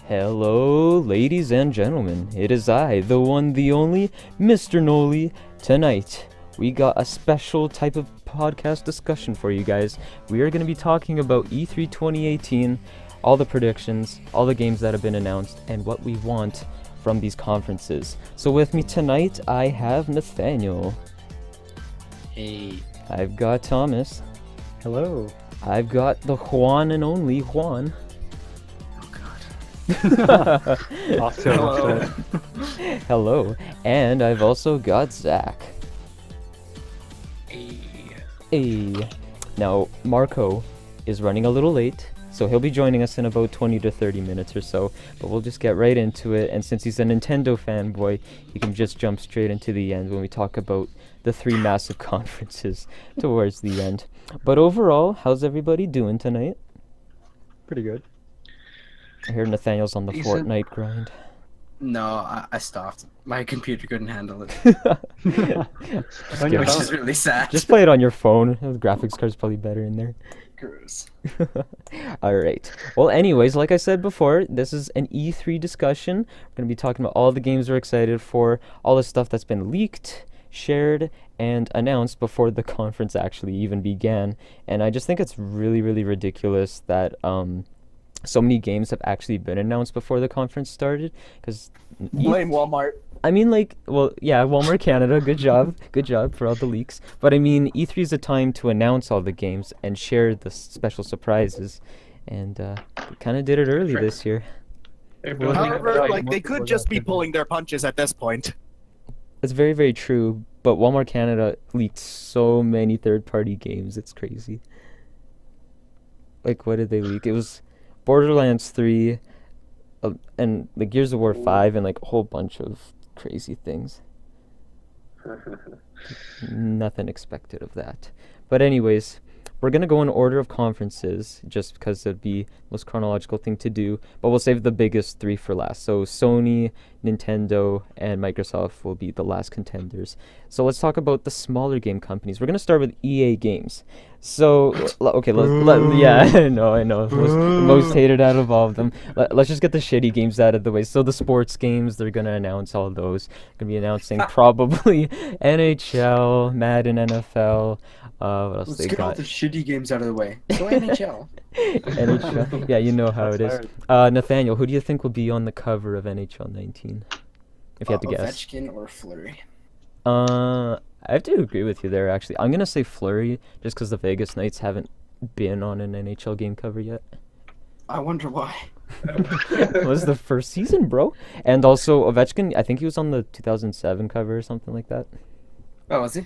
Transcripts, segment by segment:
Hello, ladies and gentlemen. It is I, the one, the only, Mr. Noli. Tonight, we got a special type of podcast discussion for you guys. We are going to be talking about E3 2018, all the predictions, all the games that have been announced, and what we want from these conferences. So with me tonight, I have Nathaniel. Hey. I've got Thomas. Hello. I've got the one and only Juan. Off to Hello. And I've also got Zach. Hey. Now, Marco is running a little late, so he'll be joining us in about 20 to 30 minutes or so, but we'll just get right into it, and since he's a Nintendo fanboy, he can just jump straight into the end when we talk about the three massive conferences towards the end. But overall, how's everybody doing tonight? Pretty good. I hear Nathaniel's on the Decent. Fortnite grind. No, I stopped. My computer couldn't handle it, On your which phone. is really sad. Just play it on your phone. The graphics card's probably better in there. Gross. Alright. Well, anyways, like I said before, this is an E3 discussion. We're going to be talking about all the games we're excited for, all the stuff that's been leaked, shared, and announced before the conference actually even began. And I just think it's really, really ridiculous that so many games have actually been announced before the conference started. Because Blame Walmart. I mean, like, well, yeah, Walmart Canada, good job for all the leaks. But I mean, E3 is a time to announce all the games and share the special surprises, and we kind of did it early this year. However, they could just be pulling their punches at this point. That's very, very true. But Walmart Canada leaked so many third-party games, it's crazy. Like, what did they leak? It was Borderlands 3, and like Gears of War 5, and like a whole bunch of crazy things. Nothing expected of that. But anyways, we're going to go in order of conferences, just because it'd be the most chronological thing to do, but we'll save the biggest three for last. So Sony, Nintendo, and Microsoft will be the last contenders. So let's talk about the smaller game companies. We're going to start with EA Games. So, okay, yeah, I know, most hated out of all of them. Let's just get the shitty games out of the way. So the sports games, they're going to announce all those. Going to be announcing probably NHL, Madden NFL, what else Let's they get all got? the shitty games out of the way. So NHL. NHL, yeah, you know how it is. Nathaniel, who do you think will be on the cover of NHL 19? If you had to guess. Ovechkin or Fleury? I have to agree with you there, actually. I'm going to say Fleury, just because the Vegas Knights haven't been on an NHL game cover yet. I wonder why. It was the first season, bro. And also, Ovechkin, I think he was on the 2007 cover or something like that. Oh, was he?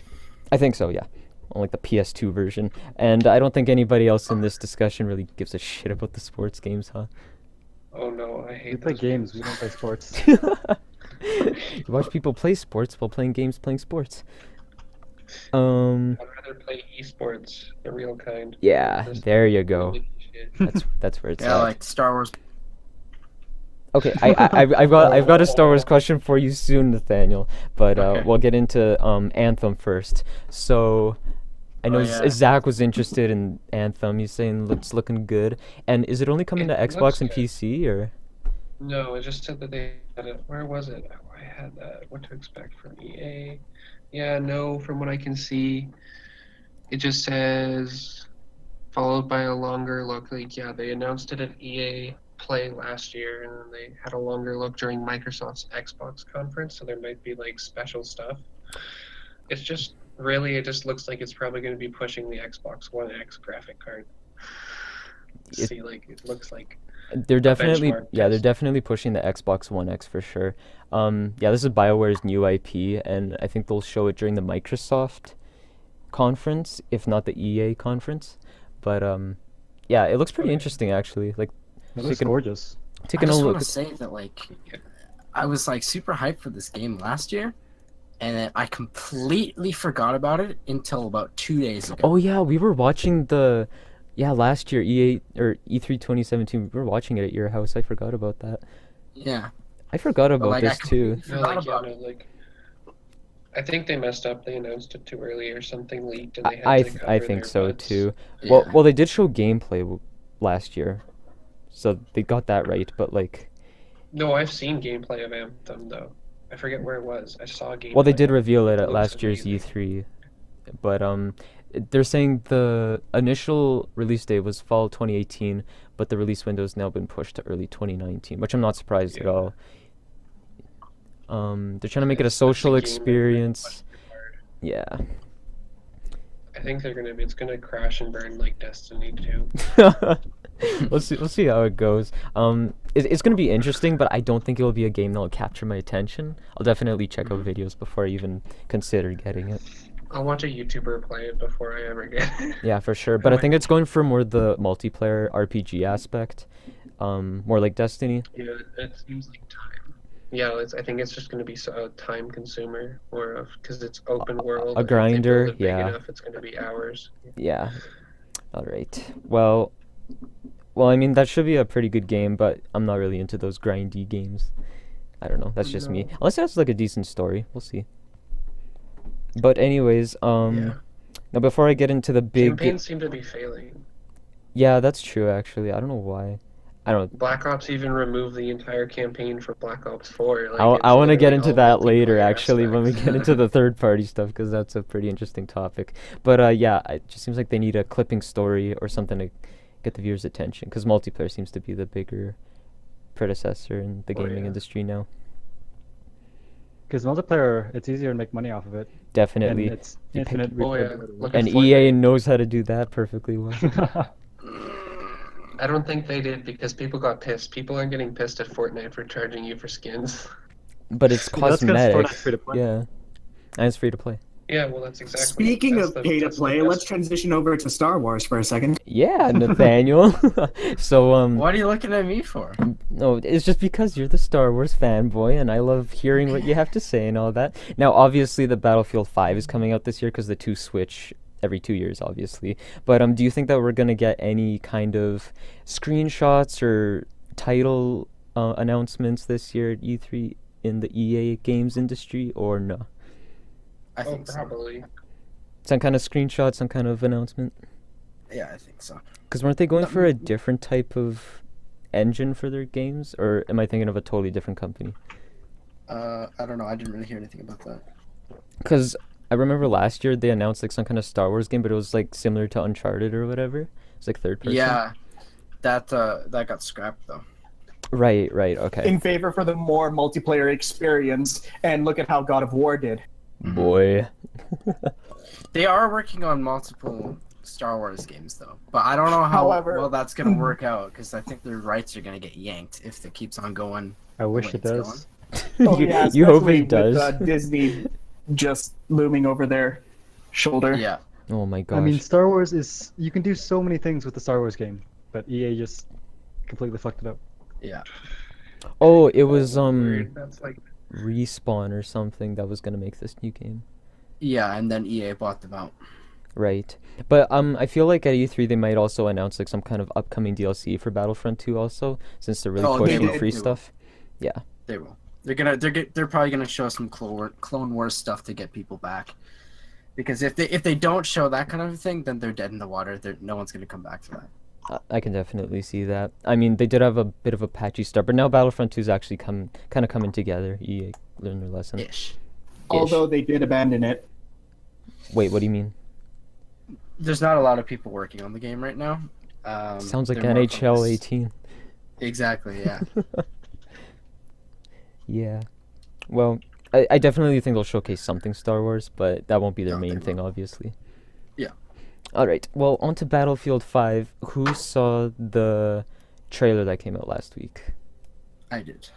I think so, yeah. On like the PS2 version. And I don't think anybody else in this discussion really gives a shit about the sports games, huh? Oh no, I We hate play those games, we don't play sports. You watch people play sports while playing games playing sports. I'd rather play esports, the real kind. Yeah, This there you go. really shit. That's where it's Yeah, at. like Star Wars. Okay, I've got a Star Wars question for you soon, Nathaniel. But Okay. we'll get into Anthem first. So I know yeah. Zach was interested in Anthem. He's saying it's looking good. And is it only coming to It Xbox looks and good. PC or? No, it just said that they had it. Where was it? Oh, I had that. What to expect from EA? Yeah, no, from what I can see, it just says followed by a longer look. Like, yeah, they announced it at EA Play last year, and then they had a longer look during Microsoft's Xbox conference, so there might be like special stuff. It's just really, it just looks like it's probably going to be pushing the Xbox One X graphic card. It- See, like, it looks like. They're definitely benchmark they're test. definitely pushing the Xbox One X for sure. Yeah, this is BioWare's new IP, and I think they'll show it during the Microsoft conference, if not the EA conference. But yeah, it looks pretty interesting actually. Like It looks taking gorgeous. I taking a just want look. to say that, like, I was like super hyped for this game last year, and then I completely forgot about it until about 2 days ago. Oh yeah, we were watching last year EA or E3 2017. We were watching it at your house. I forgot about that. Yeah. I forgot about like, I this too. completely No, forgot like, yeah, about no, it. like, I think they messed up. They announced it too early or something leaked, and they had I to cover I think their so butts. too. Yeah. Well, they did show gameplay last year, so they got that right. But like, No, I've seen gameplay of Anthem though. I forget where it was. I saw gameplay. Well, they did reveal it at Looks last year's amazing. E3, but they're saying the initial release date was fall 2018, but the release window has now been pushed to early 2019, which I'm not surprised at Yeah. all. They're trying to make it a That's social game that experience. required. Yeah. I think it's gonna crash and burn like Destiny 2. We'll see how it goes. It's gonna be interesting, but I don't think it will be a game that will capture my attention. I'll definitely check out videos before I even consider getting it. I'll watch a YouTuber play it before I ever get it. Yeah, for sure. But I think it's going for more the multiplayer RPG aspect, more like Destiny. Yeah, it seems like time. Yeah, I think it's just gonna be a time consumer, more of because it's open world. A and if they grinder, build it big yeah. enough, it's gonna be hours. Yeah. All right. Well, I mean that should be a pretty good game, but I'm not really into those grindy games. I don't know. That's just me. Unless it has like a decent story, we'll see. But anyways, Yeah. now before I get into the big, Campaigns seem to be failing. yeah, that's true actually. I don't know why. I don't. Black Ops even removed the entire campaign for Black Ops 4. Like, I it's want to get literally into all that later, multiplayer actually, when we aspects. get into the third-party stuff, because that's a pretty interesting topic. But yeah, it just seems like they need a clipping story or something to get the viewers' attention, because multiplayer seems to be the bigger predecessor in the Oh, gaming yeah. industry now. Because multiplayer, it's easier to make money off of it. Definitely. And it's You pick- infinite Oh, yeah. replayability. Look at And Fortnite. EA knows how to do that perfectly well. I don't think they did because people got pissed. People are getting pissed at Fortnite for charging you for skins. But it's Yeah, that's 'cause cosmetic. Fortnite's free to play. Yeah. And it's free to play. Yeah, well, that's exactly. Speaking that's of the- pay to that's the play, best let's transition over to Star Wars for a second. Yeah, Nathaniel. So, What are you looking at me for? no, it's just because you're the Star Wars fanboy, and I love hearing what you have to say and all that. Now, obviously, the Battlefield 5 is coming out this year because the two switch every 2 years, obviously. But do you think that we're gonna get any kind of screenshots or title announcements this year at E3 in the EA games industry, or no? I Oh, think so. probably. Some kind of screenshot, some kind of announcement? Yeah, I think so. Because weren't they going No, for a different type of engine for their games, or am I thinking of a totally different company? I don't know. I didn't really hear anything about that. Because I remember last year they announced like some kind of Star Wars game, but it was like similar to Uncharted or whatever. It's like third person. Yeah, that got scrapped though. Right, okay. In favor for the more multiplayer experience, and look at how God of War did. Boy. They are working on multiple Star Wars games though, but I don't know how However- well that's gonna work out because I think their rights are gonna get yanked if it keeps on going. I wish Wait, it it's does. Oh, you, yeah, you hope especially it does. With, Disney just looming over their shoulder. Yeah, Oh my gosh. I mean, Star Wars is... You can do so many things with the Star Wars game, but EA just completely fucked it up. yeah. Oh, it was Weird. That's like Respawn or something that was gonna make this new game. Yeah, and then EA bought them out. Right. But I feel like at E3 they might also announce like some kind of upcoming DLC for Battlefront 2 also, since they're really Oh, they pushing will, free they will. stuff. Yeah. They will. They're probably gonna show some Clone Wars stuff to get people back. Because if they don't show that kind of thing, then they're dead in the water. No one's gonna come back for that. I can definitely see that. I mean, they did have a bit of a patchy start, but now Battlefront 2 is actually kind of coming together. EA learned their lesson. Ish. Although they did abandon it. Wait, what do you mean? There's not a lot of people working on the game right now. Sounds like they're more NHL focused- 18. Exactly. Yeah. Yeah. Well, I definitely think they'll showcase something Star Wars, but that won't be their No, they main thing, won't. obviously. Yeah. All right. Well, on to Battlefield 5. Who saw the trailer that came out last week? I did.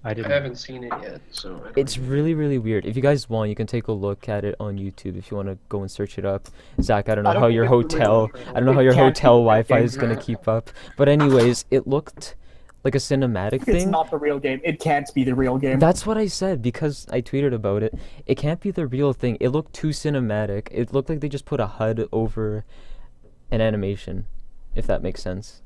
I I didn't. haven't seen it yet, so. I don't It's know. really, really weird. If you guys want, you can take a look at it on YouTube if you want to go and search it up. Zach, I don't know I don't how think your it's the real hotel, trailer. I don't know how It your can't be hotel the real Wi-Fi game. is gonna keep up. But anyways, it looked like a cinematic It's thing. not the real game. It can't be the real game. That's what I said because I tweeted about it. It can't be the real thing. It looked too cinematic. It looked like they just put a HUD over an animation, if that makes sense.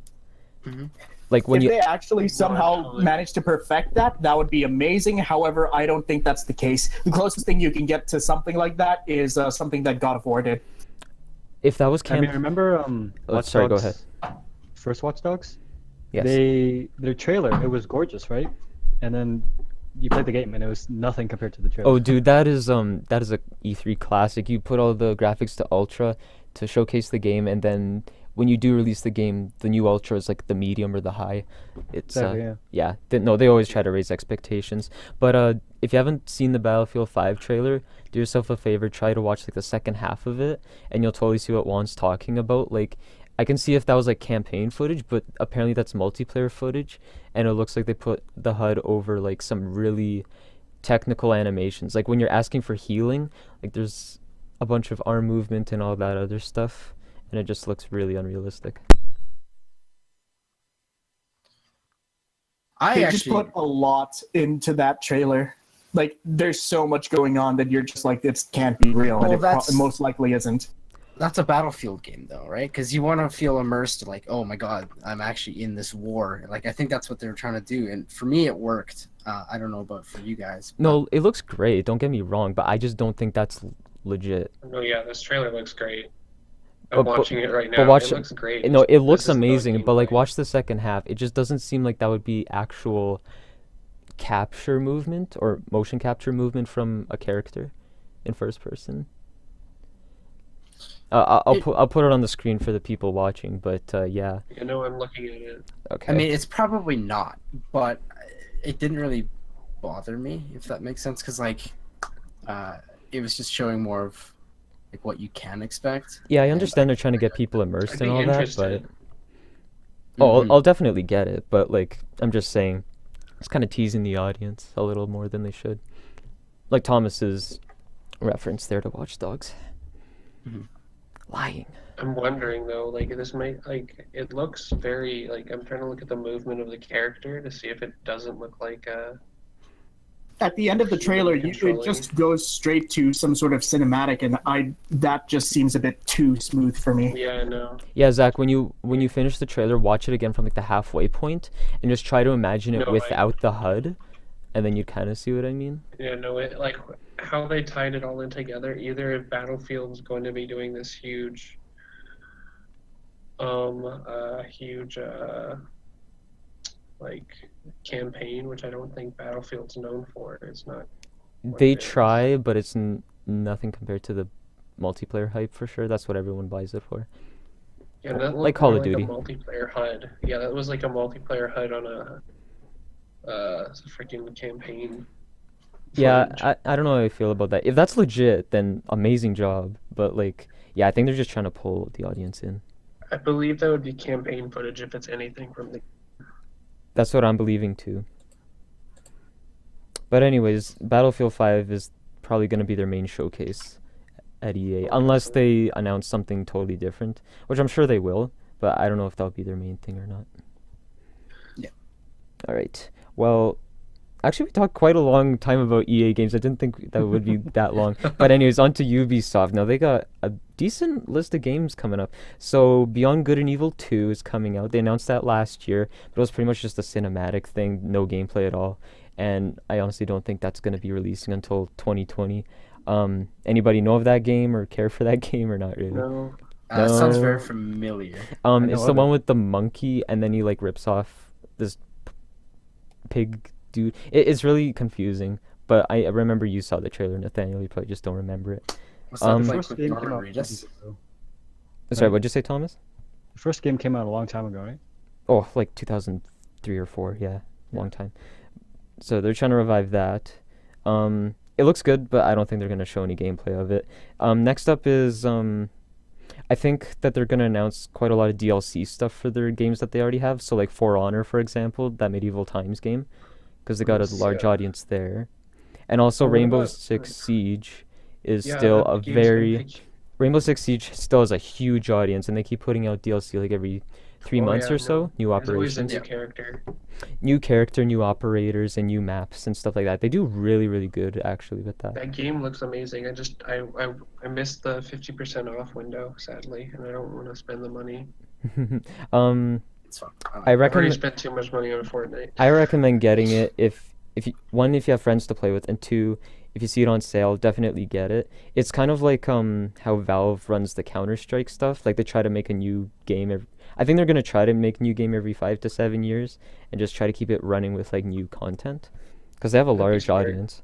Mhm. Like when if you they actually somehow actually. manage to perfect that, that would be amazing. However, I don't think that's the case. The closest thing you can get to something like that is something that God of War did. if that was I mean, camp remember Oh, Watch sorry, go Dogs? First Watch Dogs? Yes. their trailer, it was gorgeous, right? And then you played the game and it was nothing compared to the trailer. Oh, dude, that is a E3 classic. You put all the graphics to ultra to showcase the game, and then when you do release the game, the new ultra is like the medium or the high. It's Exactly, yeah. yeah. No, they always try to raise expectations. But if you haven't seen the Battlefield 5 trailer, do yourself a favor, try to watch like the second half of it, and you'll totally see what Juan's talking about. Like, I can see if that was like campaign footage, but apparently that's multiplayer footage, and it looks like they put the HUD over like some really technical animations. Like when you're asking for healing, like there's a bunch of arm movement and all that other stuff, and it just looks really unrealistic. I They actually just put a lot into that trailer. Like, there's so much going on that you're just like, this can't be real, and Well, it that's- most likely isn't. that's a Battlefield game though, right? Because you want to feel immersed, like, oh my god, I'm actually in this war. Like, I think that's what they were trying to do, and for me, it worked. I don't know about for you guys. but- No, it looks great. Don't get me wrong, but I just don't think that's legit. No, yeah, this trailer looks great. But- I'm but- watching it right now. but watch it looks great. No, it This looks is not amazing, but like gameplay. watch the second half. It just doesn't seem like that would be actual capture movement or motion capture movement from a character in first person. I'll put it on the screen for the people watching, but yeah. You know, I'm looking at it. Okay. I mean, it's probably not, but it didn't really bother me, if that makes sense, because like, it was just showing more of like what you can expect. yeah, I and- understand they're trying to get people immersed I'd and be all that, but interested. oh, Mhm. I'll definitely get it. But like, I'm just saying, it's kind of teasing the audience a little more than they should. Like Thomas's reference there to Watch Dogs. Mhm. Lying. I'm wondering though, like this might it looks very like I'm trying to look at the movement of the character to see if it doesn't look like At the end of the trailer, it Controlling. just goes straight to some sort of cinematic, and that just seems a bit too smooth for me. yeah, no. Yeah, Zach, when you finish the trailer, watch it again from like the halfway point and just try to imagine it No, without the HUD, and then you'd kind of see what I mean. Yeah, no, it like how they tied it all in together. Either if Battlefield's going to be doing this huge, like campaign, which I don't think Battlefield's known for. It's not. what They it is. try, but it's nothing compared to the multiplayer hype for sure. That's what everyone buys it for. Yeah, that like looked Call more of like Duty. a multiplayer HUD. Yeah, that was like a multiplayer HUD on a freaking campaign. Yeah, footage. I don't know how I feel about that. If that's legit, then amazing job. But like, yeah, I think they're just trying to pull the audience in. I believe that would be campaign footage if it's anything from the. That's what I'm believing too. But anyways, Battlefield 5 is probably going to be their main showcase at EA, unless they announce something totally different, which I'm sure they will, but I don't know if that'll be their main thing or not. Yeah. All right. Well, actually, we talked quite a long time about EA games. I didn't think that would be that long. But anyways, on to Ubisoft. Now, they got a decent list of games coming up. So, Beyond Good and Evil 2 is coming out. They announced that last year, but it was pretty much just a cinematic thing, no gameplay at all. And I honestly don't think that's going to be releasing until 2020. Anybody know of that game or care for that game or not really? No. Sounds No. very familiar. It's know the of one it. with the monkey and then he like rips off this pig dude. It's really confusing, but I remember you saw the trailer, Nathaniel. You probably just don't remember it. What's that Um, The like first with game Norman came out Reedus? Sorry, what'd you say, Thomas? The first game came out a long time ago, right? Oh, like 2003 or 4, yeah, long time. So they're trying to revive that. It looks good, but I don't think they're gonna show any gameplay of it. Next up is I think that they're gonna announce quite a lot of DLC stuff for their games that they already have. So like For Honor, for example, that Medieval Times game, because they got a Yes, large yeah. audience there. And also What Rainbow about- Six Siege is Yeah, still that a game's been very big. Rainbow Six Siege still has a huge audience, and they keep putting out DLC like every 3 Oh, months yeah, or so. no. New There's always a operations, new character. new character, new operators, and new maps and stuff like that. They do really, really good actually with that. That game looks amazing. I missed the 50% off window, sadly, and I don't want to spend the money. It's fun. I I've already recommend spent too much money on Fortnite. I recommend getting it if you have friends to play with, and two, If you see it on sale, definitely get it. It's kind of like how Valve runs the Counter-Strike stuff. Like they try to make a new game I think they're gonna try to make a new game every 5 to 7 years and just try to keep it running with like new content, because they have a That'd be large smart. audience.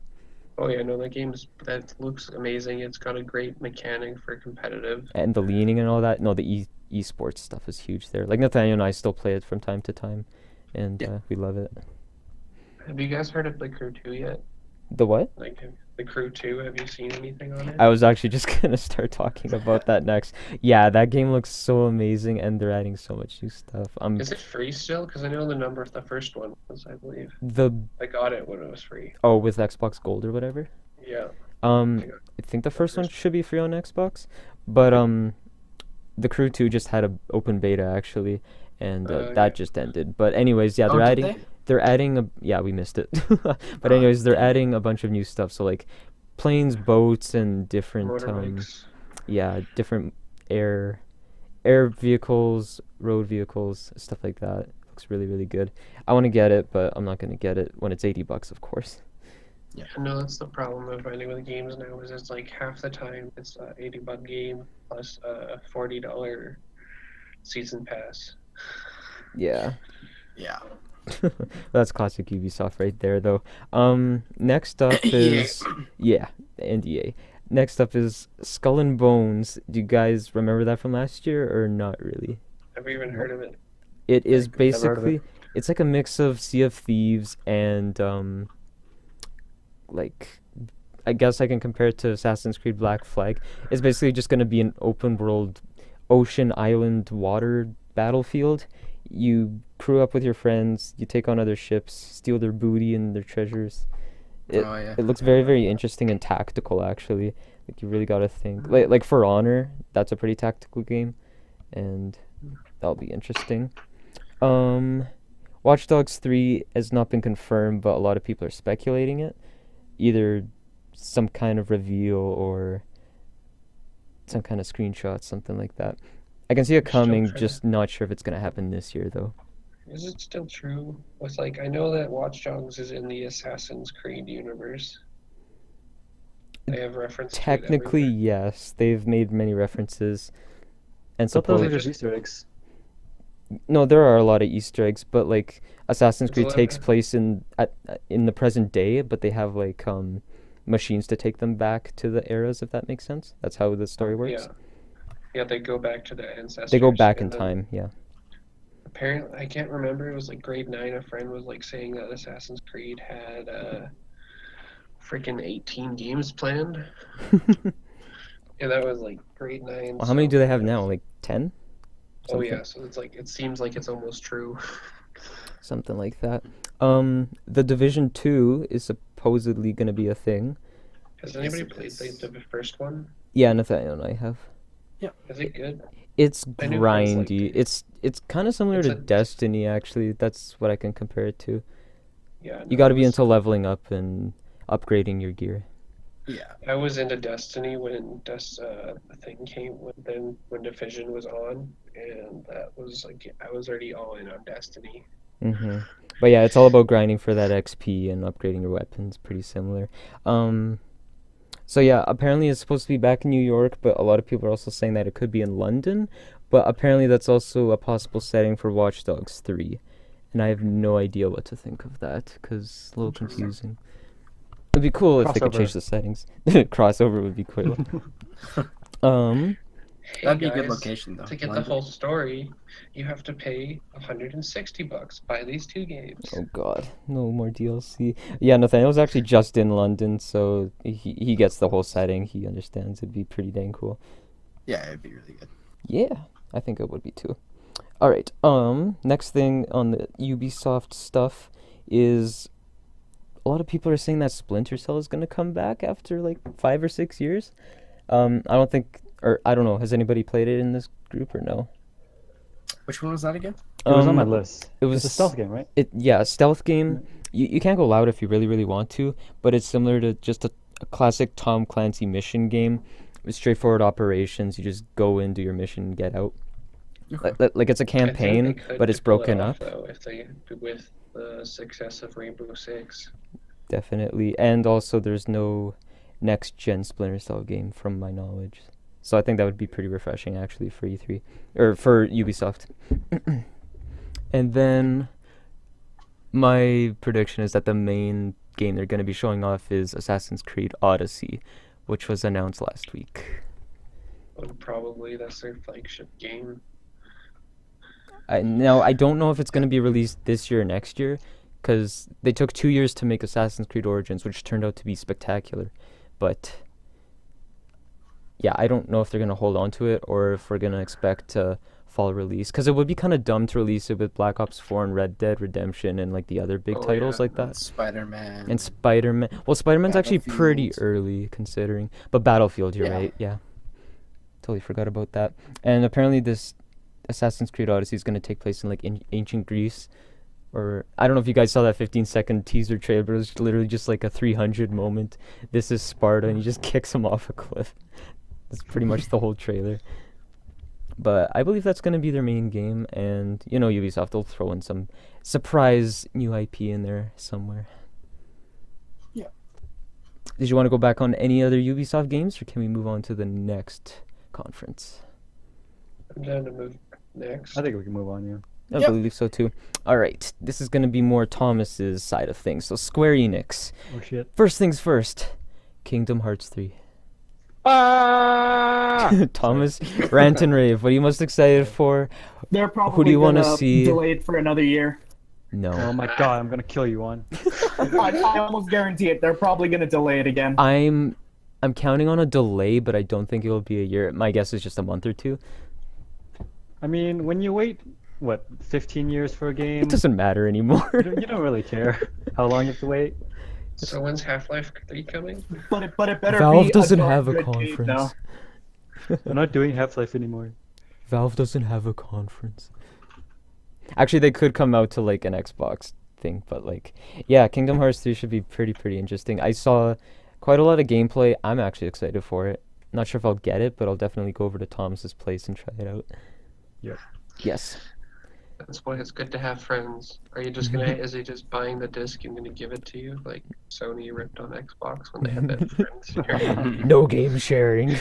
Oh yeah, no, that looks amazing. It's got a great mechanic for competitive. And the leaning and all that. No, the esports stuff is huge there. Like Nathaniel and I still play it from time to time, and Yeah. we love it. Have you guys heard of the Crew 2 yet? The what? Like the Crew 2, have you seen anything on it? I was actually just gonna start talking about that next. Yeah, that game looks so amazing, and they're adding so much new stuff. Is it free still? Because I know the first one was, I believe. The I got it when it was free. with Xbox Gold or whatever. Yeah. I think the first one should be free on Xbox, but the Crew 2 just had a open beta actually, and that Yeah. just ended. But anyways, yeah, Oh, they're did adding they? they're adding a yeah, we missed it. But Oh, anyways, they're dang it. adding a bunch of new stuff. So like planes, boats, and different Motorbikes. different air vehicles, road vehicles, stuff like that. Looks really really good. I want to get it, but I'm not gonna get it when it's $80, of course. Yeah, no, that's the problem I'm finding with games now is it's like half the time it's a $80 game plus a $40 season pass. Yeah. Yeah. That's classic Ubisoft right there, though. Next up EA. is yeah, and EA. Next up is Skull and Bones. Do you guys remember that from last year or not really? Have you even heard of it? It is Never heard of it. basically it's like a mix of Sea of Thieves and like I guess I can compare it to Assassin's Creed Black Flag. It's basically just gonna be an open world, ocean, island, water battlefield. You crew up with your friends. You take on other ships, steal their booty and their treasures. It Oh, yeah. it looks very very interesting and tactical actually. Like you really gotta think. Like For Honor, that's a pretty tactical game, and that'll be interesting. Watch Dogs 3 has not been confirmed, but a lot of people are speculating it. Either some kind of reveal or some kind of screenshot, something like that. I can see it Still coming, trying to- just not sure if it's gonna happen this year though. Is it still true? With like, I know that Watch Dogs is in the Assassin's Creed universe. They have reference Technically, to it everywhere. yes. They've made many references, and I thought those were suppose just Easter eggs. no, there are a lot of Easter eggs, but like Assassin's There's a Creed lot takes of- place in the present day, but they have like machines to take them back to the eras, if that makes sense. That's how the story works. Yeah, they go back to the ancestors. They go back in and then time, yeah. Apparently, I can't remember. It was like grade 9. A friend was like saying that Assassin's Creed had freaking 18 games planned. Yeah, that was like grade 9. Well, how many do they have so- now? Like 10? Oh yeah, so it's like it seems like it's almost true. Something like that. The Division 2 is supposedly gonna be a thing. Has Yes, anybody it played is. the first one? Yeah, Nathaniel and I have. Is it good? It's I knew friends liked grindy. it. It's kind of similar It's to a- Destiny, actually. That's what I can compare it to. Yeah. You no, got to I be was- into leveling up and upgrading your gear. Yeah. I was into Destiny when the thing came. When Division was on, and that was like I was already all in on Destiny. But yeah, it's all about grinding for that XP and upgrading your weapons. Pretty similar. So yeah, apparently it's supposed to be back in New York, but a lot of people are also saying that it could be in London. But apparently that's also a possible setting for Watch Dogs 3. And I have no idea what to think of that, because it's a little Interesting. confusing. It'd be cool if they could Crossover. change the settings. Crossover would be cool. Hey That'd be a good guys, location, though. To get the London. whole story, you have to pay $160. Buy these 2 games. Oh god, no more DLC. Yeah, Nathaniel's actually just in London, so he gets the whole setting. He understands. It'd be pretty dang cool. Yeah, it'd be really good. Yeah, I think it would be too. All right. Next thing on the Ubisoft stuff is a lot of people are saying that Splinter Cell is gonna come back after like 5 or 6 years. I don't think, or I don't know. Has anybody played it in this group or no? Which one was that again? It was on my Um, list. It was It's a stealth game, right? a stealth game. You can't go loud if you really really want to, but it's similar to just a classic Tom Clancy mission game with straightforward operations. You just go in, do your mission, and get out. Like it's a I think they campaign, could but it's pull it broken off, up. though, if they with the success of Rainbow Six. Definitely. And also there's no next gen Splinter Cell game from my knowledge. So I think that would be pretty refreshing actually for E3 or for Ubisoft. And then my prediction is that the main game they're going to be showing off is Assassin's Creed Odyssey, which was announced last week. Probably that's their flagship game. Now, I don't know if it's going to be released this year or next year, because they took 2 years to make Assassin's Creed Origins, which turned out to be spectacular. But yeah, I don't know if they're going to hold on to it or if we're going to expect a fall release, because it would be kind of dumb to release it with Black Ops 4 and Red Dead Redemption and like the other big titles like that. Spider-Man. And Spider-Man. Well, Spider-Man's actually pretty Battlefield. early considering, but Battlefield, you're Yeah. right. Yeah. Totally forgot about that. And apparently this Assassin's Creed Odyssey is going to take place in like ancient Greece, or I don't know if you guys saw that 15-second teaser trailer, but it was literally just like a 300 moment. This is Sparta, and he just kicks him off a cliff. That's pretty much the whole trailer. But I believe that's going to be their main game, and you know Ubisoft will throw in some surprise new IP in there somewhere. Yeah. Did you want to go back on any other Ubisoft games, or can we move on to the next conference? I'm down to move next. I think we can move on, yeah. I Yep. believe so too. All right, this is going to be more Thomas's side of things. So Square Enix. Oh shit. First things first, Kingdom Hearts 3. Ah! Thomas, rant and rave. What are you most excited for? They're probably do you wanna gonna see? delay it for another year. No. Oh my god, I'm gonna kill you, Juan. I almost guarantee it. They're probably gonna delay it again. I'm counting on a delay, but I don't think it will be a year. My guess is just a month or two. I mean, when you wait, what, 15 years for a game, It doesn't matter anymore. you don't really care how long you have to wait. So when's Half-Life 3 coming? But it better Valve be doesn't darn have a good game, conference. though. They're not doing Half-Life anymore. Valve doesn't have a conference. Actually, they could come out to like an Xbox thing, but like, yeah, Kingdom Hearts 3 should be pretty interesting. I saw quite a lot of gameplay. I'm actually excited for it. Not sure if I'll get it, but I'll definitely go over to Thomas's place and try it out. Yep. Yes. That's why it's good to have friends. Are you just gonna, is he just buying the disc and gonna give it to you? Like Sony ripped on Xbox when they had that friends. No game sharing.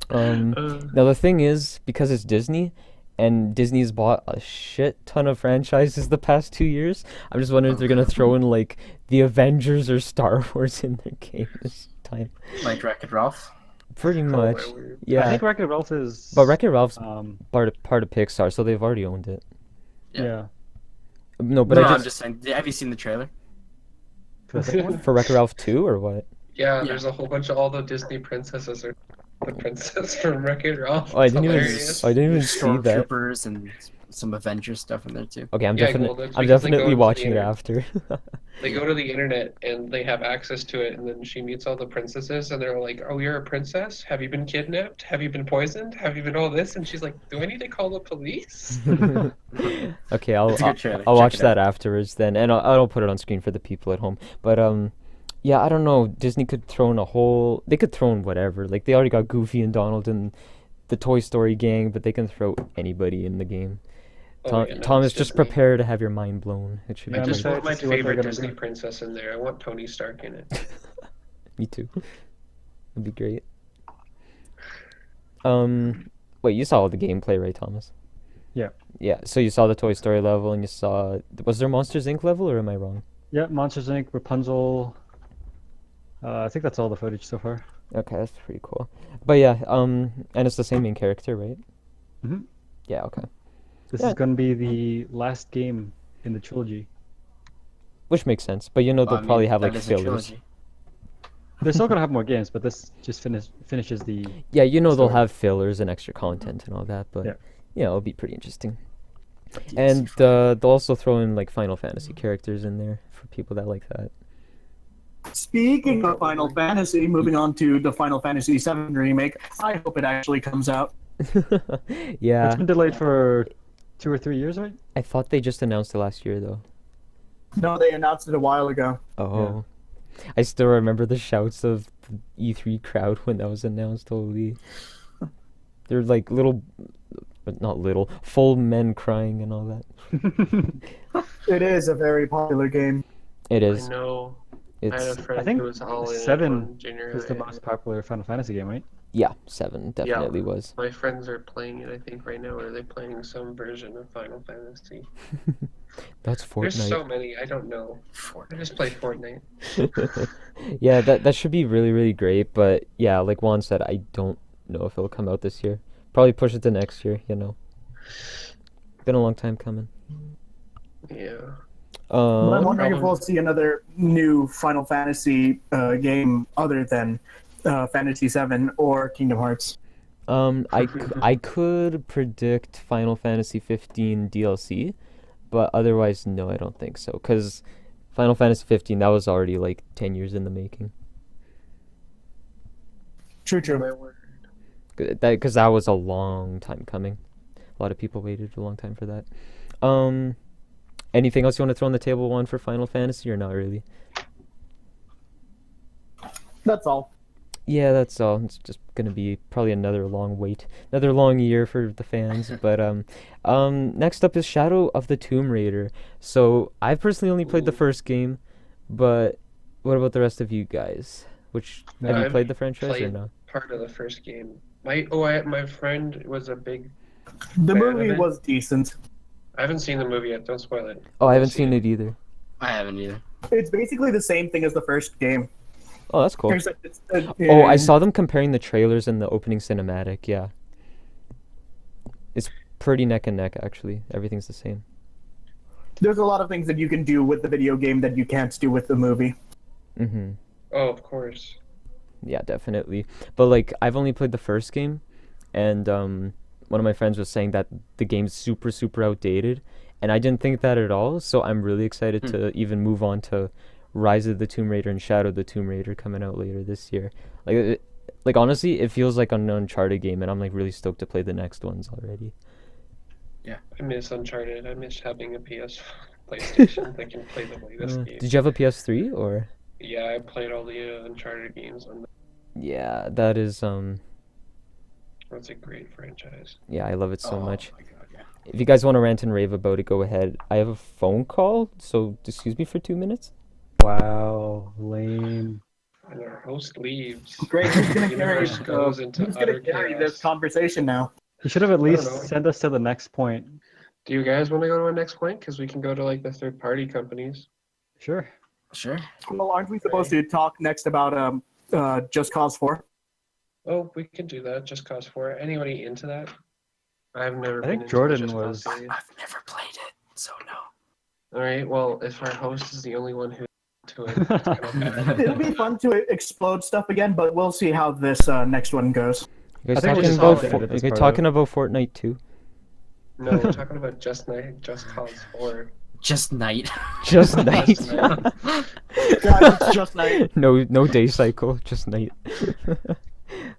Now the thing is, because it's Disney, and Disney's bought a shit ton of franchises the past 2 years, I'm just wondering if they're gonna throw in like the Avengers or Star Wars in their game this time. Like Wreck-It Ralph. Pretty much, weird. I yeah. think Wreck-It Ralph is. But Wreck-It Ralph's Um, part of Pixar, so they've already owned it. yeah. No, but No, I I'm just just saying. Have you seen the trailer? For the second one? for Wreck-It Ralph 2 or what? Yeah, Yeah. there's a whole bunch of all the Disney princesses are the princess from Wreck-It Ralph. Oh, I It's didn't even hilarious. I didn't even see that. Stormtroopers and some Avengers stuff in there too. Okay, I'm Yeah, definitely well, that's I'm because they go definitely into watching the it after. They go to the internet and they have access to it, and then she meets all the princesses, and they're like, "Oh, you're a princess? Have you been kidnapped? Have you been poisoned? Have you been all this?" And she's like, "Do I need to call the police?" Okay, I'll It's a good trailer. I'll Check watch it that afterwards then, and I'll put it on screen for the people at home. But yeah, I don't know. Disney could throw in they could throw in whatever. Like they already got Goofy and Donald and the Toy Story gang, but they can throw anybody in the game. Oh, yeah, no, Thomas, it's just Disney. prepare to have your mind blown. It should I be I'm just good. excited want my to see what they're favorite gonna Disney do. princess in there. I want Tony Stark in it. Me too. That'd be great. Wait, you saw all the gameplay, right, Thomas? Yeah. Yeah, so you saw the Toy Story level, and you saw... Was there Monsters, Inc. level, or am I wrong? Yeah, Monsters Inc., Rapunzel. I think that's all the footage so far. Okay, that's pretty cool. But yeah, and it's the same main character, right? Mhm. Yeah, okay. This Yeah. is going to be the last game in the trilogy. Which makes sense, but you know they'll I mean, probably have that like is a fillers. trilogy. They're still going to have more games, but this just finishes the. Yeah, you know they'll Story. have fillers and extra content and all that, but Yeah. yeah, it'll be pretty interesting. Yes. And they'll also throw in like Final Fantasy characters in there for people that like that. Speaking of Final Fantasy, moving on to the Final Fantasy VII remake, I hope it actually comes out. Yeah, It's been delayed for 2 or 3 years, right? I thought they just announced it last year though. No, they announced it a while ago. Oh, I still remember the shouts of the E3 crowd when that was announced. Holy, they're like little, but not little, full men crying and all that. It is a very popular game. It I is. know. I had It's a friend think who was all in it 7 on junior is the high. most popular Final Fantasy game, right? yeah, 7 definitely was. My friends are playing it, I think, right now, or they're playing some version of Final Fantasy. That's There's so Fortnite. many, I don't know. I just play Fortnite. Yeah, that should be really, really great. But yeah, like Juan said, I don't know if it'll come out this year. Probably push it to next year, you know. Been a long time coming. Yeah. But I'm wondering if Problem- we'll see another new Final Fantasy game other than Fantasy VII or Kingdom Hearts. I could predict Final Fantasy 15 DLC, but otherwise, no, I don't think so. Because Final Fantasy 15, that was already like 10 years in the making. True, true. My word. Because that was a long time coming. A lot of people waited a long time for that. Anything else you want to throw on the table, one for Final Fantasy, or not really? That's all. Yeah, that's all. It's just gonna be probably another long wait, another long year for the fans. But next up is Shadow of the Tomb Raider. So I've personally only played the Ooh. first game, but what about the rest of you guys? Have you I've played the franchise or played not? part of the first game. My friend was a big. The Fan of movie it? was decent. I haven't seen the movie yet. Don't spoil it. Oh, I I'll haven't see seen it either. I haven't either. It's basically the same thing as the first game. Oh, that's cool. Except it's, Oh, I saw them comparing the trailers and the opening cinematic. Yeah, it's pretty neck and neck actually. Everything's the same. There's a lot of things that you can do with the video game that you can't do with the movie. Mm-hmm. Oh, of course. Yeah, definitely. But like, I've only played the first game, and one of my friends was saying that the game's super, super outdated, and I didn't think that at all. So I'm really excited to even move on to Rise of the Tomb Raider and Shadow of the Tomb Raider coming out later this year. Like honestly, it feels like an Uncharted game, and I'm like really stoked to play the next ones already. I miss Uncharted. I miss having a PlayStation that can play the latest game. Did you have a PS3 or? Yeah, I played all the Uncharted games on. Yeah, that is That's a great franchise. yeah, I love it so much. My God, yeah. If you guys want to rant and rave about it, go ahead. I have a phone call, so excuse me for 2 minutes. Wow, lame. And our host leaves. Great. Who's The gonna carry, universe goes into who's utter gonna carry chaos. this conversation now? You should have at least know. sent us to the next point. Do you guys want to go to our next point? Because we can go to like the third-party companies. Sure. Sure. Well, aren't we supposed to talk next about Just Cause 4? Oh, we can do that. Just Cause 4. Anybody into that? I've never. I think been into the Jordan Just Cause was- series. I've never played it, so no. All right. Well, if our host is the only one who's into it, it's kind of bad. It'll be fun to explode stuff again, but we'll see how this next one goes. You guys I think we talking just about solved it as you part talking about Fortnite too? No, we're talking about Just Cause 4. Just night. Just night. Just night. God, it's just like No day cycle, just night.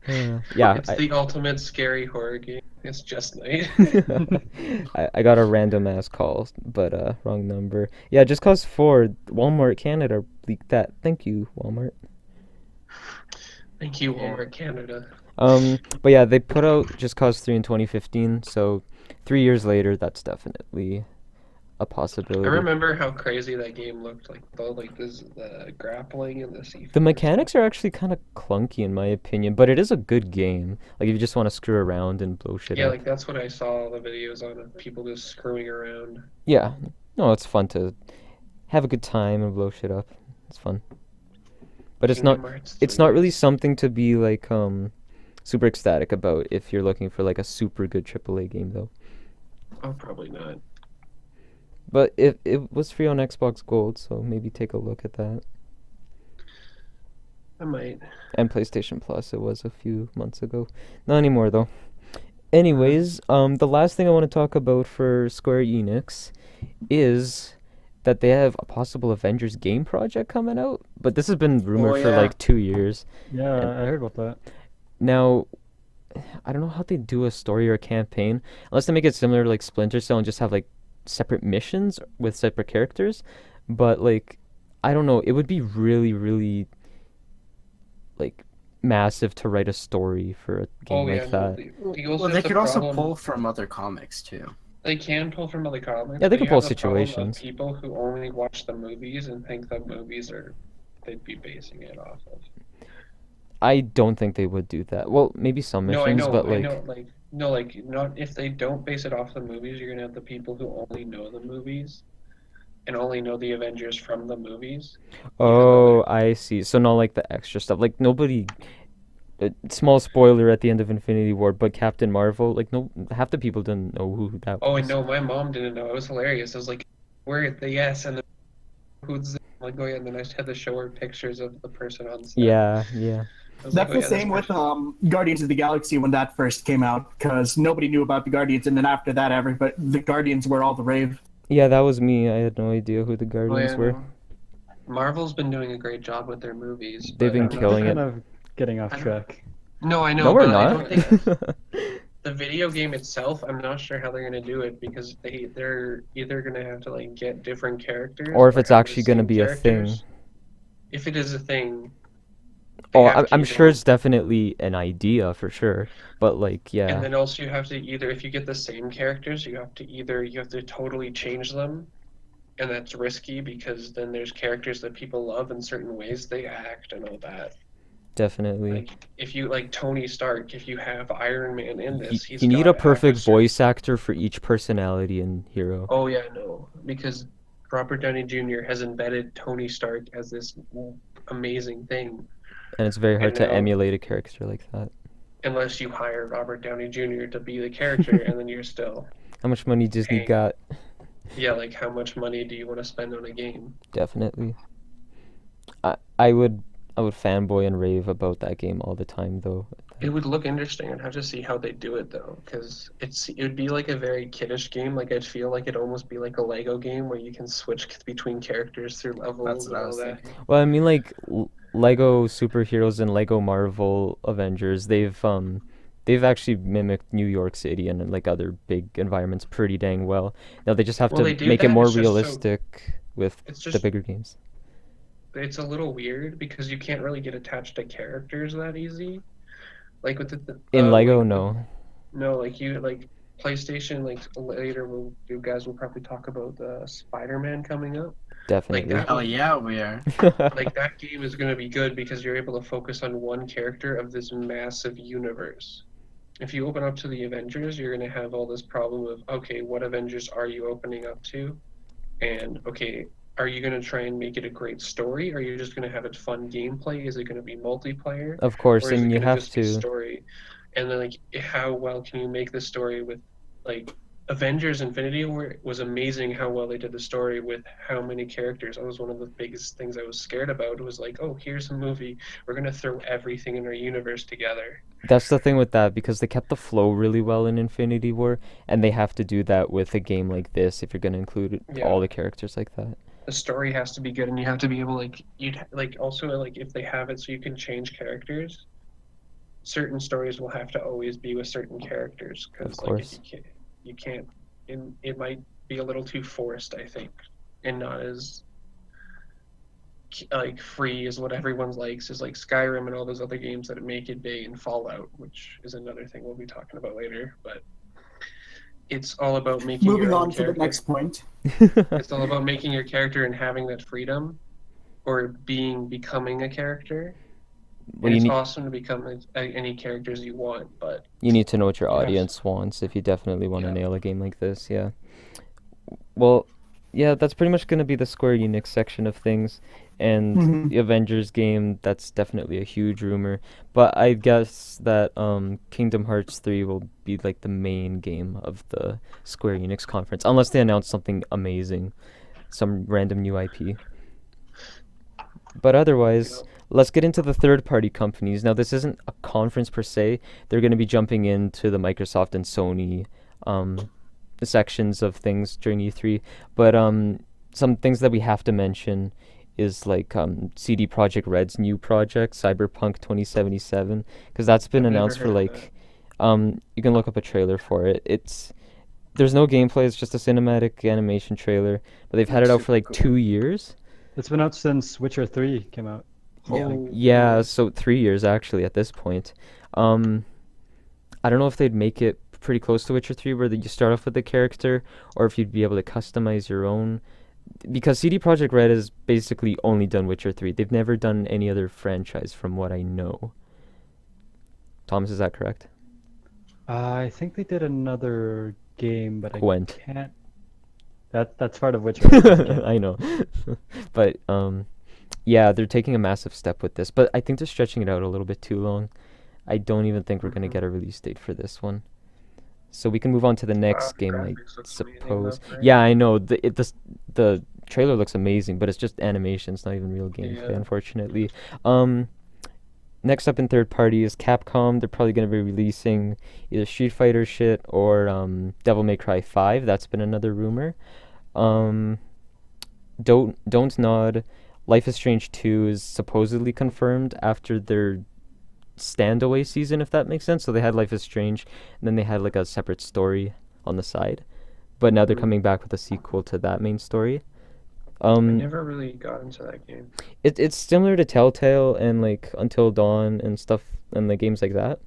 Yeah, It's the ultimate scary horror game. It's Just Night. I got a random ass call, but wrong number. Yeah, Just Cause 4, Walmart Canada leaked that. Thank you, Walmart. Thank you, Walmart Canada. But yeah, they put out Just Cause 3 in 2015, so 3 years later, that's definitely a possibility. I remember how crazy that game looked like, though. Like the grappling and the C4. The mechanics are actually kind of clunky in my opinion, but it is a good game. Like if you just want to screw around and blow shit Yeah, up. like that's what I saw the videos on of people just screwing around. Yeah, no, it's fun to have a good time and blow shit up. It's fun, but it's not. Kingdom Hearts It's 3. not really something to be like super ecstatic about if you're looking for like a super good AAA game though. Oh, probably not. But it was free on Xbox Gold, so maybe take a look at that. I might. And PlayStation Plus, it was a few months ago. Not anymore though. Anyways, the last thing I want to talk about for Square Enix is that they have a possible Avengers game project coming out, but this has been rumored for yeah. like 2 years. Yeah, And- I heard about that. Now, I don't know how they do a story or a campaign, unless they make it similar to like Splinter Cell and just have like separate missions with separate characters. But like, I don't know, it would be really, really like massive to write a story for a game like that. Well, they could also pull from other comics too. They can pull from other comics. Yeah, they but can you pull have the problem of situations. people who only watch the movies and think the movies are they'd be basing it off of. I don't think they would do that. Well, maybe some No, I missions, know, but I like, know, like no, like not if they don't base it off the movies, you're gonna have the people who only know the movies and only know the Avengers from the movies. oh, I see. So not like the extra stuff. Like nobody. Small spoiler at the end of Infinity War, but Captain Marvel, like no, half the people didn't know who that Oh, and was. no, my mom didn't know. It was hilarious. I was like, "Where the yes?" And then who's this? I'm like, oh yeah. And then I just had to show her pictures of the person on set. Yeah, yeah. I was like, That's oh the yeah, this same with person. Guardians of the Galaxy when that first came out, because nobody knew about the Guardians, and then after that, everybody the Guardians were all the rave. Yeah, that was me. I had no idea who the Oh Guardians yeah, were. no. Marvel's been doing a great job with their movies, They've but been I'm not We're killing sure. it. kind of getting off I don't- track. No, I No, know, we're but I not. don't think the video game itself. I'm not sure how they're gonna do it because they're either gonna have to like get different characters Or if it's have the actually gonna same be a thing. characters. If it is a thing, they Oh, have I'm to either sure it's definitely an idea for sure. But like, And yeah, then also you have to either, if you get the same characters, you have to totally change them, and that's risky because then there's characters that people love in certain ways they act and all that. definitely. Like if you like Tony Stark, if you have Iron Man in You, this, he's you need got a to act perfect certain. voice actor for each personality and hero. Oh yeah, no, because Robert Downey Jr. has embedded Tony Stark as this amazing thing, And it's very hard and to now emulate a character like that. unless you hire Robert Downey Jr. to be the character, and then you're still How much money Disney paying. got? Yeah, like how much money do you want to spend on a game? Definitely. I would fanboy and rave about that game all the time though. It would look interesting. I'd have to see how they do it though, because it would be like a very kiddish game. Like I'd feel like it'd almost be like a Lego game where you can switch between characters through levels That's and what I all was that. thinking. Well, I mean like Lego superheroes and Lego Marvel Avengers, they've actually mimicked New York City and like other big environments pretty dang well. Now they just have Well, to they do make it that, more it's just so realistic with it's the just bigger games. it's a little weird because you can't really get attached to characters that easy. Like with In Lego, like no. no, like you like PlayStation. Like later, you guys will probably talk about the Spider-Man coming up. Like Definitely. that Oh yeah, we are. like that game is going to be good because you're able to focus on one character of this massive universe. If you open up to the Avengers, you're going to have all this problem of, okay, what Avengers are you opening up to? And okay, are you going to try and make it a great story? Or are you just going to have it fun gameplay? Is it going to be multiplayer? Of course, Or is it and you going to have just be to. story? And then like how well can you make the story with like Avengers Infinity War was amazing how well they did the story with how many characters. That was one of the biggest things I was scared about. It was like, oh, here's a movie. We're going to throw everything in our universe together. That's the thing with that because they kept the flow really well in Infinity War, and they have to do that with a game like this if you're going to include Yeah. all the characters like that. The story has to be good, and you have to be able you'd like also like if they have it so you can change characters. Certain stories will have to always be with certain characters Of because like course. if you can't, it might be a little too forced, I think, and not as like free as what everyone likes is like Skyrim and all those other games that make it big, and Fallout, which is another thing we'll be talking about later. But it's all about making Moving your own on to the character. next point. It's all about making your character and having that freedom, or becoming a character. Well, And you it's need awesome to become any characters you want, but you need to know what your Yes. audience wants if you definitely want to Yeah. nail a game like this. Yeah. Well, yeah, that's pretty much going to be the Square Enix section of things, and Mhm. the Avengers game. That's definitely a huge rumor, but I guess that Kingdom Hearts 3 will be like the main game of the Square Enix conference, unless they announce something amazing, some random new IP. But otherwise, let's get into the third-party companies. Now, this isn't a conference per se. They're going to be jumping into the Microsoft and Sony sections of things during E3. But some things that we have to mention is like CD Projekt Red's new project, Cyberpunk 2077, because that's been I've never announced for heard of like you can look up a trailer for it. There's no gameplay, it's just a cinematic animation trailer, but they've had it out for like Super cool. 2 years. It's been out since Witcher 3 came out. Oh, Yeah, so 3 years actually at this point. I don't know if they'd make it pretty close to Witcher 3 where you start off with the character, or if you'd be able to customize your own. because CD Projekt Red has basically only done Witcher 3. They've never done any other franchise from what I know. Thomas, is that correct? I think they did another game, but Gwent. I can't. That's part of Witcher. I know. But yeah, they're taking a massive step with this, but I think they're stretching it out a little bit too long. I don't even think we're going to get a release date for this one. So we can move on to the next game, I graphics looks amazing, suppose. though, right? Yeah, I know. The trailer looks amazing, but it's just animation. It's not even real gameplay, Yeah. unfortunately. Next up in third party is Capcom. They're probably going to be releasing either Street Fighter shit or Devil May Cry 5. That's been another rumor. Don't Nod. Life is Strange 2 is supposedly confirmed after their standaway season, if that makes sense. So they had Life is Strange, and then they had like a separate story on the side. But now they're coming back with a sequel to that main story. I never really got into that game. It's similar to Telltale and like Until Dawn and stuff and the games like that.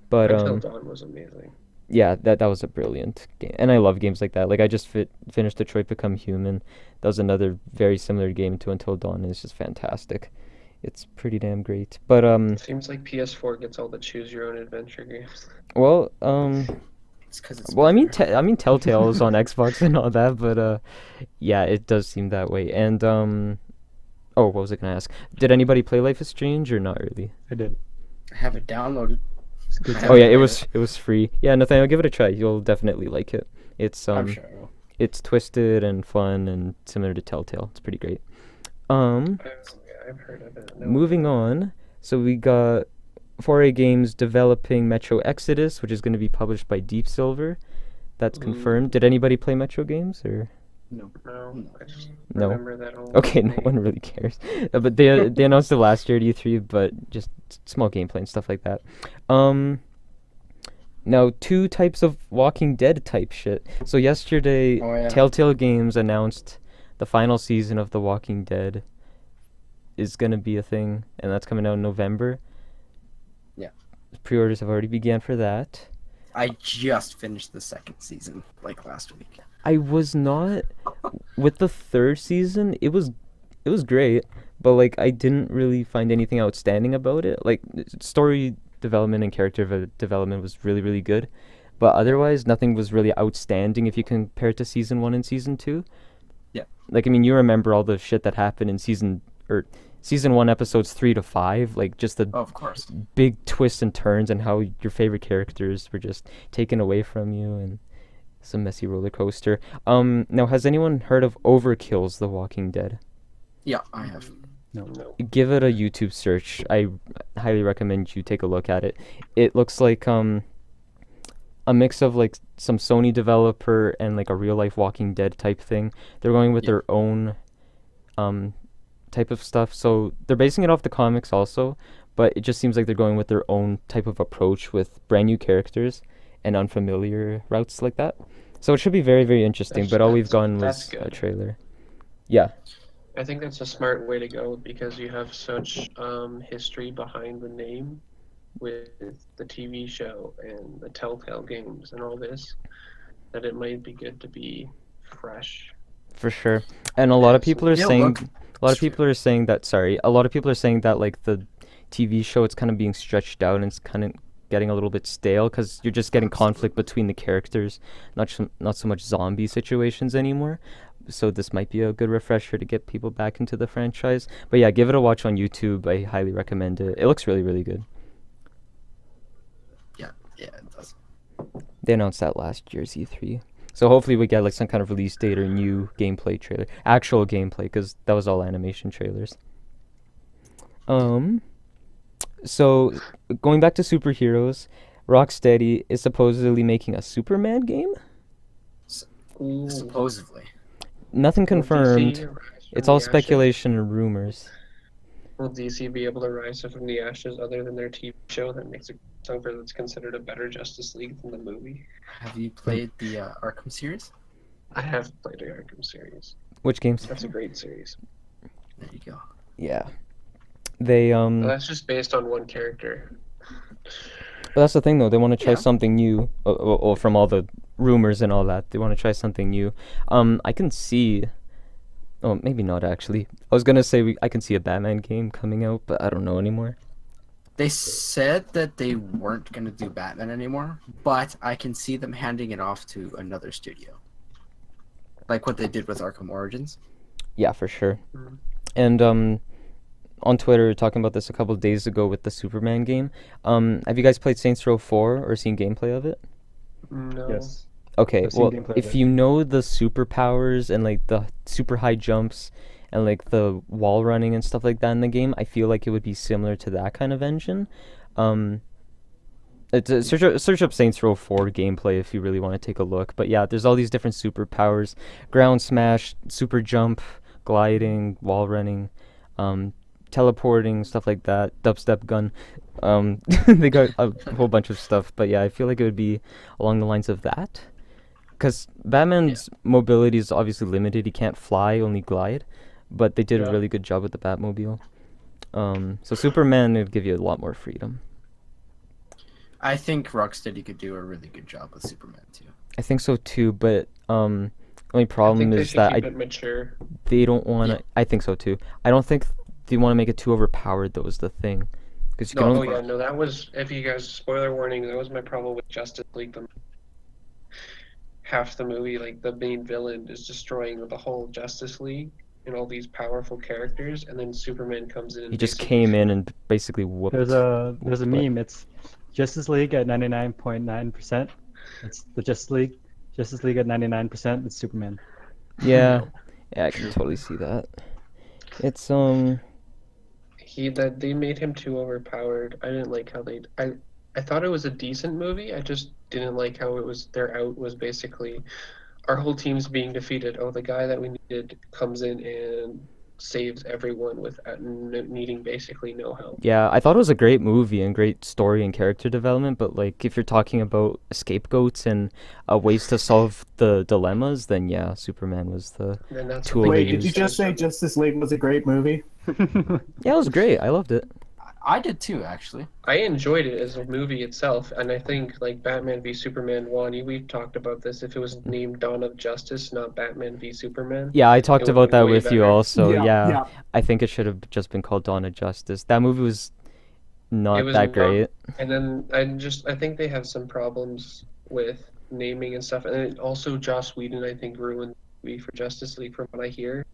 But Until Dawn was amazing. yeah, that was a brilliant game, and I love games like that. Like I just finished Detroit Become Human. That was another very similar game to Until Dawn, and it's just fantastic. It's pretty damn great. But Seems like PS4 gets all the choose your own adventure games. well It's because it's. well, I mean better. Telltale is on Xbox and all that, but yeah, it does seem that way. And oh, what was I gonna ask? Did anybody play Life is Strange or not really? I did. I have it downloaded. It's good. I stuff. Oh haven't yeah, played it was free. Yeah, Nathaniel, give it a try. You'll definitely like it. It's I'm sure I will. it's twisted and fun and similar to Telltale. It's pretty great. I've heard of it. No. Moving on. So we got 4A Games developing Metro Exodus, which is going to be published by Deep Silver. That's confirmed. Did anybody play Metro games or No. No, I just no? remember that whole Okay, no name. one really cares. But they announced it last year at E3, but just small gameplay and stuff like that. Now, two types of Walking Dead type shit. So yesterday, Oh, yeah. Telltale Games announced the final season of The Walking Dead is gonna be a thing, and that's coming out in November. Yeah. Pre-orders have already began for that. I just finished the second season like last week. I was not with the third season. It was great, but like I didn't really find anything outstanding about it. Like story development and character development was really really good, but otherwise nothing was really outstanding if you compare it to season 1 and season 2. Yeah. Like I mean, you remember all the shit that happened in season 1 episodes 3 to 5, like just the Oh, of course. big twists and turns and how your favorite characters were just taken away from you, and some messy roller coaster. Now has anyone heard of Overkill's The Walking Dead? Yeah, I have. No. Give it a YouTube search. I highly recommend you take a look at it. It looks like a mix of like some Sony developer and like a real life Walking Dead type thing. They're going with Yeah. their own type of stuff. So they're basing it off the comics also, but it just seems like they're going with their own type of approach with brand new characters and unfamiliar routes like that. So it should be very, very interesting. But all we've gotten That's was a good. trailer. Yeah. I think that's a smart way to go because you have such history behind the name with the TV show and the Telltale games and all this that it might be good to be fresh. For sure. And a lot of people are Yeah, saying look, a lot of people are saying that like the TV show, it's kind of being stretched out and it's kind of getting a little bit stale because you're just getting conflict between the characters, not so much zombie situations anymore. So this might be a good refresher to get people back into the franchise. But yeah, give it a watch on YouTube. I highly recommend it. It looks really, really good. Yeah, it does. They announced that last year's E3. So hopefully we get like some kind of release date or new gameplay trailer. Actual gameplay, because that was all animation trailers. So going back to superheroes, Rocksteady is supposedly making a Superman game? Ooh. Supposedly. Nothing Will confirmed. DC rise from It's all the ashes? speculation and rumors. Will DC be able to rise from the ashes other than their TV show that makes it something that's considered a better Justice League than the movie? Have you played the Arkham series? I have played the Arkham series. Which games? That's a great series. There you go. Yeah. They But that's just based on one character. But that's the thing, though. They want to try Yeah. something new. Or from all the rumors and all that, they want to try something new. I can see Oh, maybe not actually. I was gonna say I can see a Batman game coming out, but I don't know anymore. They said that they weren't going to do Batman anymore, but I can see them handing it off to another studio. Like what they did with Arkham Origins. Yeah, for sure. Mhm. And on Twitter, talking about this a couple of days ago with the Superman game. Have you guys played Saints Row 4 or seen gameplay of it? No. Yes. Okay, I've seen well, gameplay of if it. you know the superpowers and like the super high jumps and like the wall running and stuff like that in the game, I feel like it would be similar to that kind of engine. Um, search up Saints Row 4 gameplay if you really want to take a look. But yeah, there's all these different superpowers: ground smash, super jump, gliding, wall running, teleporting, stuff like that. Dubstep gun. They got a whole bunch of stuff. But yeah, I feel like it would be along the lines of that. Because Batman's mobility is obviously limited. He can't fly, only glide. But they did a Yeah. really good job with the Batmobile. So Superman would give you a lot more freedom. I think Rocksteady could do a really good job with Superman too. I think so too, but only I problem think they is should that keep it mature. they don't want to. Yeah. I think so too. I don't think they want to make it too overpowered. Though is the thing, because you can No, only. Oh yeah, no, that was, if you guys, spoiler warning, that was my problem with Justice League. Half the movie, like the main villain is destroying the whole Justice League and all these powerful characters, and then Superman comes in and He just basically came in and basically whooped. There's a What? meme. It's Justice League at 99.9%. It's the Justice League. Justice League at 99%. It's Superman. Yeah, yeah, I can totally see that. It's that they made him too overpowered. I didn't like how I thought it was a decent movie. I just didn't like how it was, their out was basically our whole team's being defeated. Oh, the guy that we needed comes in and saves everyone with needing basically no help. Yeah, I thought it was a great movie and great story and character development, but like if you're talking about scapegoats and ways to solve the dilemmas, then yeah, Superman was the And that's Tool what Wait, they did you used just say as- Justice League was a great movie? Yeah, it was great. I loved it. I did too, actually. I enjoyed it as a movie itself, and I think like Batman v Superman 1, we've talked about this. If it was named Dawn of Justice, not Batman v Superman, Yeah, I talked It about would've that been way with you better. also. Yeah, yeah. I think it should have just been called Dawn of Justice. That movie was not It was that not- great. and then I think they have some problems with naming and stuff, and then also Joss Whedon I think ruined the movie for Justice League from what I hear,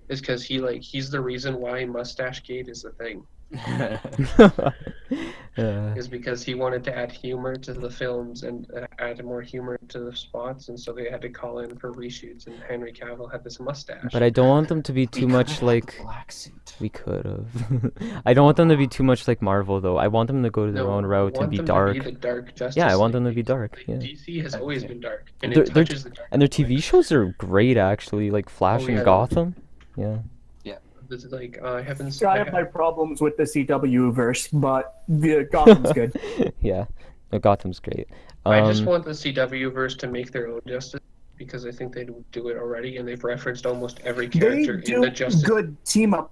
is because he's the reason why Mustache Gate is a thing. Is because he wanted to add humor to the films and add more humor to the spots, and so they had to call in for reshoots. And Henry Cavill had this mustache. But I don't want them to be We too could've much had the like black suit. we could have. I don't want them to be too much like Marvel though. I want them to go to their No, own I route and want be them dark. To be the dark Justice Yeah, I want League. them to be dark. Like, Yeah. DC has always been dark, and They're- it they're- touches the dark. And their TV shows are great actually, like Flash Oh, and yeah. Gotham. Yeah. This is like I haven't. So I have my problems with the CW verse, but the Gotham's good. Yeah. No, Gotham's great. I just want the CW verse to make their own Justice, because I think they do it already, and they've referenced almost every They character in the do Justice. good team up.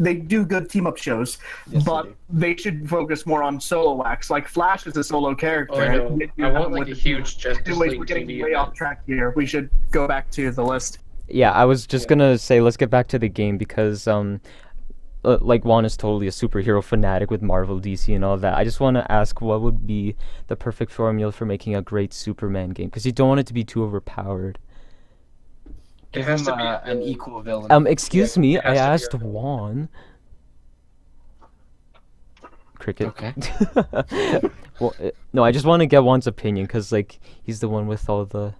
They do good team up shows, Yes, they but do. they should focus more on solo acts. Like Flash is a solo character. Oh, I know. They do I have want him like with a the team. huge Justice Anyways, League we're getting TV way event. off track here. We should go back to the list. Yeah, I was just Yeah. gonna say let's get back to the game because like Juan is totally a superhero fanatic with Marvel, DC, and all that. I just want to ask what would be the perfect formula for making a great Superman game because you don't want it to be too overpowered. Give has him to be an a- equal villain. Excuse Yeah, me, it I has to be a asked villain. Juan. Cricket. Okay. Well, no, I just want to get Juan's opinion because like he's the one with all the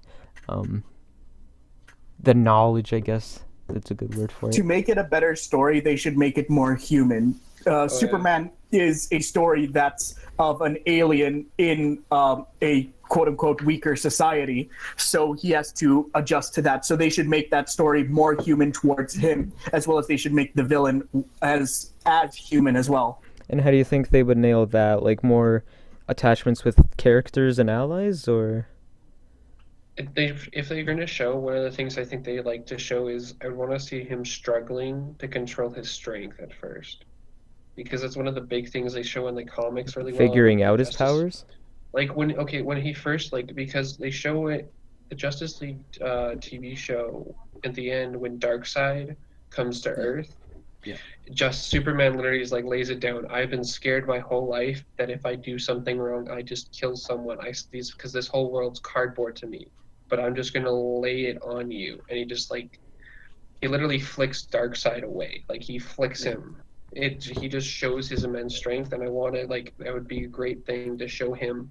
knowledge, I guess. That's a good word for it. To make it a better story, they should make it more human. yeah. Superman is a story that's of an alien in a quote-unquote weaker society, so he has to adjust to that. So they should make that story more human towards him, as well as they should make the villain as human as well. And how do you think they would nail that? Like more attachments with characters and allies, or? If they're going to show, one of the things I think they like to show is I want to see him struggling to control his strength at first, because that's one of the big things they show in the comics really well. Figuring out his Justice- powers? Like when he first, like, because they show it, the Justice League TV show at the end when Darkseid comes to Earth. Yeah. Just Superman literally is like lays it down. I've been scared my whole life that if I do something wrong, I just kill someone. Because this whole world's cardboard to me. But I'm just gonna lay it on you. And he literally flicks Darkseid away. Like he flicks him. He just shows his immense strength, and I wanted that would be a great thing to show him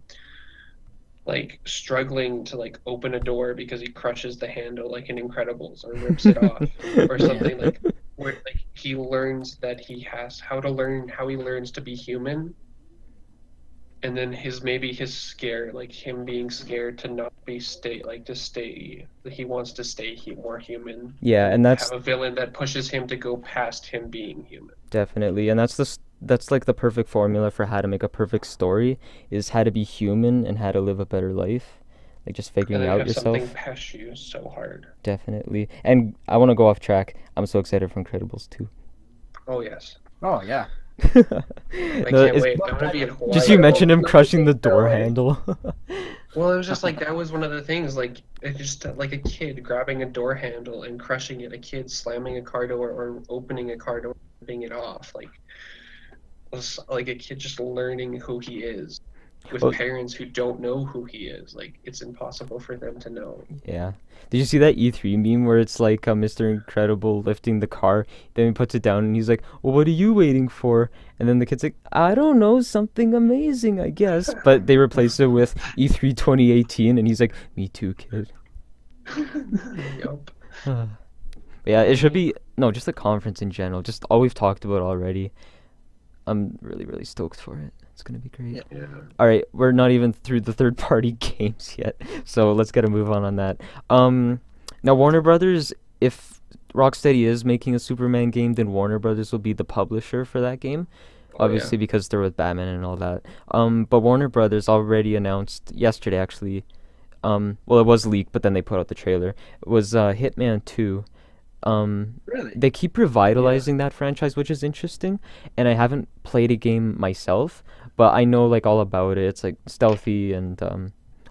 like struggling to like open a door because he crushes the handle like in Incredibles or rips it off or something like where like he learns that he has how he learns to be human, and then his scare, like him being scared to not be he wants to stay more human. Yeah, and that's have a villain that pushes him to go past him being human. definitely, and that's like the perfect formula for how to make a perfect story, is how to be human and how to live a better life. Like just And figuring then out have yourself. something past you so hard. Definitely. And I want to go off track. I'm so excited for Incredibles 2. Oh yes. Oh yeah. I can't wait. I'm gonna be in Hawaii. Just you mentioned him crushing the door handle. Well, it was just like that was one of the things. Like it just like a kid grabbing a door handle and crushing it. A kid slamming a car door or opening a car door, ripping it off. Like a kid just learning who he is, with Well- parents who don't know who he is. Like it's impossible for them to know. Yeah. Did you see that E3 meme where it's like Mr. Incredible lifting the car, then he puts it down and he's like, well, what are you waiting for? And then the kid's like, I don't know, something amazing, I guess. But they replace it with E3 2018 and he's like, me too, kid. Yup. Yeah, it should be, no, just the conference in general, just all we've talked about already. I'm really, really stoked for it. It's going to be great. Yeah. All right, we're not even through the third-party games yet, so let's get a move on that. Now Warner Brothers, if Rocksteady is making a Superman game, then Warner Brothers will be the publisher for that game, obviously because they're with Batman and all that. But Warner Brothers already announced yesterday, actually. Well, it was leaked, but then they put out the trailer. It was Hitman 2. Really? They keep revitalizing that franchise, which is interesting. And I haven't played a game myself, but I know like all about it. It's like stealthy and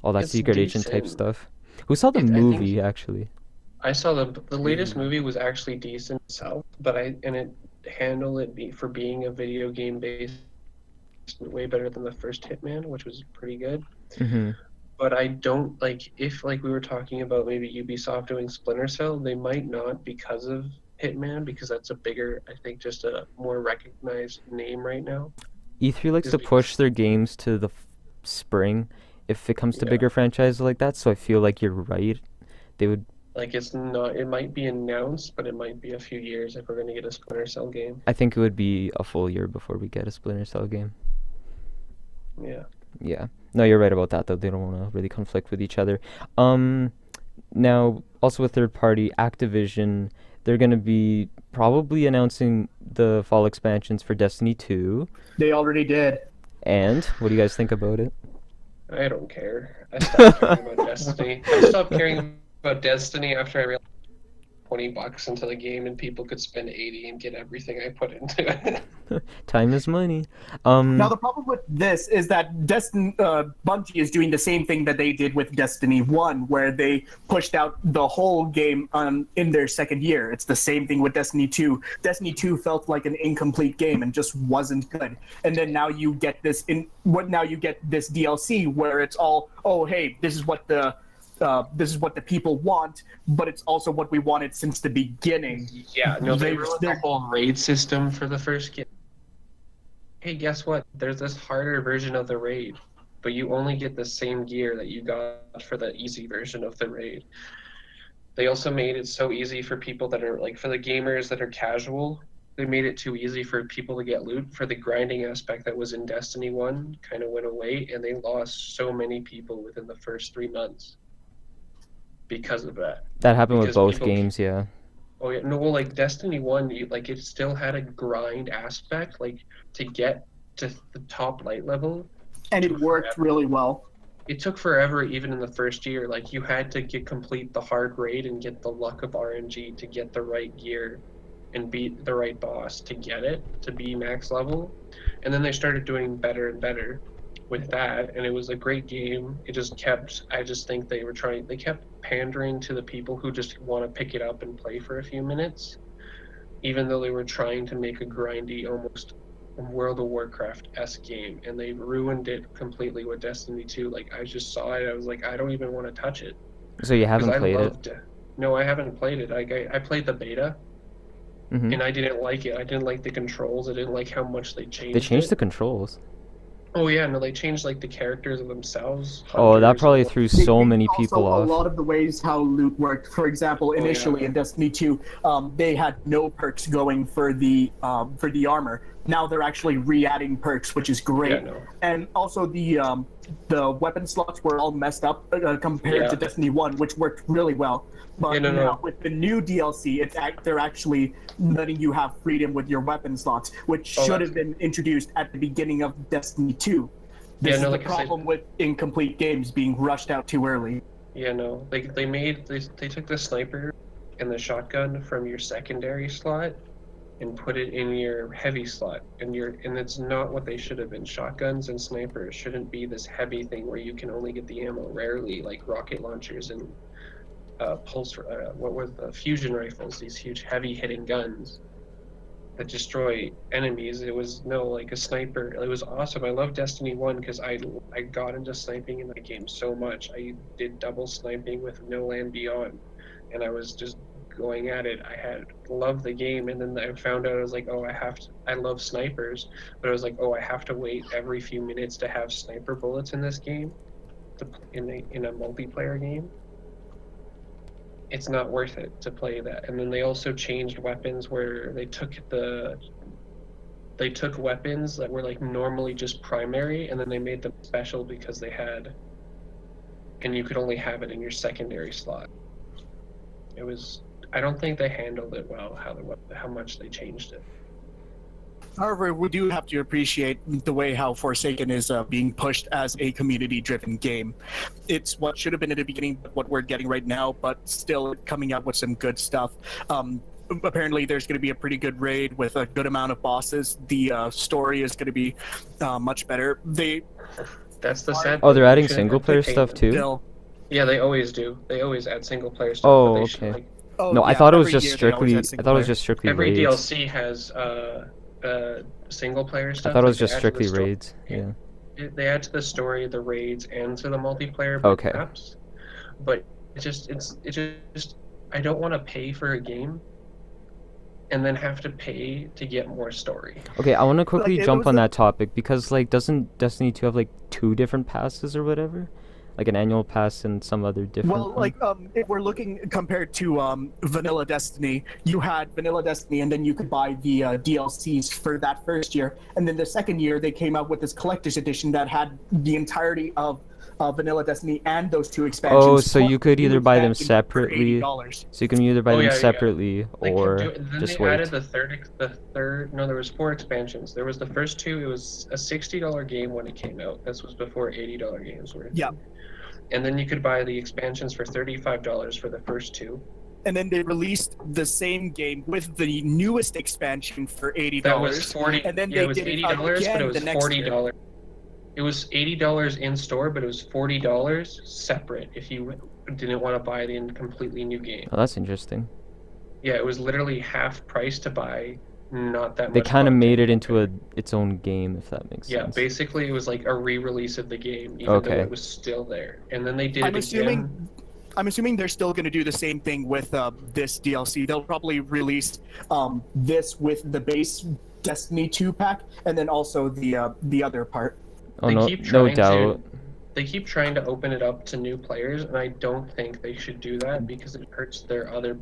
all that It's secret agent type decent. stuff. Who saw the I think- movie actually? I saw the latest movie was actually decent itself, but it handled it for being a video game based way better than the first Hitman, which was pretty good. Mm-hmm. But I don't like if like we were talking about maybe Ubisoft doing Splinter Cell, they might not because of Hitman, because that's a bigger, I think, just a more recognized name right now. E3 likes Is to because- push their games to the spring if it comes to Yeah. bigger franchises like that. So I feel like you're right. They would. Like it's not, it might be announced, but it might be a few years if we're gonna get a Splinter Cell game. I think it would be a full year before we get a Splinter Cell game. Yeah. Yeah. No, you're right about that though. They don't want to really conflict with each other. Now also a third party, Activision, they're going to be probably announcing the fall expansions for Destiny 2. They already did. And what do you guys think about it? I don't care. I stopped caring about Destiny. I stopped caring about Destiny after I realized $20 into the game and people could spend 80 and get everything I put into it. Time is money. Now the problem with this is that Bungie is doing the same thing that they did with Destiny 1, where they pushed out the whole game in their second year. It's the same thing with Destiny 2. Destiny 2 felt like an incomplete game and just wasn't good. And then now you get this DLC where it's all, oh hey, this is what the people want, but it's also what we wanted since the beginning. Yeah, no, they They- ruined the they're- whole raid system for the first game. Hey, guess what? There's this harder version of the raid, but you only get the same gear that you got for the easy version of the raid. They also made it so easy for people that are, like, for the gamers that are casual, they made it too easy for people to get loot. For the grinding aspect that was in Destiny 1 kind of went away, and they lost so many people within the first 3 months because of that. That happened with Because both people- games, yeah. Oh yeah, no, well, like Destiny 1, it still had a grind aspect, like to get to the top light level. And it worked really well. It took forever, even in the first year. Like you had to complete the hard raid and get the luck of RNG to get the right gear and beat the right boss to get it to be max level. And then they started doing better and better. with that, and it was a great game. It just kept. I just think they kept pandering to the people who just want to pick it up and play for a few minutes, even though they were trying to make a grindy, almost World of Warcraft-esque game, and they ruined it completely with Destiny 2. Like, I just saw it, I was like, I don't even want to touch it. So you 'Cause haven't I played it? loved it. No, I haven't played it. I played the beta, Hmm. and I didn't like it. I didn't like the controls. I didn't like how much they changed They changed it. the controls. Oh yeah, no, they changed like the characters of themselves. Oh, that hunters, probably and threw They so changed many also people a off. lot of the ways how loot worked. For example, yeah. initially in Destiny 2, they had no perks going for the armor. Now they're actually re-adding perks, which is great. Yeah, no. And also the weapon slots were all messed up compared Yeah. to Destiny 1, which worked really well. But Yeah, no, now no. with the new DLC, they're actually letting you have freedom with your weapon slots, which Oh, should that's have been introduced at the beginning of Destiny 2. This is no, the like I said- problem with incomplete games being rushed out too early. Yeah, no. They took the sniper and the shotgun from your secondary slot and put it in your heavy slot, and it's not what they should have been. Shotguns and snipers shouldn't be this heavy thing where you can only get the ammo rarely, like rocket launchers and fusion rifles, these huge heavy hitting guns that destroy enemies. It was like a sniper. It was awesome. I love Destiny 1 because I got into sniping in that game so much. I did double sniping with No Land Beyond, and I was just going at it. I loved the game, and then I found out I was like, oh, I love snipers, but I was like, oh, I have to wait every few minutes to have sniper bullets in this game, in a multiplayer game. It's not worth it to play that. And then they also changed weapons where they took weapons that were like normally just primary, and then they made them special because and you could only have it in your secondary slot. I don't think they handled it well, how much they changed it. However, we do have to appreciate the way how Forsaken is being pushed as a community-driven game. It's what should have been at the beginning, but what we're getting right now, but still coming out with some good stuff. Apparently, there's going to be a pretty good raid with a good amount of bosses. The story is going to be much better. That's the sad. Oh, they're thing. adding You shouldn't single have to player pay stuff them. too? Still, Yeah, they always do. They always add single player stuff. Oh, but they should, okay. oh, No, I yeah, thought it was every just year they always strictly. add I single thought it was player. just strictly every raids. DLC has single player stuff. I thought it was like they just add to the strictly sto- raids. Yeah. They add to the story, the raids, and to the multiplayer Okay. maps. But it's just I don't want to pay for a game and then have to pay to get more story. Okay, I want to quickly it jump was on the- that topic because like doesn't Destiny 2 have like 2 different passes or whatever? Like an annual pass and some other different well, one? like if we're looking compared to Vanilla Destiny, you had Vanilla Destiny, and then you could buy the DLCs for that first year, and then the second year they came out with this collector's edition that had the entirety of Vanilla Destiny and those 2 expansions. Oh, so plus you could new either buy them expansion for separately. $80. So you can either buy Oh, them yeah, yeah. separately They or kept then just they wait. added the third. No, there was 4 expansions. There was the first 2. It was a $60 game when it came out. This was before $80 games were. Yeah. And then you could buy the expansions for $35 for the first 2. And then they released the same game with the newest expansion for $80. That was 40. And then yeah, they it was did it $80, but again it was the next year. $40. It was $80 in store, but it was $40 separate if you didn't want to buy the completely new game. Oh, that's interesting. Yeah, it was literally half price to buy, not that They much. kind of content. made it into its own game, if that makes Yeah, sense. basically it was like a re-release of the game, even Okay. though it was still there. And then they did I'm it assuming again. I'm assuming they're still going to do the same thing with this DLC. They'll probably release this with the base Destiny 2 pack, and then also the other part. Oh, They no, keep no trying doubt. They keep trying to open it up to new players, and I don't think they should do that because it hurts their other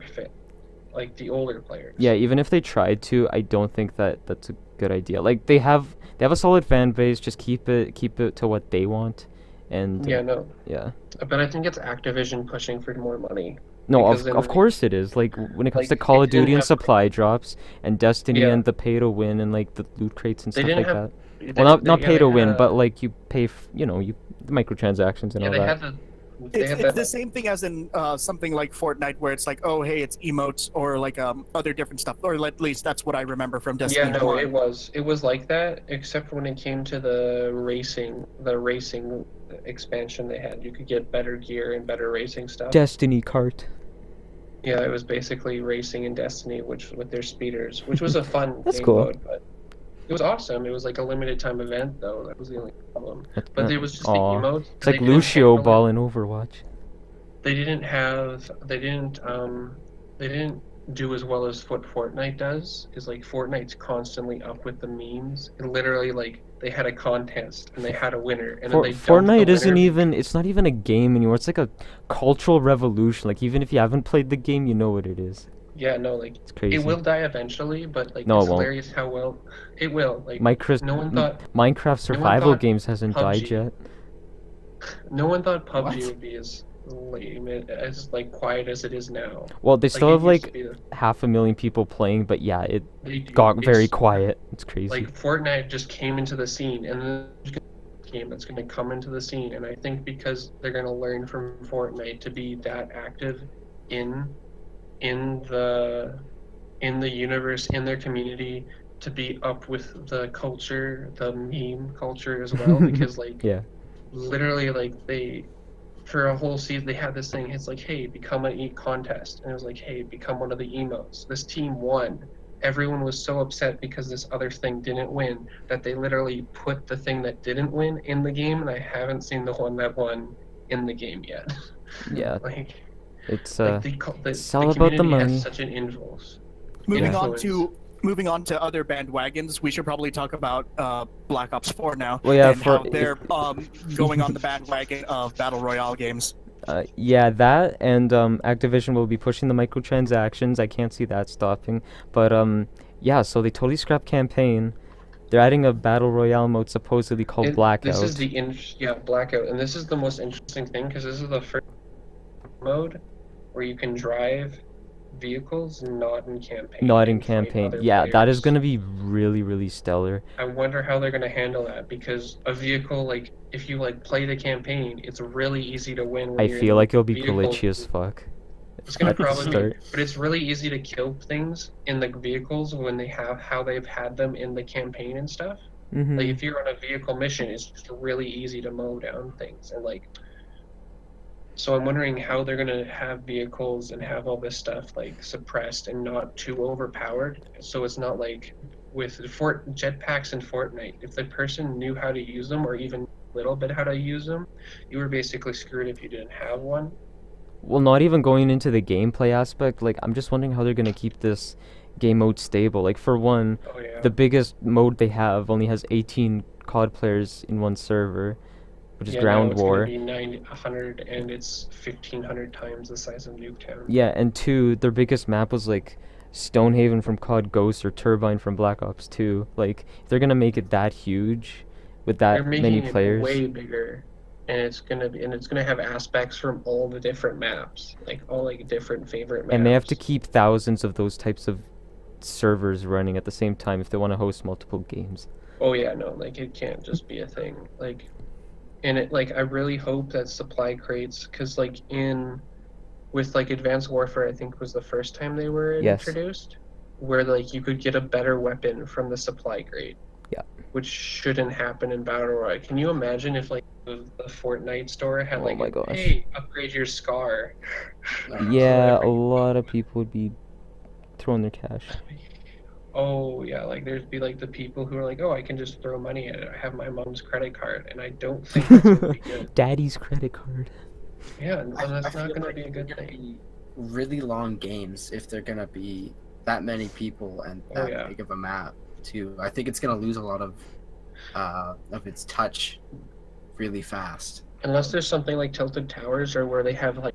like the older players. Yeah, even if they tried to, I don't think that's a good idea. Like they have a solid fan base. Just keep it to what they want, and Yeah, no. yeah. But I think it's Activision pushing for more money. No, Because then of they- course it is. Like when it comes Like, to Call they of Duty didn't and have- supply drops and Destiny Yeah. and the pay to win and like the loot crates and They stuff didn't like have- that. Well, not yeah, pay they to had win, a- but like you pay, the microtransactions and yeah, all they that. had They It's, had it's that. the same thing as in something like Fortnite, where it's like, oh, hey, it's emotes or like other different stuff, or at least that's what I remember from Destiny Yeah, no, 1. it was like that, except when it came to the racing expansion they had. You could get better gear and better racing stuff. Destiny Kart. Yeah, it was basically racing in Destiny, which with their speeders, which was a fun That's game cool. mode, but it was awesome. It was like a limited time event though. That was the only problem. But it was just the Aw. emotes. It's like They didn't Lucio handle it. Ball in Overwatch. They didn't do as well as what Fortnite does, because like Fortnite's constantly up with the memes. And literally like they had a contest and they had a winner, and then they dumped the Fortnite isn't winner even, it's not even a game anymore. It's like a cultural revolution. Like, even if you haven't played the game, you know what it is. Yeah, no, like It's crazy. it will die eventually, but like No, it it's won't. hilarious how well it will. Like no one thought Minecraft survival thought games hasn't died PUBG yet. no one thought PUBG What? would be as lame, as like quiet as it is now. Well, they still it have used like to be 500,000 people playing, but yeah, it they do. got very It's- quiet. It's crazy. Like Fortnite just came into the scene, and then there's a game that's going to come into the scene, and I think because they're going to learn from Fortnite to be that active in the universe, in their community, to be up with the culture, the meme culture as well, because like Yeah. literally like they for a whole season they had this thing. It's like, hey, become an eat contest, and it was like, hey, become one of the emotes. This team won. Everyone was so upset because this other thing didn't win that they literally put the thing that didn't win in the game, and I haven't seen the one that won in the game yet. Yeah. Like, It's like the it's all about the community money. has such an influence. Moving Yeah. on to other bandwagons, we should probably talk about Black Ops 4 now. Well, yeah, and for- how they're going on the bandwagon of battle royale games. Yeah, that and Activision will be pushing the microtransactions. I can't see that stopping. But yeah, so they totally scrapped campaign. They're adding a battle royale mode supposedly called Blackout. This is Blackout, and this is the most interesting thing because this is the first mode where you can drive vehicles not in campaign. Not in and fight campaign. other Yeah, that is players. gonna be really, really stellar. I wonder how they're gonna handle that because a vehicle, like if you like play the campaign, it's really easy to win. When I you're feel in like it'll be vehicles. glitchy as fuck. It's gonna at the probably be, start. but it's really easy to kill things in the vehicles when they have how they've had them in the campaign and stuff. Mm-hmm. Like if you're on a vehicle mission, it's just really easy to mow down things and like. So I'm wondering how they're gonna have vehicles and have all this stuff like suppressed and not too overpowered. So it's not like with jetpacks in Fortnite. If the person knew how to use them or even a little bit how to use them, you were basically screwed if you didn't have one. Well, not even going into the gameplay aspect, like, I'm just wondering how they're gonna keep this game mode stable. Like, for one, Oh yeah. the biggest mode they have only has 18 COD players in one server, which is Yeah, Ground now it's War. gonna be 100, and it's 1,500 times the size of Nuketown. Yeah, and two, their biggest map was like Stonehaven from COD Ghost or Turbine from Black Ops 2. Like, if they're gonna make it that huge with They're that making many it players. way bigger, and it's gonna have aspects from all the different maps, like all like different favorite maps. And they have to keep thousands of those types of servers running at the same time if they want to host multiple games. Oh yeah, no, like it can't just be a thing. Like, and it like I really hope that supply crates, because like with like Advanced Warfare, I think was the first time they were Yes. introduced, where like you could get a better weapon from the supply crate. Yeah. Which shouldn't happen in Battle Royale. Can you imagine if like the Fortnite store had Oh like, my gosh. hey, upgrade your Scar? Yeah, a lot of people would be throwing their cash. Oh yeah, like there'd be like the people who are like, oh, I can just throw money at it. I have my mom's credit card, and I don't think that's gonna be good. Daddy's credit card. Yeah, and that's I not feel gonna like be a good they're gonna thing. be really long games if they're gonna be that many people and Oh, that yeah. big of a map too. I think it's gonna lose a lot of its touch really fast. Unless there's something like Tilted Towers, or where they have like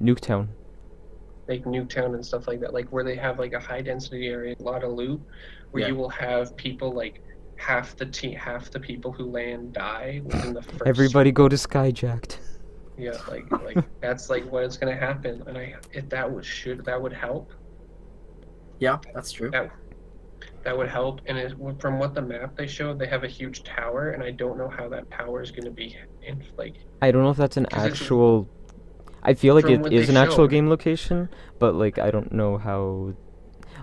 Nuketown. Nuketown and stuff like that, like where they have like a high density area, a lot of loot, where Yeah. you will have people like half the people who land die within the first. Everybody go to Skyjacked. Yeah, like that's like what is gonna happen, and that would help. Yeah, that's true. that would help. And from what the map they showed, they have a huge tower, and I don't know how that tower is going to be in like. I don't know if that's an 'Cause it's- actual. I feel like From it what is they an actual showed. game location, but like I don't know how.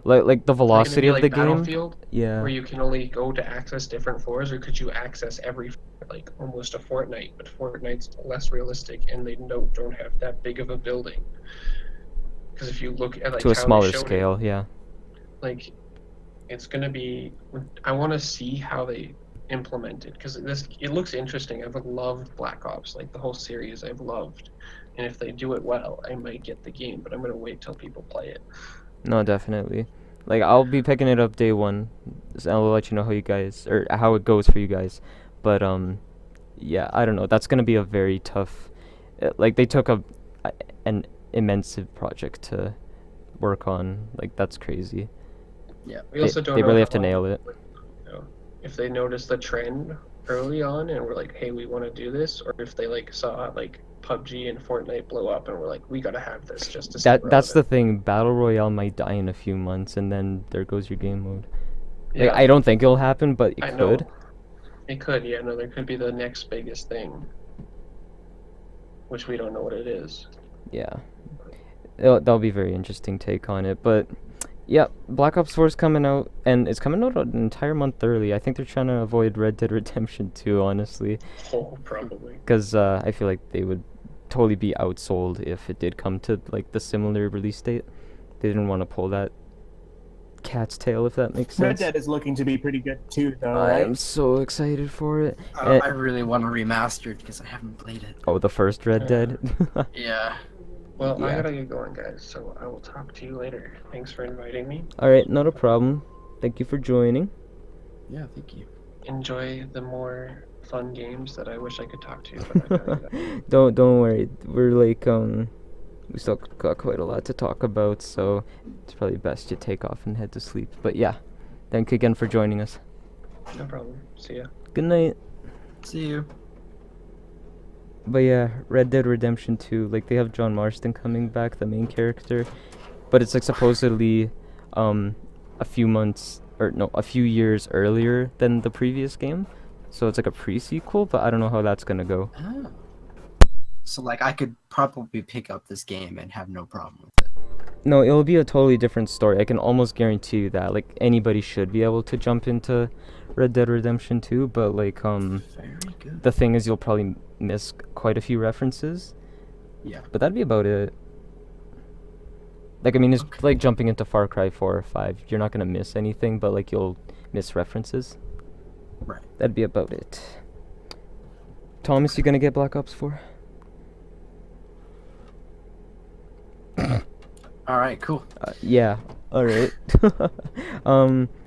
Like the Is it gonna velocity be of like the game. Battlefield, Yeah. where you can only go to access different floors, or could you access every like almost a Fortnite? But Fortnite's less realistic, and they don't have that big of a building. Because if you look at like To a how they smaller showed scale, it, yeah. like it's gonna be. I want to see how they implement it because it looks interesting. I've loved Black Ops, like the whole series. I've loved, and if they do it well, I might get the game. But I'm gonna wait till people play it. No, definitely. Like I'll be picking it up day one. So I'll let you know how you guys or how it goes for you guys. But yeah, I don't know. That's gonna be a very tough. Like they took an immense project to work on. Like that's crazy. Yeah. We also don't They know really how have to nail it. you know, if they noticed the trend early on and were like, "Hey, we want to do this," or if they like saw like PUBG and Fortnite blow up and were like, "We gotta have this just to." That's the thing. Battle Royale might die in a few months, and then there goes your game mode. Like Yeah, I don't think it'll happen, but it I could. know. It could, yeah. No, there could be the next biggest thing, which we don't know what it is. Yeah. That'll be a very interesting take on it, but yeah, Black Ops 4 is coming out, and it's coming out an entire month early. I think they're trying to avoid Red Dead Redemption 2, honestly, Oh, probably. because I feel like they would totally be outsold if it did come to like the similar release date. They didn't want to pull that cat's tail, if that makes Red sense. Dead is looking to be pretty good too, though, I right? am so excited for it. I really want to remaster it because I haven't played it. Oh, the first Red Dead. Yeah. Well, I Yeah. gotta get going, guys. So I will talk to you later. Thanks for inviting me. All right, not a problem. Thank you for joining. Yeah. Thank you. Enjoy the more fun games that I wish I could talk to. But I gotta get Don't worry. We're like we still got quite a lot to talk about, so it's probably best you take off and head to sleep. But yeah, thank you again for joining us. no problem. See ya. Good night. See you. But yeah, Red Dead Redemption 2, like they have John Marston coming back, the main character, but it's like supposedly a few years earlier than the previous game. So it's like a pre-sequel, but I don't know how that's gonna go. Oh. So like I could probably pick up this game and have no problem with it. No, it'll be a totally different story. I can almost guarantee you that. Like anybody should be able to jump into Red Dead Redemption 2, but like Very good. the thing is you'll probably miss quite a few references. Yeah. But that'd be about it. Like I mean it's Okay. like jumping into Far Cry 4 or 5. You're not going to miss anything, but like you'll miss references. Right. That'd be about it. Thomas, you going to get Black Ops 4? All right. Cool. Yeah. All right.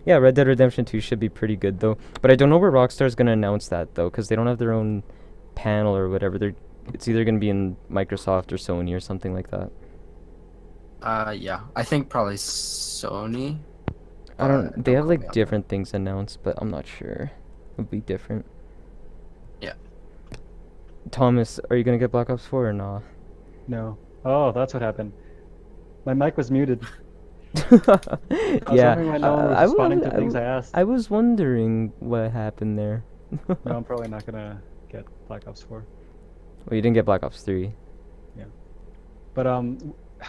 Yeah, Red Dead Redemption 2 should be pretty good though. But I don't know where Rockstar's gonna announce that though, because they don't have their own panel or whatever. It's either gonna be in Microsoft or Sony or something like that. Yeah. I think probably Sony. I don't. They have quote me like on different things announced, but I'm not sure. It'll be different. Yeah. Thomas, are you gonna get Black Ops 4 or not? No. Oh, that's what happened. My mic was muted. Yeah. hoping my no one was I responding to things I asked. I was wondering what happened there. No, I'm probably not gonna get Black Ops 4. Well, you didn't get Black Ops 3. But how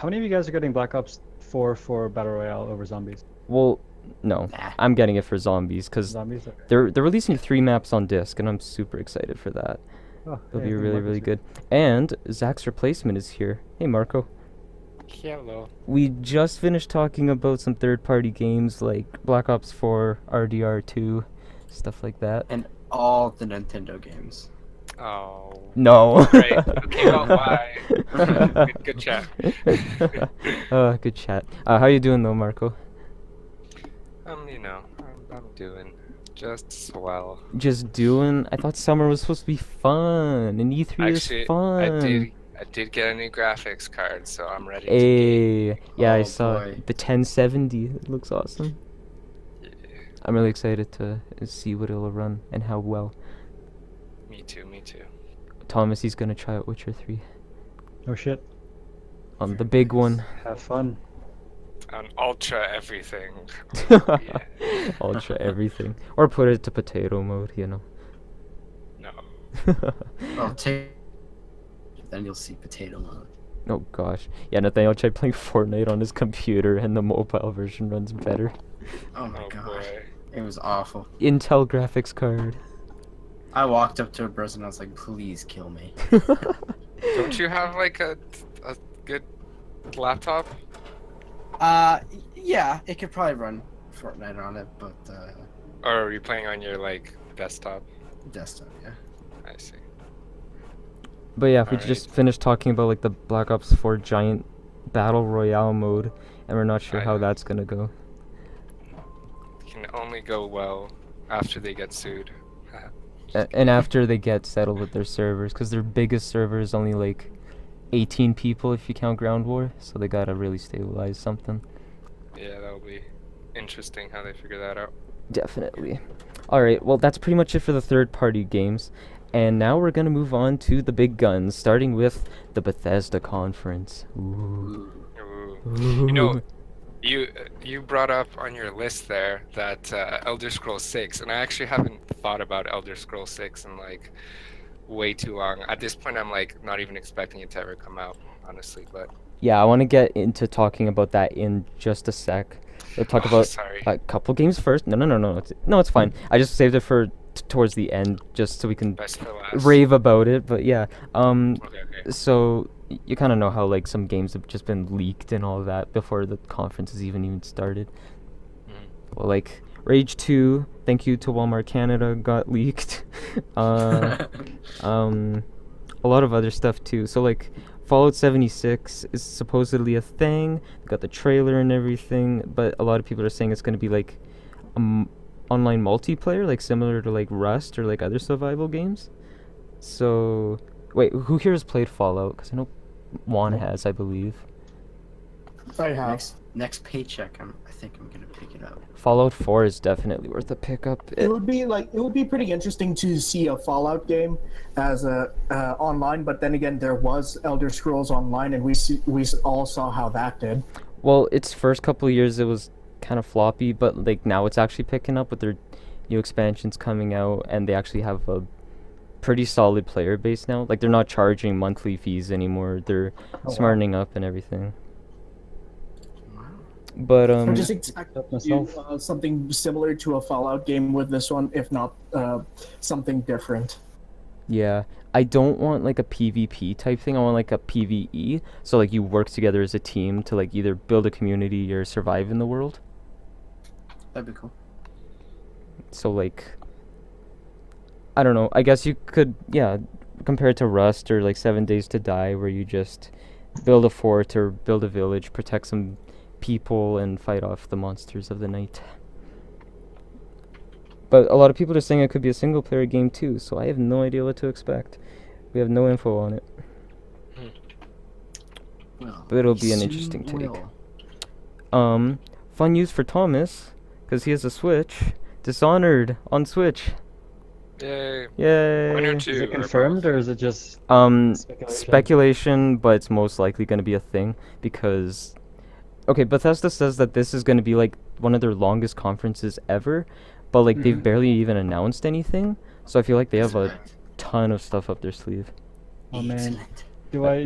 many of you guys are getting Black Ops 4 for Battle Royale over zombies? Well, no. Nah. I'm getting it for zombies because Zombies? they're releasing 3 maps on disc, and I'm super excited for that. Oh, It'll hey, be I think really, Marco's really here. good. And Zach's replacement is here. Hey, Marco. Hello. We just finished talking about some third-party games like Black Ops 4, RDR2, stuff like that. And all the Nintendo games. Oh. No. Great. Okay, well, bye. Good chat. Good chat. How you doing though, Marco? I'm doing just swell. Just doing. I thought summer was supposed to be fun, and E3 Actually, is fun. I did get a new graphics card, so I'm ready to game. Hey, yeah, I Oh, saw boy. the 1070. It looks awesome. Yeah, I'm really excited to see what it'll run and how well. me too. Thomas, he's gonna try out Witcher 3 Oh shit. on the big one. Have fun. On ultra everything. Oh, yeah. Ultra everything. Or put it to potato mode, you know. No. Well, take. Then you'll see potato mode. Oh gosh. Yeah, Nathaniel tried playing Fortnite on his computer and the mobile version runs better. Oh my Oh god, boy. it was awful. Intel graphics card. I walked up to a person and I was like, "Please kill me." Don't you have like a good laptop? Yeah, it could probably run Fortnite on it, but Or are you playing on your like desktop? desktop, yeah. I see. But yeah, if we Alright. just finished talking about like the Black Ops 4 giant battle royale mode, and we're not sure I how know. that's gonna go. Can only go well after they get sued. And after they get settled with their servers, because their biggest server is only like 18 people if you count Ground War, so they gotta really stabilize something. Yeah, that'll be interesting how they figure that out. Definitely. Alright, well that's pretty much it for the third-party games. And now we're gonna move on to the big guns, starting with the Bethesda conference. Ooh. Ooh. You know, you brought up on your list there that Elder Scrolls 6, and I actually haven't thought about Elder Scrolls 6 in like way too long. At this point, I'm like not even expecting it to ever come out, honestly. But Yeah, I want to get into talking about that in just a sec. We'll talk about sorry. a couple games first. No. It's fine. I just saved it for towards the end, just so we can Best for last. rave about it. But yeah, Okay. so you kind of know how like some games have just been leaked and all of that before the conference has even started. Mhm. Well, like Rage 2, thank you to Walmart Canada, got leaked. A lot of other stuff too. So like Fallout 76 is supposedly a thing. Got the trailer and everything, but a lot of people are saying it's going to be like online multiplayer, like similar to like Rust or like other survival games. So wait, who here has played Fallout? Because I know Juan has, I believe. I have. Next paycheck, I think I'm gonna pick it up. Fallout 4 is definitely worth a pickup. It would be pretty interesting to see a Fallout game as a online, but then again, there was Elder Scrolls Online, and we all saw how that did. Well, its first couple of years it was kind of floppy, but like now it's actually picking up with their new expansions coming out, and they actually have a pretty solid player base now. Like they're not charging monthly fees anymore. They're smartening up and everything. But I'm just expecting myself. something similar to a Fallout game with this one, if not something different. yeah, I don't want like a PvP type thing. I want like a PvE. So like you work together as a team to like either build a community or survive in the world. That'd be cool. So like I don't know. I guess you could compare it to Rust or like 7 Days to Die, where you just build a fort or build a village, protect some people, and fight off the monsters of the night. But a lot of people are saying it could be a single player game too, so I have no idea what to expect. We have no info on it. Well, But it'll we be an soon interesting take. will. Fun news for Thomas, because he has a Switch. Dishonored on Switch. Yay. Yay! One or Is two. it confirmed or is it just speculation? Speculation, but it's most likely going to be a thing because okay, Bethesda says that this is going to be like one of their longest conferences ever, but like they've barely even announced anything. So I feel like they have a ton of stuff up their sleeve. Oh man, Excellent.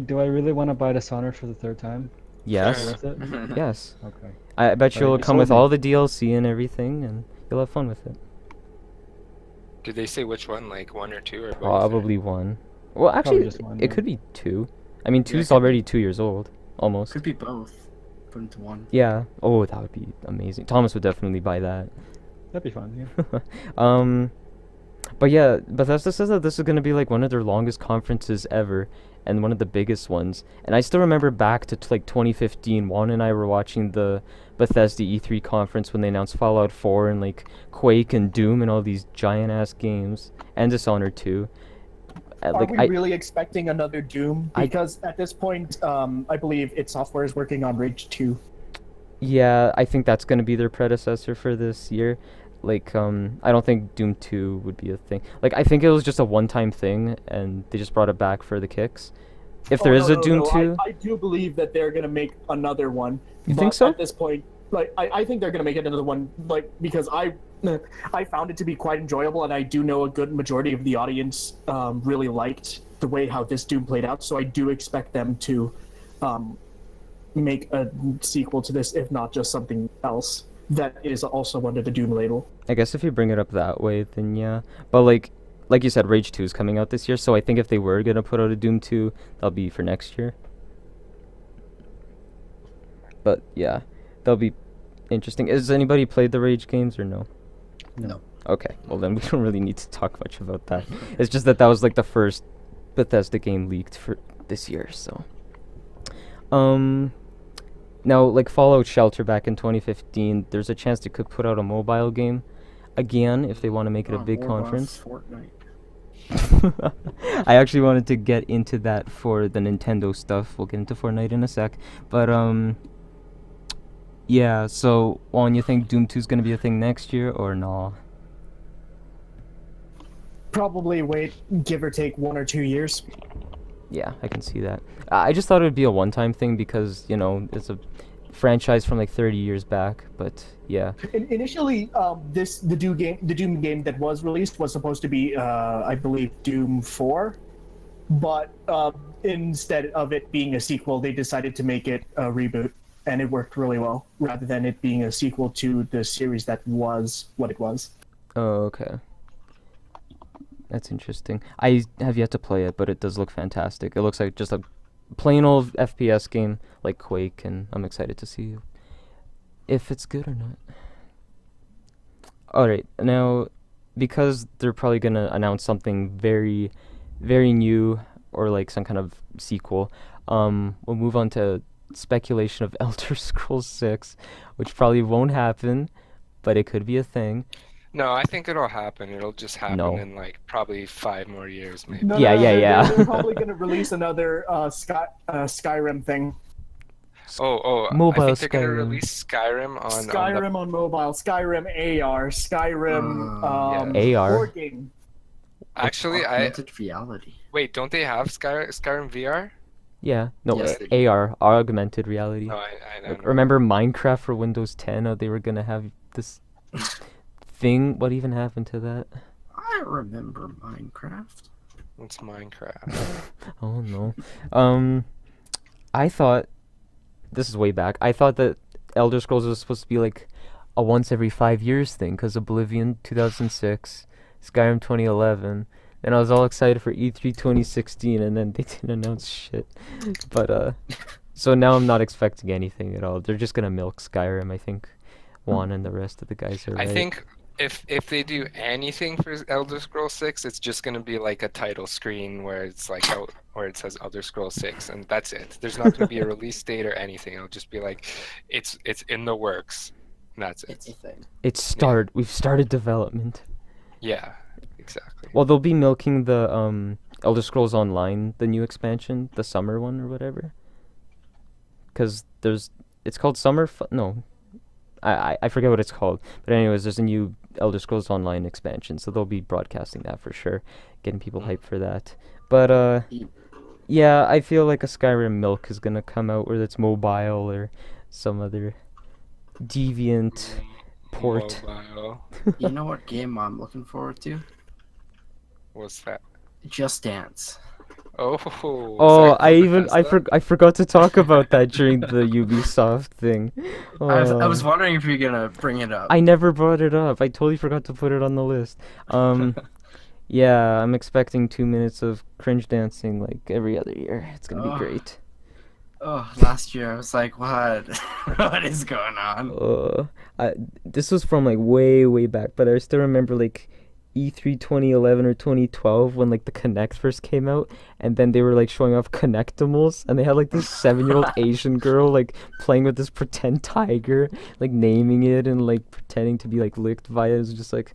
do I really want to buy Dishonored for the third time? Yes. Worth it? Yes. Okay. I bet Alright, you'll you come with sold me. all the DLC and everything, and you'll have fun with it. Did they say which one? Like one or two or both? Probably one. Well, actually, just one, it yeah. could be two. I mean, Yeah, it two's could already 2 years old, almost. Could be both. Put into one. Yeah. Oh, that would be amazing. Thomas would definitely buy that. That'd be fun. Yeah. But yeah, Bethesda says that this is gonna be like one of their longest conferences ever, and one of the biggest ones. And I still remember back to like 2015, Juan and I were watching the Bethesda E3 conference when they announced Fallout 4 and like Quake and Doom and all these giant ass games, and Dishonored 2. Are we really expecting another Doom? Because at this point, I believe id Software is working on Rage 2. Yeah, I think that's gonna be their predecessor for this year. Like, I don't think Doom 2 would be a thing. Like, I think it was just a one-time thing, and they just brought it back for the kicks. If there is a Doom 2... I do believe that they're going to make another one. You think so? At this point, like I think they're gonna make another one, like, because I found it to be quite enjoyable, and I do know a good majority of the audience really liked the way how this Doom played out. So I do expect them to make a sequel to this, if not just something else that is also under the Doom label. I guess if you bring it up that way, then yeah. But like you said, Rage 2 is coming out this year, so I think if they were gonna put out a Doom 2, that'll be for next year. But yeah, that'll be interesting. Has anybody played the Rage games or no? No. Okay, well then we don't really need to talk much about that. It's just that was like the first Bethesda game leaked for this year, so. Now, like Fallout Shelter back in 2015, there's a chance they could put out a mobile game again if they want to make it a big conference. Fortnite. I actually wanted to get into that for the Nintendo stuff. We'll get into Fortnite in a sec. But, yeah, so, Juan, you think Doom 2 is going to be a thing next year or no? Probably wait, give or take 1 or 2 years. Yeah, I can see that. I just thought it would be a one-time thing because, you know, it's a franchise from like 30 years back, but yeah. Initially, the Doom game that was released was supposed to be, I believe, Doom 4, but instead of it being a sequel, they decided to make it a reboot, and it worked really well, rather than it being a sequel to the series that was what it was. Oh, okay. That's interesting. I have yet to play it, but it does look fantastic. It looks like just a plain old FPS game like Quake, and I'm excited to see if it's good or not. Alright, now, because they're probably going to announce something very, very new, or like some kind of sequel, we'll move on to speculation of Elder Scrolls 6, which probably won't happen, but it could be a thing. No, I think it'll happen. It'll just happen No. in like probably 5 more years, maybe. No, Yeah, no, yeah, they're- yeah. They're probably going to release another Skyrim thing. I Mobile think they're gonna Skyrim. release Skyrim on Skyrim on mobile, Skyrim AR, Skyrim AR? board game. Actually, Augmented reality. wait. Don't they have Skyrim VR? Yeah, no, Yes, they AR, augmented reality. No, I Like, don't. remember Minecraft for Windows 10? Oh, they were gonna have this thing. What even happened to that? I remember Minecraft. It's Minecraft. Oh no. I thought this is way back. I thought that Elder Scrolls was supposed to be like a once every 5 years thing, because Oblivion 2006, Skyrim 2011, and I was all excited for E3 2016, and then they didn't announce shit. But so now I'm not expecting anything at all. They're just gonna milk Skyrim, I think. Juan and the rest of the guys are right. I think if they do anything for Elder Scrolls 6, it's just gonna be like a title screen where it's like where it says Elder Scrolls 6, and that's it. There's not gonna be a release date or anything. It'll just be like it's in the works, and that's it. It's a thing. We've started development. Yeah, exactly. Well, they'll be milking the Elder Scrolls Online, the new expansion, the summer one or whatever. Because it's called no, I forget what it's called. But anyways, there's a new Elder Scrolls Online expansion, so they'll be broadcasting that for sure, getting people hyped for that. But yeah, I feel like a Skyrim milk is gonna come out, whether it's mobile or some other deviant port. Mobile. You know what game I'm looking forward to? What's that? Just Dance. Oh. Oh, sorry, I forgot to talk about that during the Ubisoft thing. I was wondering if you're gonna bring it up. I never brought it up. I totally forgot to put it on the list. Yeah, I'm expecting 2 minutes of cringe dancing like every other year. It's gonna be Oh. great. Oh, last year I was like, what? What is going on? This was from like way back, but I still remember like E3 2011 or 2012 when like the Kinect first came out, and then they were like showing off Kinectimals, and they had like this 7-year-old Asian girl like playing with this pretend tiger, like naming it and like pretending to be like licked by it. It was just like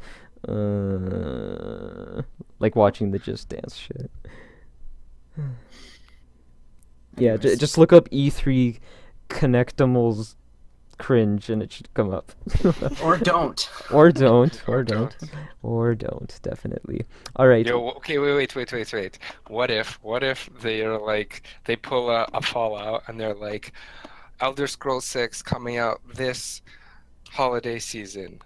watching the Just Dance shit. Yeah, Anyways. just look up E3 Connectimals cringe and it should come up. Or don't. Or don't. Or Or don't, definitely. All right. Yo, okay, wait. What if they're like they pull a Fallout and they're like, Elder Scrolls 6 coming out this holiday season.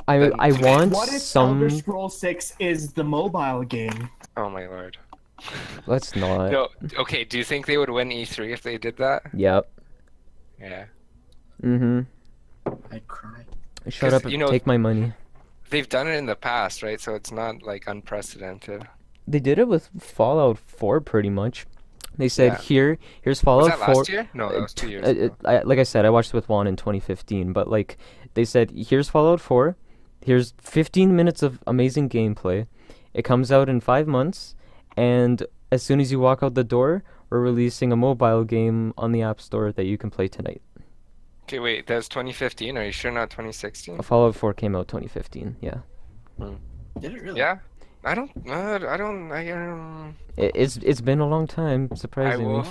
I want What if some. Elder Scrolls 6 is the mobile game? Oh my lord. Let's not. No, okay, do you think they would win E3 if they did that? Yep. Yeah. Mm-hmm. I'd cry. Shut 'Cause, up. you know- Take my money. They've done it in the past, right? So it's not like unprecedented. They did it with Fallout 4 pretty much. They said, Yeah. here's Was Fallout that 4. last year? No, that was 2 years ago. Like I said, I watched it with Juan in 2015, but like they said, here's Fallout 4. Here's 15 minutes of amazing gameplay. It comes out in 5 months, and as soon as you walk out the door, we're releasing a mobile game on the App Store that you can play tonight. Okay, wait, that was 2015? Are you sure not 2016? Fallout 4 came out 2015, yeah. Did it really? Yeah? I don't. It's been a long time, I surprisingly. will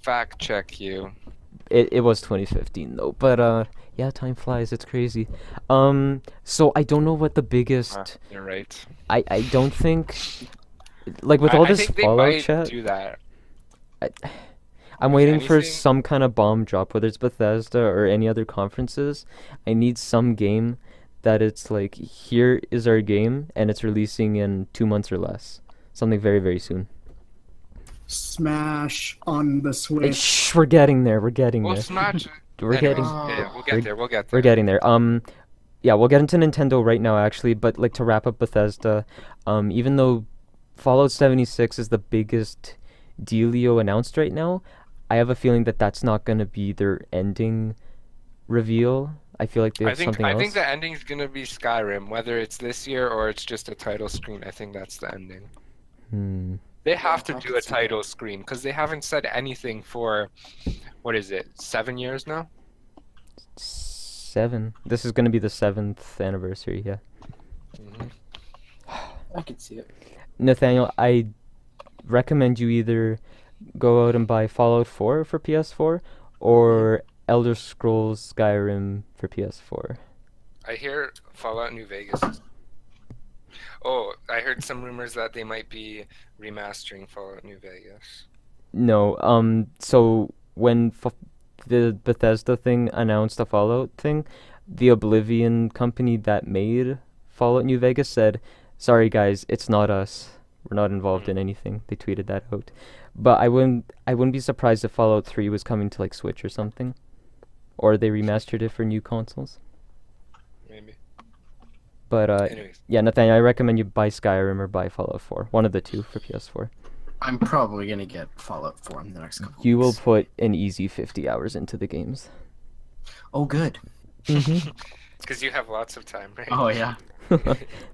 fact check you. It was 2015 though, but yeah, time flies. It's crazy. So I don't know what the biggest. You're right. I don't think, like with all I this think they Fallout might chat, do that. I'm if waiting for anything- some kind of bomb drop, whether it's Bethesda or any other conferences. I need some game that it's like, here is our game, and it's releasing in 2 months or less. Something very, very soon. Smash on the Hey, Switch. shh, we're getting there. We're getting Well, there. Smash. We're Anyways, getting. yeah, we'll we're- get there. We'll get there. We're getting there. Yeah, we'll get into Nintendo right now, actually. But like to wrap up Bethesda, even though Fallout 76 is the biggest dealio announced right now, I have a feeling that that's not gonna be their ending reveal. I feel like they have something I else. think the ending's gonna be Skyrim, whether it's this year or it's just a title screen. I think that's the ending. Hmm. They have to I do can a see title screen because they haven't said anything for, what is it, 7 years now? 7. This is gonna be the 7th anniversary. Yeah. Mhm. I could see it. Nathaniel, I recommend you either go out and buy Fallout 4 for PS4 or Elder Scrolls Skyrim for PS4. I hear Fallout New Vegas. Oh, I heard some rumors that they might be remastering Fallout New Vegas. No, so when the Bethesda thing announced a Fallout thing, the Oblivion company that made Fallout New Vegas said, "Sorry guys, it's not us. We're not involved in anything." They tweeted that out. But I wouldn't be surprised if Fallout 3 was coming to like Switch or something, or they remastered it for new consoles. Maybe. But Anyways, yeah, Nathaniel, I recommend you buy Skyrim or buy Fallout 4. One of the two for PS4. I'm probably gonna get Fallout 4 in the next couple. You will weeks. put an easy 50 hours into the games. Oh, good. because you have lots of time, right? Oh yeah.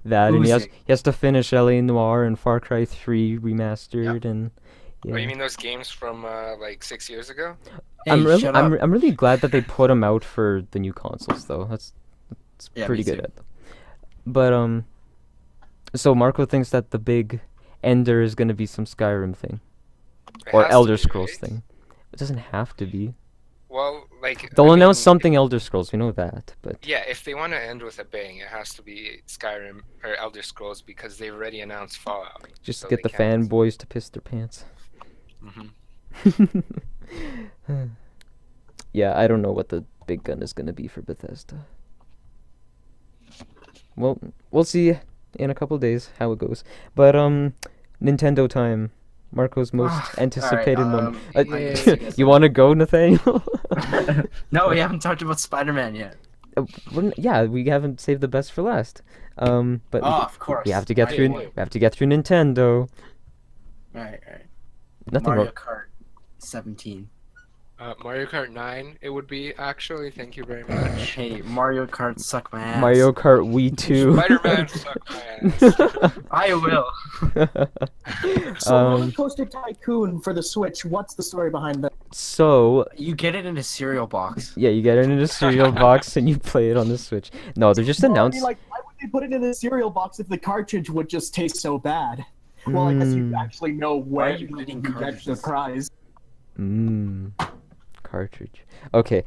That, and Oozing. he has to finish LA Noire and Far Cry 3 remastered, and yeah. Oh, you mean those games from like 6 years ago? Hey, I'm really shut up. I'm really glad that they put them out for the new consoles though. That's Yeah, pretty me good too. at them. But so Marco thinks that the big ender is gonna be some Skyrim thing It or has to Elder be, Scrolls right? thing. It doesn't have to be. Well, like They'll I announce mean, something Elder Scrolls, we know that, but Yeah, if they want to end with a bang, it has to be Skyrim or Elder Scrolls because they've already announced Fallout. just so get the they can't- fanboys to piss their pants. Mhm. Yeah, I don't know what the big gun is gonna be for Bethesda. Well, we'll see in a couple days how it goes. But Nintendo time, Marco's most Alright, anticipated one. yeah. You want to go, Nathaniel? No, we haven't talked about Spider-Man yet. Yeah, we haven't saved the best for last. But Oh, of course. we have to get Right through. away. We have to get through Nintendo. Right. Nothing Mario wrong. Kart 17. Mario Kart 9, it would be actually. Thank you very much. Hey, Mario Kart suck my ass. Mario Kart Wii 2. Spider-Man suck my ass. I will. So Roller um, Coaster Tycoon for the Switch. What's the story behind that? so You get it in a cereal box. yeah, you get it in a cereal box and you play it on the Switch. No, they're just Well, I mean, announced. like, why would they put it in a cereal box if the cartridge would just taste so bad? Well, I guess you Mm. actually know Why are when you you eating get the cartridges? prize. Cartridge. Okay.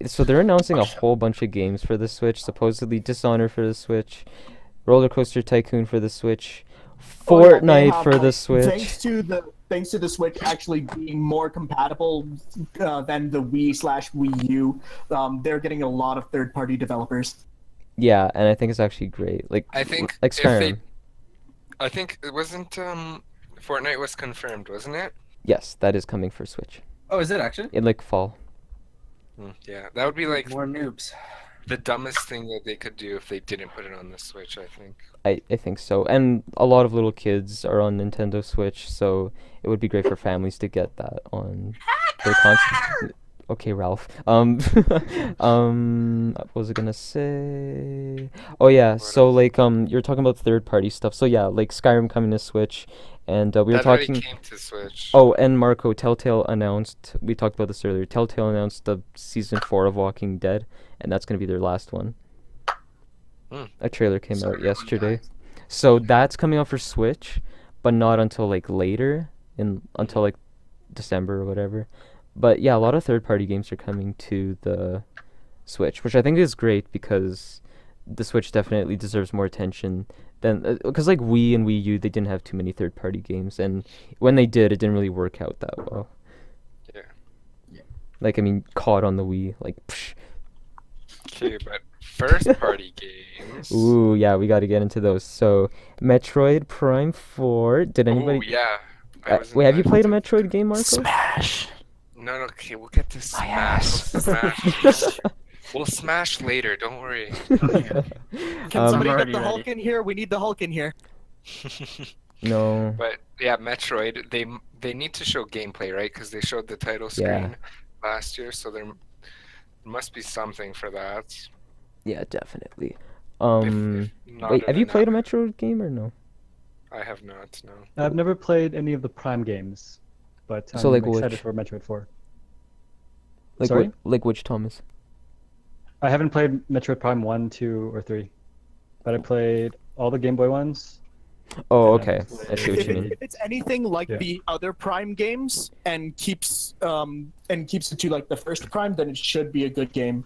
So they're announcing a whole bunch of games for the Switch. Supposedly Dishonor for the Switch, Roller Coaster Tycoon for the Switch, Oh, yeah, they Fortnite have, for the like, Switch. Thanks to thanks to the Switch actually being more compatible than the Wii/Wii U, they're getting a lot of third-party developers. Yeah, and I think it's actually great. Like I think like if they, Skyrim. I think it wasn't Fortnite was confirmed, wasn't it? Yes, that is coming for Switch Oh, is it actually? in like fall. Yeah, that would be like More noobs. the dumbest thing that they could do if they didn't put it on the Switch, I think. I think so. And a lot of little kids are on Nintendo Switch, so it would be great for families to get that on their console. Okay, Ralph. What was I gonna say? Oh yeah, so else? like you're talking about third-party stuff. So yeah, like Skyrim coming to Switch, and we were That already talking. came to Switch. Oh, and Marco, Telltale announced. We talked about this earlier. Telltale announced the season 4 of Walking Dead, and that's gonna be their last one. A trailer came So out everyone yesterday. dies. So that's coming out for Switch, but not until like later until like December or whatever. But yeah, a lot of third-party games are coming to the Switch, which I think is great because the Switch definitely deserves more attention than because like Wii and Wii U they didn't have too many third-party games, and when they did, it didn't really work out that well. Yeah. Like I mean, COD on the Wii, like. Psh. Okay, but first party games. Ooh, yeah, we got to get into those. So, Metroid Prime 4. Did anybody? Oh yeah. I was Wait, have you played a invited Metroid game, Marco? Smash. No, okay, we'll get to Smash. ass. We'll smash. We'll smash later. Don't worry. Okay. Can Um, somebody I'm get already the Hulk ready. in here? We need the Hulk in here. No. But yeah, Metroid. They need to show gameplay, right? Because they showed the title Yeah. screen last year, so there must be something for that. Yeah, definitely. If not Wait, an have you played a annou- Metroid game or no? I have not. No. I've never played any of the Prime games, but I'm So, like, excited which? for Metroid 4. Like Sorry? like which Thomas? I haven't played Metroid Prime 1, 2, or 3, but I played all the Game Boy ones. Oh, And okay. I've I see what If, you mean. if it's anything like Yeah. the other Prime games and keeps It to like the first Prime, then it should be a good game.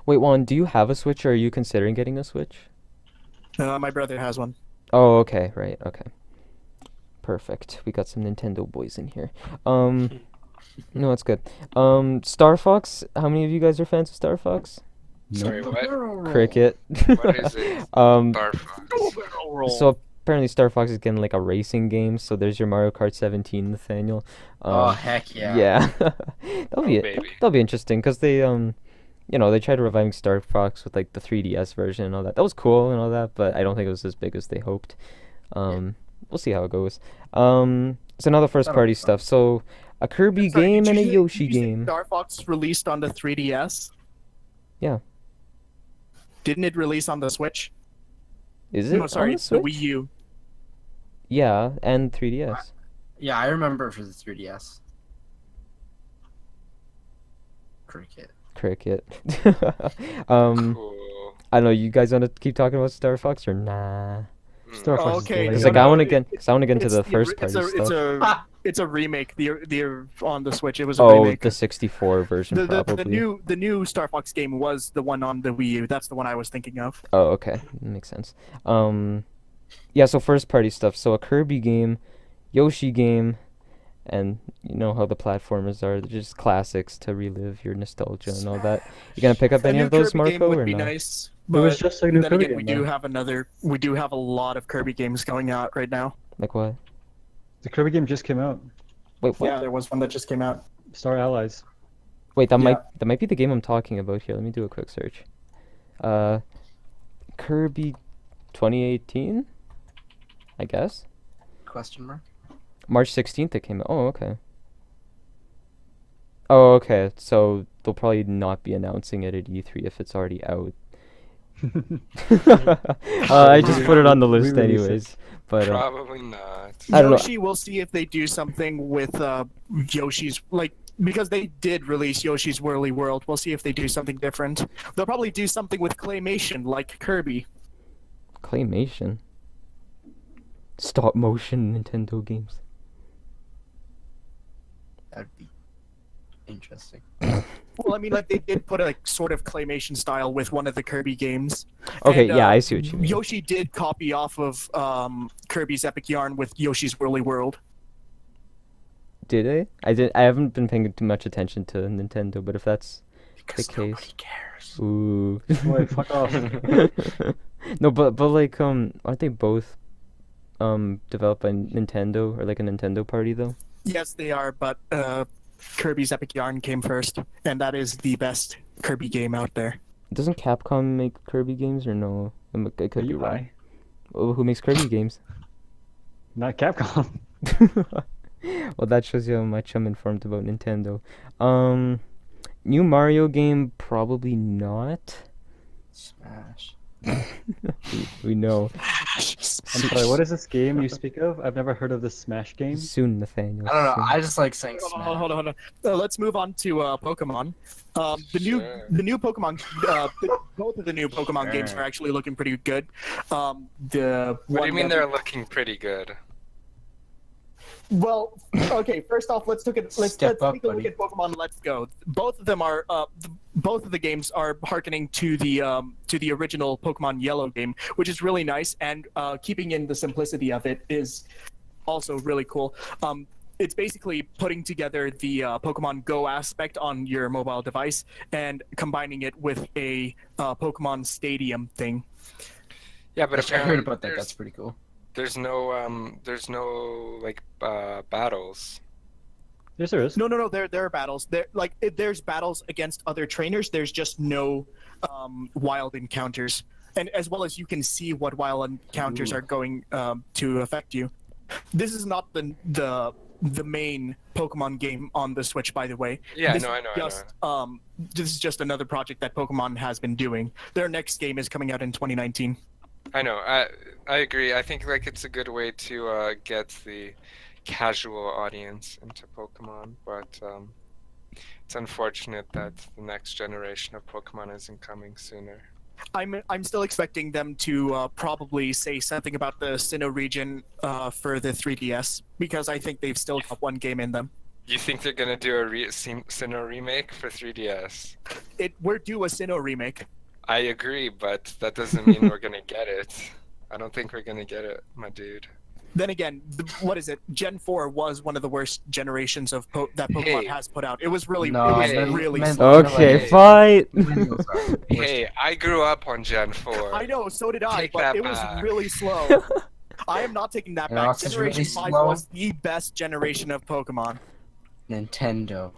Wait, Juan, do you have a Switch or are you considering getting a Switch? my brother has one. Oh, okay, right, okay. Perfect. We got some Nintendo boys in here. No, that's good. Star Fox, how many of you guys are fans of Star Fox? Sorry, what? Cricket. What is it? Star Fox. So apparently Star Fox is getting like a racing game, so there's your Mario Kart 17, Nathaniel. Oh heck yeah. Yeah. that'll be baby. that'll be interesting because they they tried reviving Star Fox with like the 3DS version and all that. That was cool and all that, but I don't think it was as big as they hoped. We'll see how it goes. So now the first That'll party be fun. stuff. So a Kirby Sorry, game did and a you say- Yoshi did you say game. Star Fox released on the 3DS. Yeah. Didn't it release on the Switch? Is it No, sorry, on the it's the Switch? Wii U. Yeah, and 3DS. Yeah, I remember it for the 3DS. Cricket. Cricket. Cool. I don't know. You guys want to keep talking about Star Fox or nah? Star Oh, Fox is okay. delayed. Because No, like I no, want to it- get, cause I want to get into It's the the first ori- party it's a, stuff. It's a remake. The on the Switch. It was a Oh, remake. the 64 version The probably. the new Star Fox game was the one on the Wii U. That's the one I was thinking of. Oh, okay, makes sense. Yeah. So first party stuff. So a Kirby game, Yoshi game, and you know how the platformers are. They're just classics to relive your nostalgia and all that. You gonna pick up A any new of those, Kirby game Marco, would or be no? nice. It was But just a new then Kirby again, game. we do have a lot of Kirby games going out right now. Like what? The Kirby game just came out. Wait, what? Yeah, there was one that just came out. Star Allies. Wait, that Yeah. might be the game I'm talking about here. Let me do a quick search. Kirby 2018, I guess. Question mark. March 16th it came out. Oh, okay. Oh, okay. So they'll probably not be announcing it at E3 if it's already out. I just put it on the list Re-release it. anyways. But Probably not. I don't know. Yoshi, we'll see if they do something with Yoshi's because they did release Yoshi's Woolly World. We'll see if they do something different. They'll probably do something with claymation like Kirby. claymation. Stop motion Nintendo games. That'd be interesting. Well, I mean, like they did put a sort of claymation style with one of the Kirby games. Okay, And, yeah, I see what you mean. Yoshi did copy off of Kirby's Epic Yarn with Yoshi's Woolly World. Did I? I haven't been paying too much attention to Nintendo, but if that's Because the nobody case. cares. Ooh. Boy, fuck off. No, but like aren't they both developed by Nintendo or like a Nintendo party though? Yes, they are, but Kirby's Epic Yarn came first, and that is the best Kirby game out there. Doesn't Capcom make Kirby games or no? I could Are be you wrong. high? Oh, who makes Kirby games? Not Capcom. Well, that shows you how much I'm informed about Nintendo. New Mario game, probably not. Smash. We know. I'm sorry, what is this game you speak of? I've never heard of this Smash game. Soon, Nathaniel. I don't know. soon. I just like saying Hold smash. on, hold on. Let's move on to Pokemon. Sure. The new Pokemon, both of the new Pokemon games are actually looking pretty good. The What do one you mean that- they're looking pretty good? Well, okay. First off, let's Step take up, a look buddy. at Pokemon Let's Go. Both of them are both of the games are hearkening to the original Pokemon Yellow game, which is really nice, and keeping in the simplicity of it is also really cool. It's basically putting together the Pokemon Go aspect on your mobile device and combining it with a Pokemon Stadium thing. Yeah, but I heard apparently about that. That's pretty cool. there's no like battles. Yes, there is. No. There are battles. There's battles against other trainers. There's just no wild encounters, and as well as you can see what wild encounters Ooh. are going to affect you. This is not the main Pokemon game on the Switch, by the way. Yeah, This no, I is know. just, this is just another project that Pokemon has been doing. Their next game is coming out in 2019. I know. I agree. I think like it's a good way to get the casual audience into Pokemon, but it's unfortunate that the next generation of Pokemon isn't coming sooner. I'm still expecting them to probably say something about the Sinnoh region for the 3DS because I think they've still got one game in them. You think they're gonna do a Sinnoh remake for 3DS? We're due a Sinnoh remake. I agree, but that doesn't mean we're gonna get it. I don't think we're gonna get it, my dude. Then again, what is it? Gen 4 was one of the worst generations of that Pokemon Hey. has put out. It was really, No, it was man- really man- slow. Okay, Hey. fight. Millennials are worse. Hey, I grew up on Gen 4. I know, so did I, Take but that it was back. really slow. I am not taking that You know back. what else is Generation really 5 slow? was the best generation of Pokemon. Nintendo.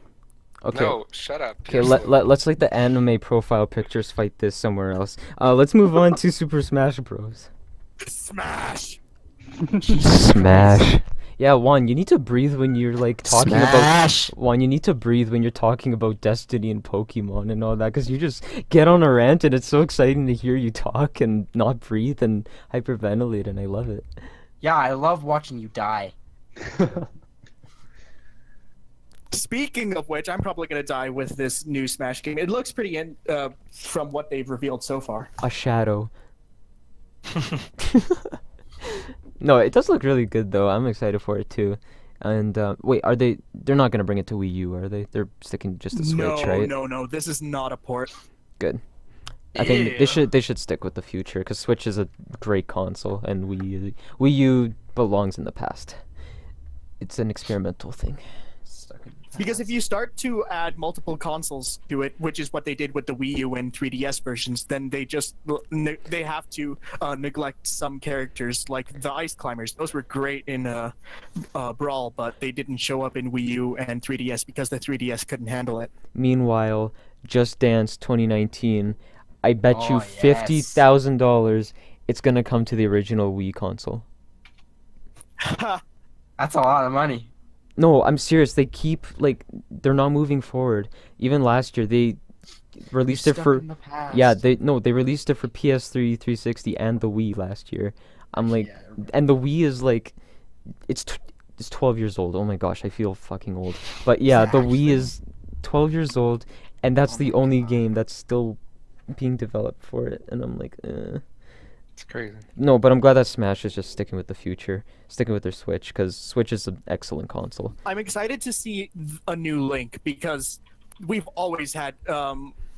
Okay. No, shut up. Okay, You're slow. let's like the anime profile pictures fight this somewhere else. Let's move on to Super Smash Bros. Smash! Smash. Yeah, Juan, you need to breathe when you're like talking Smash! about Juan, you need to breathe when you're talking about Destiny and Pokemon and all that, because you just get on a rant and it's so exciting to hear you talk and not breathe and hyperventilate, and I love it. Yeah, I love watching you die. Speaking of which, I'm probably going to die with this new Smash game. It looks pretty from what they've revealed so far. A shadow. No, it does look really good though. I'm excited for it too. And wait, they're not gonna bring it to Wii U, are they? They're sticking just to Switch, right? No. This is not a port. Good. I think they should stick with the future, because Switch is a great console and Wii U belongs in the past. It's an experimental thing. Stuck in Because if you start to add multiple consoles to it, which is what they did with the Wii U and 3DS versions, then they have to neglect some characters like the Ice Climbers. Those were great in Brawl, but they didn't show up in Wii U and 3DS because the 3DS couldn't handle it. Meanwhile, Just Dance 2019, I bet you Oh, yes. $50,000 it's gonna come to the original Wii console. That's a lot of money. No, I'm serious. They keep they're not moving forward. Even last year they released it Stuck for in the past. they released it for PS3, 360, and the Wii last year. I'm like, Yeah. and the Wii is like, it's 12 years old. Oh my gosh, I feel fucking old. But yeah, the Wii Exactly. is 12 years old, and that's Oh the my only God. game that's still being developed for it. And I'm like, It's crazy. No, but I'm glad that Smash is just sticking with the future, sticking with their Switch, because Switch is an excellent console. I'm excited to see a new Link because we've always had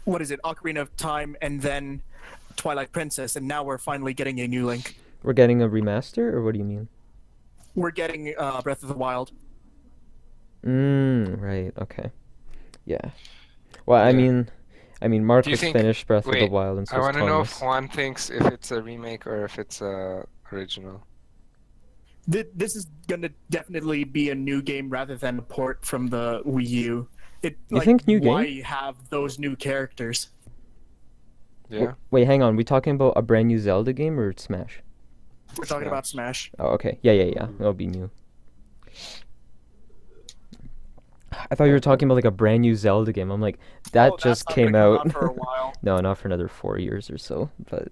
what is it, Ocarina of Time and then Twilight Princess, and now we're finally getting a new Link. We're getting a remaster, or what do you mean? We're getting Breath of the Wild. Right. Okay. Yeah. Well, I Yeah. mean, Mark Do you has think- finished Breath of the wait, Wild, and so I is want to know if Thomas. Juan thinks if it's a remake or if it's a original. This is gonna definitely be a new game rather than a port from the Wii U. You think new why game? have those new characters? Yeah. Wait, hang on. We talking about a brand new Zelda game or Smash? We're talking about Smash. Oh, okay. Yeah. That'll be new. I thought you were talking about like a brand new Zelda game. I'm like, that Oh, that's just not gonna came come out. for a while. No, not for another 4 years or so. But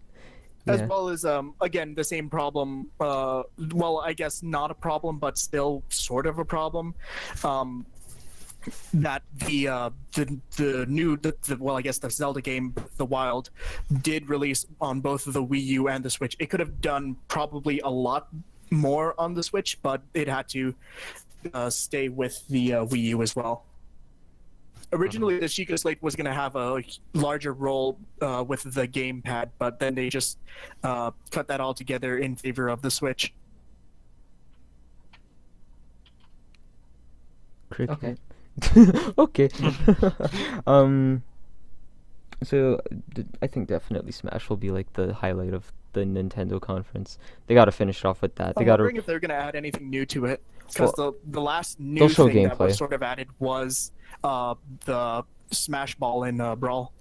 As yeah. well as again the same problem. Well, I guess not a problem, but still sort of a problem. That the new well, I guess the Zelda game, The Wild, did release on both the Wii U and the Switch. It could have done probably a lot more on the Switch, but it had to stay with the Wii U as well. Originally, the Sheikah Slate was going to have a larger role with the gamepad, but then they just cut that all together in favor of the Switch. Cricket. Okay. So I think definitely Smash will be like the highlight of the Nintendo conference. They got to finish it off with that. They I'm got to. wondering if they're going to add anything new to it, because the last new they'll show thing that gameplay. was sort of added was the Smash Ball in Brawl.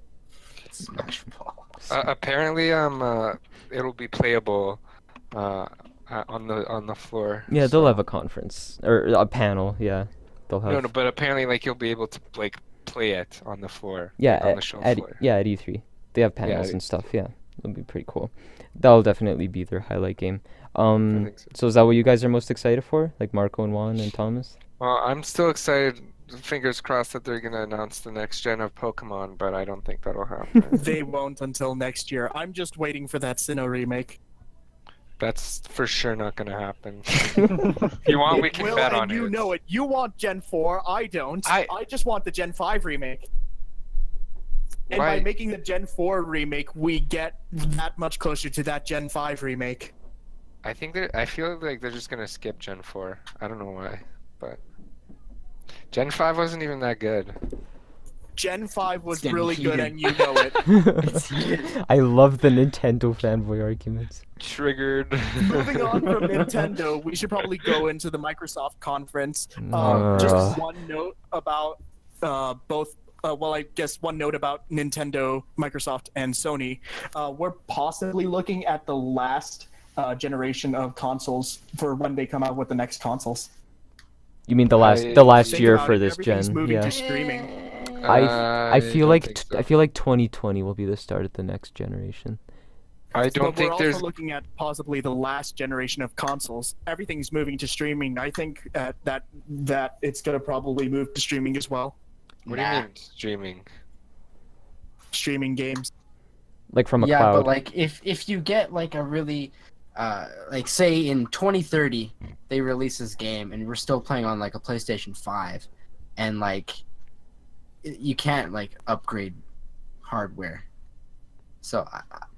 Smash Ball. Apparently, it'll be playable on the floor. Yeah, they'll so- have a conference or a panel. Yeah, they'll have. No, but apparently, like you'll be able to like play it on the floor. Yeah, like, on the show at floor. at E3, they have panels at and stuff. Yeah, it'll be pretty cool. That'll definitely be their highlight game. think so. So is that what you guys are most excited for? Like Marco and Juan and Thomas? Well, I'm still excited. Fingers crossed that they're gonna announce the next gen of Pokemon, but I don't think that'll happen. They won't until next year. I'm just waiting for that Sinnoh remake. That's for sure not gonna happen. If you want, we can Will, bet and on you it. know it. You want Gen 4, I don't. I- I just want the Gen 5 remake. And Why- by making the Gen 4 remake, we get that much closer to that Gen 5 remake. I think I feel like they're just gonna skip Gen 4. I don't know why, but Gen 5 wasn't even that good. Gen 5 was It's getting really good, heated. and you know it. I love the Nintendo fanboy arguments. Triggered. Moving on from Nintendo, we should probably go into the Microsoft conference. Uh. Just one note about both. Well, I guess one note about Nintendo, Microsoft, and Sony. We're possibly looking at the last generation of consoles for when they come out with the next consoles. You mean the last Think year about for it, this everything's gen? moving Yeah. to streaming. I feel don't like think so. I feel like 2020 will be the start of the next generation. I don't But think we're there's. also looking at possibly the last generation of consoles. Everything's moving to streaming. I think that it's gonna probably move to streaming as well. What do you mean streaming? Streaming games. Like from a Yeah, cloud. but like if you get like a really like say in 2030 they release this game and we're still playing on like a PlayStation 5 and like you can't like upgrade hardware. So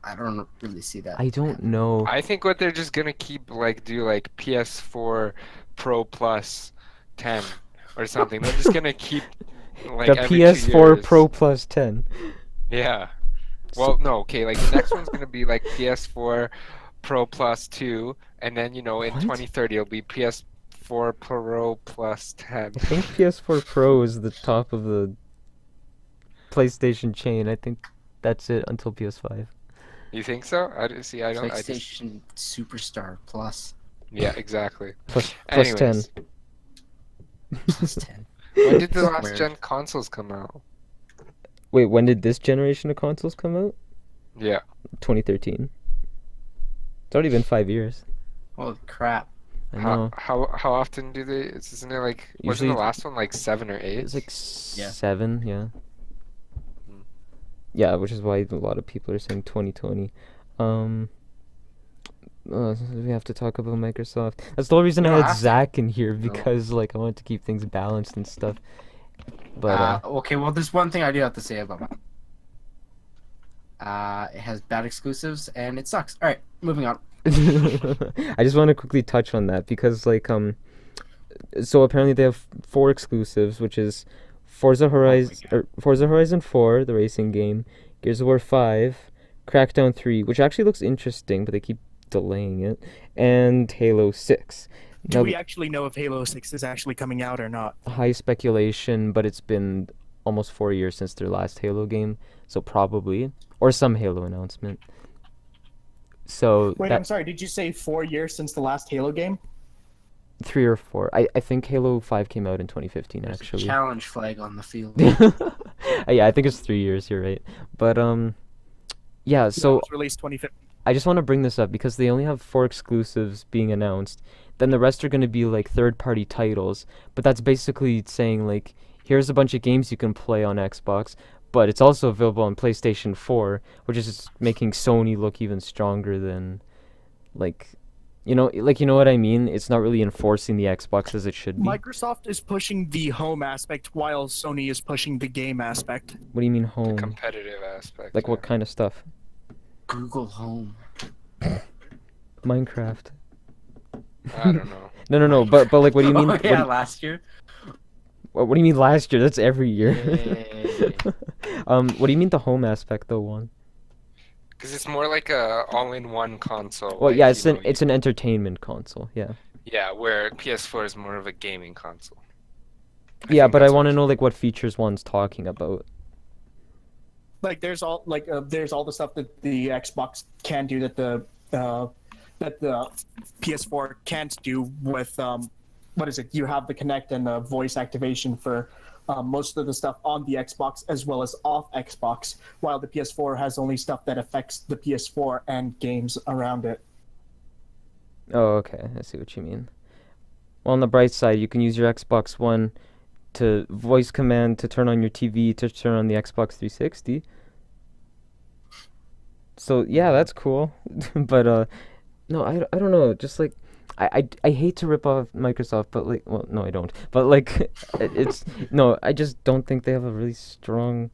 I don't really see that. I don't know. I think what they're just gonna keep do like PS4 Pro Plus 10 or something. They're just gonna keep like the every 2 PS4 years. Pro Plus 10. Yeah. Well, no, okay. Like the next one's gonna be like PS4 Pro Plus 2, and then in What? 2030 it'll be PS4 Pro Plus 10. I think PS4 Pro is the top of the PlayStation chain. I think that's it until PS5. You think so? I don't see. I don't. I just, PlayStation Superstar Plus yeah, exactly. Plus 10. Anyways, plus 10. when did the It's last weird. gen consoles come out? Wait, when did this generation of consoles come out? Yeah. 2013. It's already been 5 years. Holy crap! I know. How often do they? Isn't it like? Wasn't Usually- the last one like 7 or 8? It's like Yeah. 7, yeah. Hmm. Yeah, which is why a lot of people are saying 2020. We have to talk about Microsoft. That's the whole reason No, I had after. Zach in here, because like I wanted to keep things balanced and stuff. But Okay, well, there's one thing I do have to say about mine. It has bad exclusives and it sucks. All right, moving on. I just want to quickly touch on that because like So apparently they have 4 exclusives, which is Forza Horizon 4, the racing game, Gears of War 5, Crackdown 3, which actually looks interesting, but they keep delaying it, and Halo 6. Do Now, we actually know if Halo 6 is actually coming out or not? high speculation, but it's been almost 4 years since their last Halo game, so probably, or some Halo announcement. So Wait, I'm sorry. Did you say 4 years since the last Halo game? 3 or 4. I think Halo 5 came out in 2015 There's a actually. challenge flag on the field. Yeah, I think it's 3 years. You're right. But yeah. That So was released 2015. I just want to bring this up because they only have 4 exclusives being announced. Then the rest are going to be like third-party titles. But that's basically saying like, here's a bunch of games you can play on Xbox, but it's also available on PlayStation 4, which is just making Sony look even stronger than, like, you know what I mean? It's not really enforcing the Xbox as it should be. Microsoft is pushing the home aspect while Sony is pushing the game aspect. What do you mean home? Competitive aspect. Like what yeah. kind of stuff? Google Home. Minecraft. I don't know. No. But like, what do you mean? Oh, what, yeah, do, last year. what do you mean last year? That's every year. Yay. What do you mean the home aspect though? One. Because it's more like a all-in-one console. Well, like, yeah, you know, it's an entertainment console. Yeah. Yeah, where PS4 is more of a gaming console. Yeah, think but I that's want to what- know like what features one's talking about. Like There's all the stuff that the Xbox can do that the PS4 can't do with what is it? You have the Kinect and the voice activation for most of the stuff on the Xbox as well as off Xbox, while the PS4 has only stuff that affects the PS4 and games around it. Oh, okay. I see what you mean. Well, on the bright side, you can use your Xbox One to voice command to turn on your TV to turn on the Xbox 360. So yeah, that's cool. But no, I don't know. Just like I hate to rip off Microsoft, but like, well, no, I don't. But like, it's no, I just don't think they have a really strong.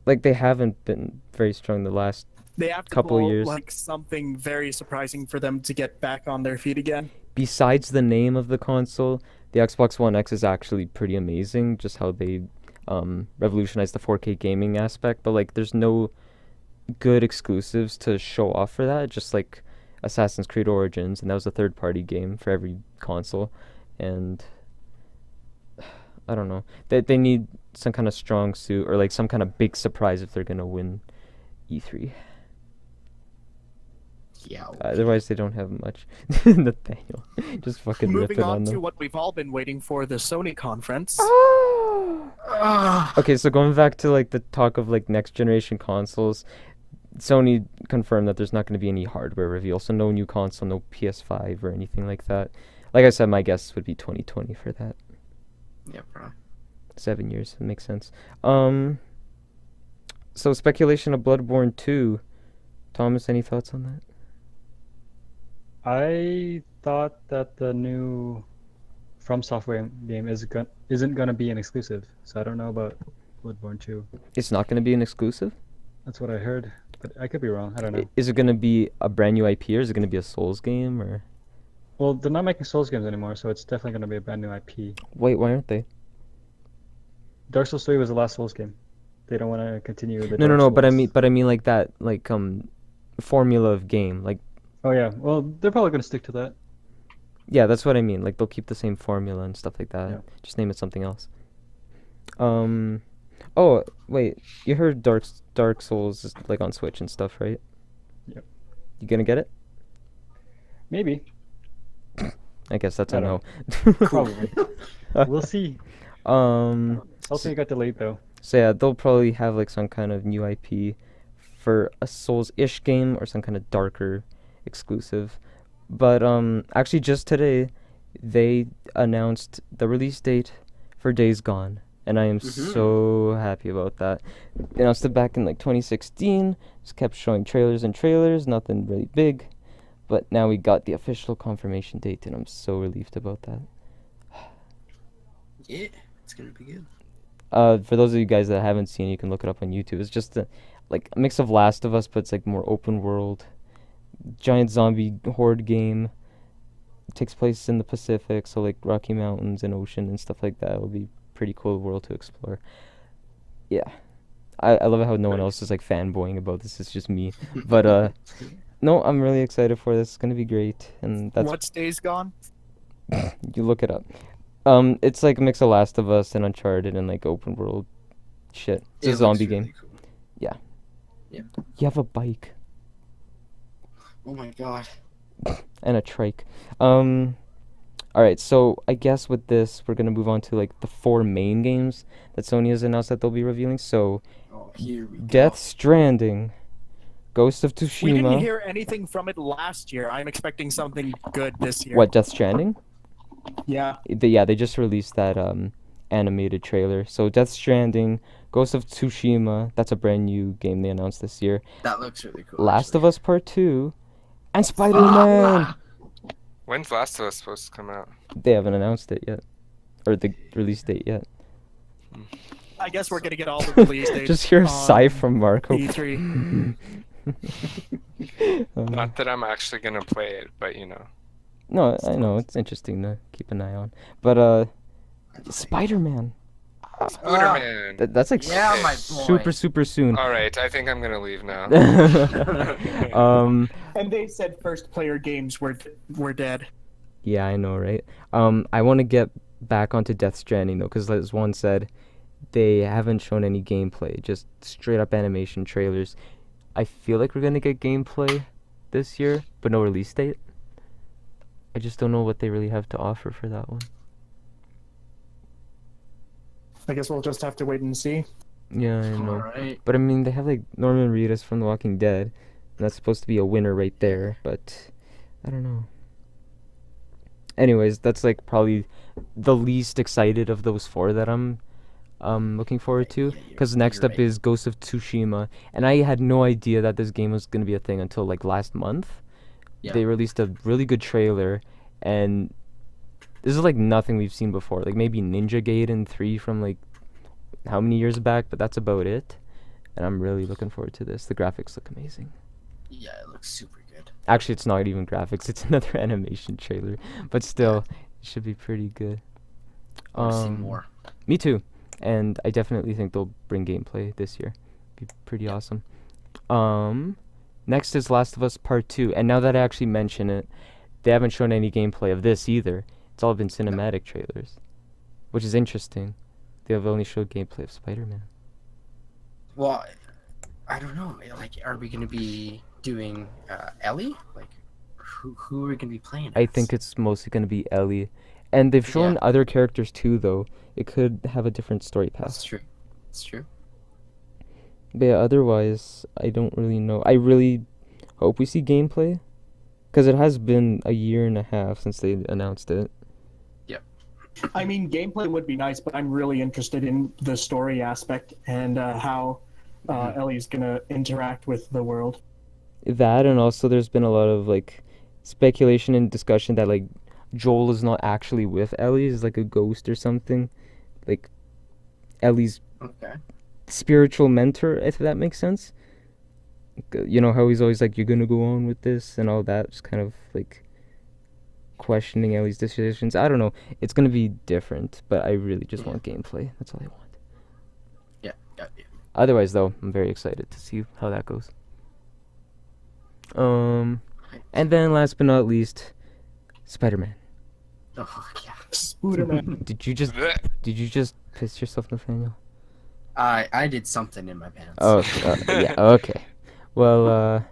Like they haven't been very strong the last. they have to Couple pull years. like something very surprising for them to get back on their feet again. Besides the name of the console, the Xbox One X is actually pretty amazing. Just how they revolutionized the 4K gaming aspect. But like, there's no good exclusives to show off for that. Just like Assassin's Creed Origins, and that was a third-party game for every console. And I don't know. They need some kind of strong suit or like some kind of big surprise if they're gonna win E3. Yeah. Otherwise, they don't have much. Nathaniel, just fucking Moving ripping on on to them. what we've all been waiting for, the Sony conference. Okay, so going back to like the talk of like next generation consoles, Sony confirmed that there's not going to be any hardware reveal, so no new console, no PS5 or anything like that. Like I said, my guess would be 2020 for that. Yeah, bro. 7 years, it makes sense. So speculation of Bloodborne 2. Thomas, any thoughts on that? I thought that the new From Software game isn't gonna be an exclusive, so I don't know about Bloodborne 2. It's not going to be an exclusive? That's what I heard, but I could be wrong. I don't know. Is it going to be a brand new IP, or is it going to be a Souls game, or? Well, they're not making Souls games anymore, so it's definitely gonna be a brand new IP. Wait, why aren't they? Dark Souls 3 was the last Souls game. They don't want to continue the. No, Dark but I Souls. mean like that, like formula of game, like. Oh yeah, well they're probably gonna stick to that. Yeah, that's what I mean. Like they'll keep the same formula and stuff like that. Yeah. Just name it something else. Oh wait, you heard Dark Souls is like on Switch and stuff, right? Yep. You gonna get it? Maybe. I guess that's I a no. don't Probably. We'll see. So It got delayed though. yeah, they'll probably have like some kind of new IP for a Souls-ish game or some kind of darker exclusive. But actually just today they announced the release date for Days Gone, and I am so happy about that. They announced it back in like 2016, just kept showing trailers and trailers, nothing really big, but now we got the official confirmation date, and I'm so relieved about that. Yeah, it's gonna be good. For those of you guys that haven't seen it, you can look it up on YouTube. It's just a mix of Last of Us, but it's like more open world, giant zombie horde game. takes place in the Pacific, so like Rocky Mountains and ocean and stuff like that. It'll be pretty cool world to explore. Yeah. I love how no one else is like fanboying about this. It's just me. But no, I'm really excited for this. It's gonna be great, and that's What's Days Gone? you look it up. It's like a mix of Last of Us and Uncharted and like open world shit. It's a It zombie looks really game. cool. Yeah. Yeah. You have a bike Oh my god. and a trike. All right, so I guess with this, we're gonna move on to like the 4 main games that Sony has announced that they'll be revealing. So, Oh, here we Death Stranding, Ghost of We didn't Tsushima. hear anything from it last year. I'm expecting something good this year. What, Death Stranding? Yeah. They just released that animated trailer. So Death Stranding, Ghost of Tsushima, that's a brand new game they announced this year. go. That looks really cool. Last actually. of Us Part 2, and Spider-Man. When's Last of Us supposed to come out? They haven't announced it yet, or the release date yet. I guess we're gonna get all the release dates. Just hear a on sigh from Marco. E3. Not that I'm actually gonna play it, but you know. No, I know it's interesting to keep an eye on, but Spider-Man. Spider-Man. That's like Yeah, my boy. super soon. All right, I think I'm gonna leave now. And they said first player games were dead. Yeah, I know, right? I want to get back onto Death Stranding though, because as one said, they haven't shown any gameplay, just straight up animation trailers. I feel like we're gonna get gameplay this year, but no release date. I just don't know what they really have to offer for that one. I guess we'll just have to wait and see. Yeah, I know. Alright. But I mean, they have like Norman Reedus from The Walking Dead, and that's supposed to be a winner right there, but I don't know. Anyways, that's like probably the least excited of those 4 that I'm looking forward to, Yeah, because you're next up right. is Ghost of Tsushima, and I had no idea that this game was going to be a thing until like last month. Yeah. They released a really good trailer, and this is like nothing we've seen before. Like maybe Ninja Gaiden 3 from like how many years back, but that's about it. And I'm really looking forward to this. The graphics look amazing. Yeah, it looks super good. Actually, it's not even graphics. It's another animation trailer, but still, it should be pretty good. I want to see more. Me too. And I definitely think they'll bring gameplay this year. Be pretty awesome. Next is Last of Us Part 2. And now that I actually mention it, they haven't shown any gameplay of this either. It's all been cinematic trailers, which is interesting. They have only showed gameplay of Spider-Man. Well, I don't know. Like, are we going to be doing Ellie? Like, who are we going to be playing I as? think it's mostly going to be Ellie. And they've shown Yeah. other characters too, though. It could have a different story path. That's true. That's true. But yeah, otherwise, I don't really know. I really hope we see gameplay, because it has been a year and a half since they announced it. I mean, gameplay would be nice, but I'm really interested in the story aspect and how Ellie's gonna interact with the world. That, and also there's been a lot of like speculation and discussion that like Joel is not actually with Ellie, is like a ghost or something, like Ellie's Okay. spiritual mentor, if that makes sense. You know how he's always like, you're gonna go on with this and all that, just kind of like questioning Ellie's decisions. I don't know. It's gonna be different, but I really just want gameplay. That's all I want. Yeah. Otherwise, though, I'm very excited to see how that goes. And then last but not least, Spider-Man. Oh, yeah. Spooderman. Did you just piss yourself, Nathaniel? I did something in my pants. Oh, yeah. Okay. Well,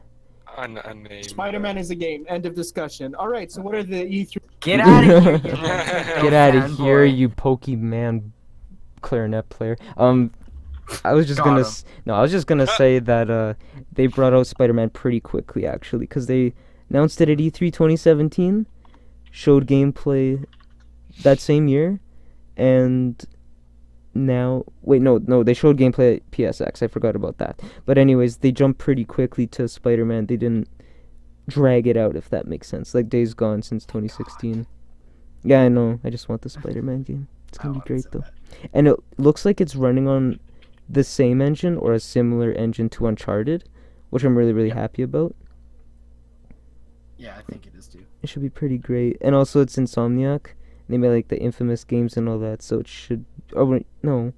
Unnamed. Spider-Man is a game. End of discussion. All right. So what are the E3? Get out of here! you get out of fanboy. here, you Pokemon clarinet player. I was just Got gonna him. I was just gonna say that they brought out Spider-Man pretty quickly, actually, because they announced it at E3 2017, showed gameplay that same year, and now they showed gameplay at PSX. I forgot about that. But anyways, they jumped pretty quickly to Spider-Man. They didn't drag it out, if that makes sense. Like Days Gone since 2016. Yeah, I know. I just want the Spider-Man game. It's gonna be great though. And it looks like it's running on the same engine or a similar engine to Uncharted, which I'm really happy about. Yeah, I think it is too. It should be pretty great. And also, it's Insomniac. They made like the infamous games and all that, so it should. Oh wait, no.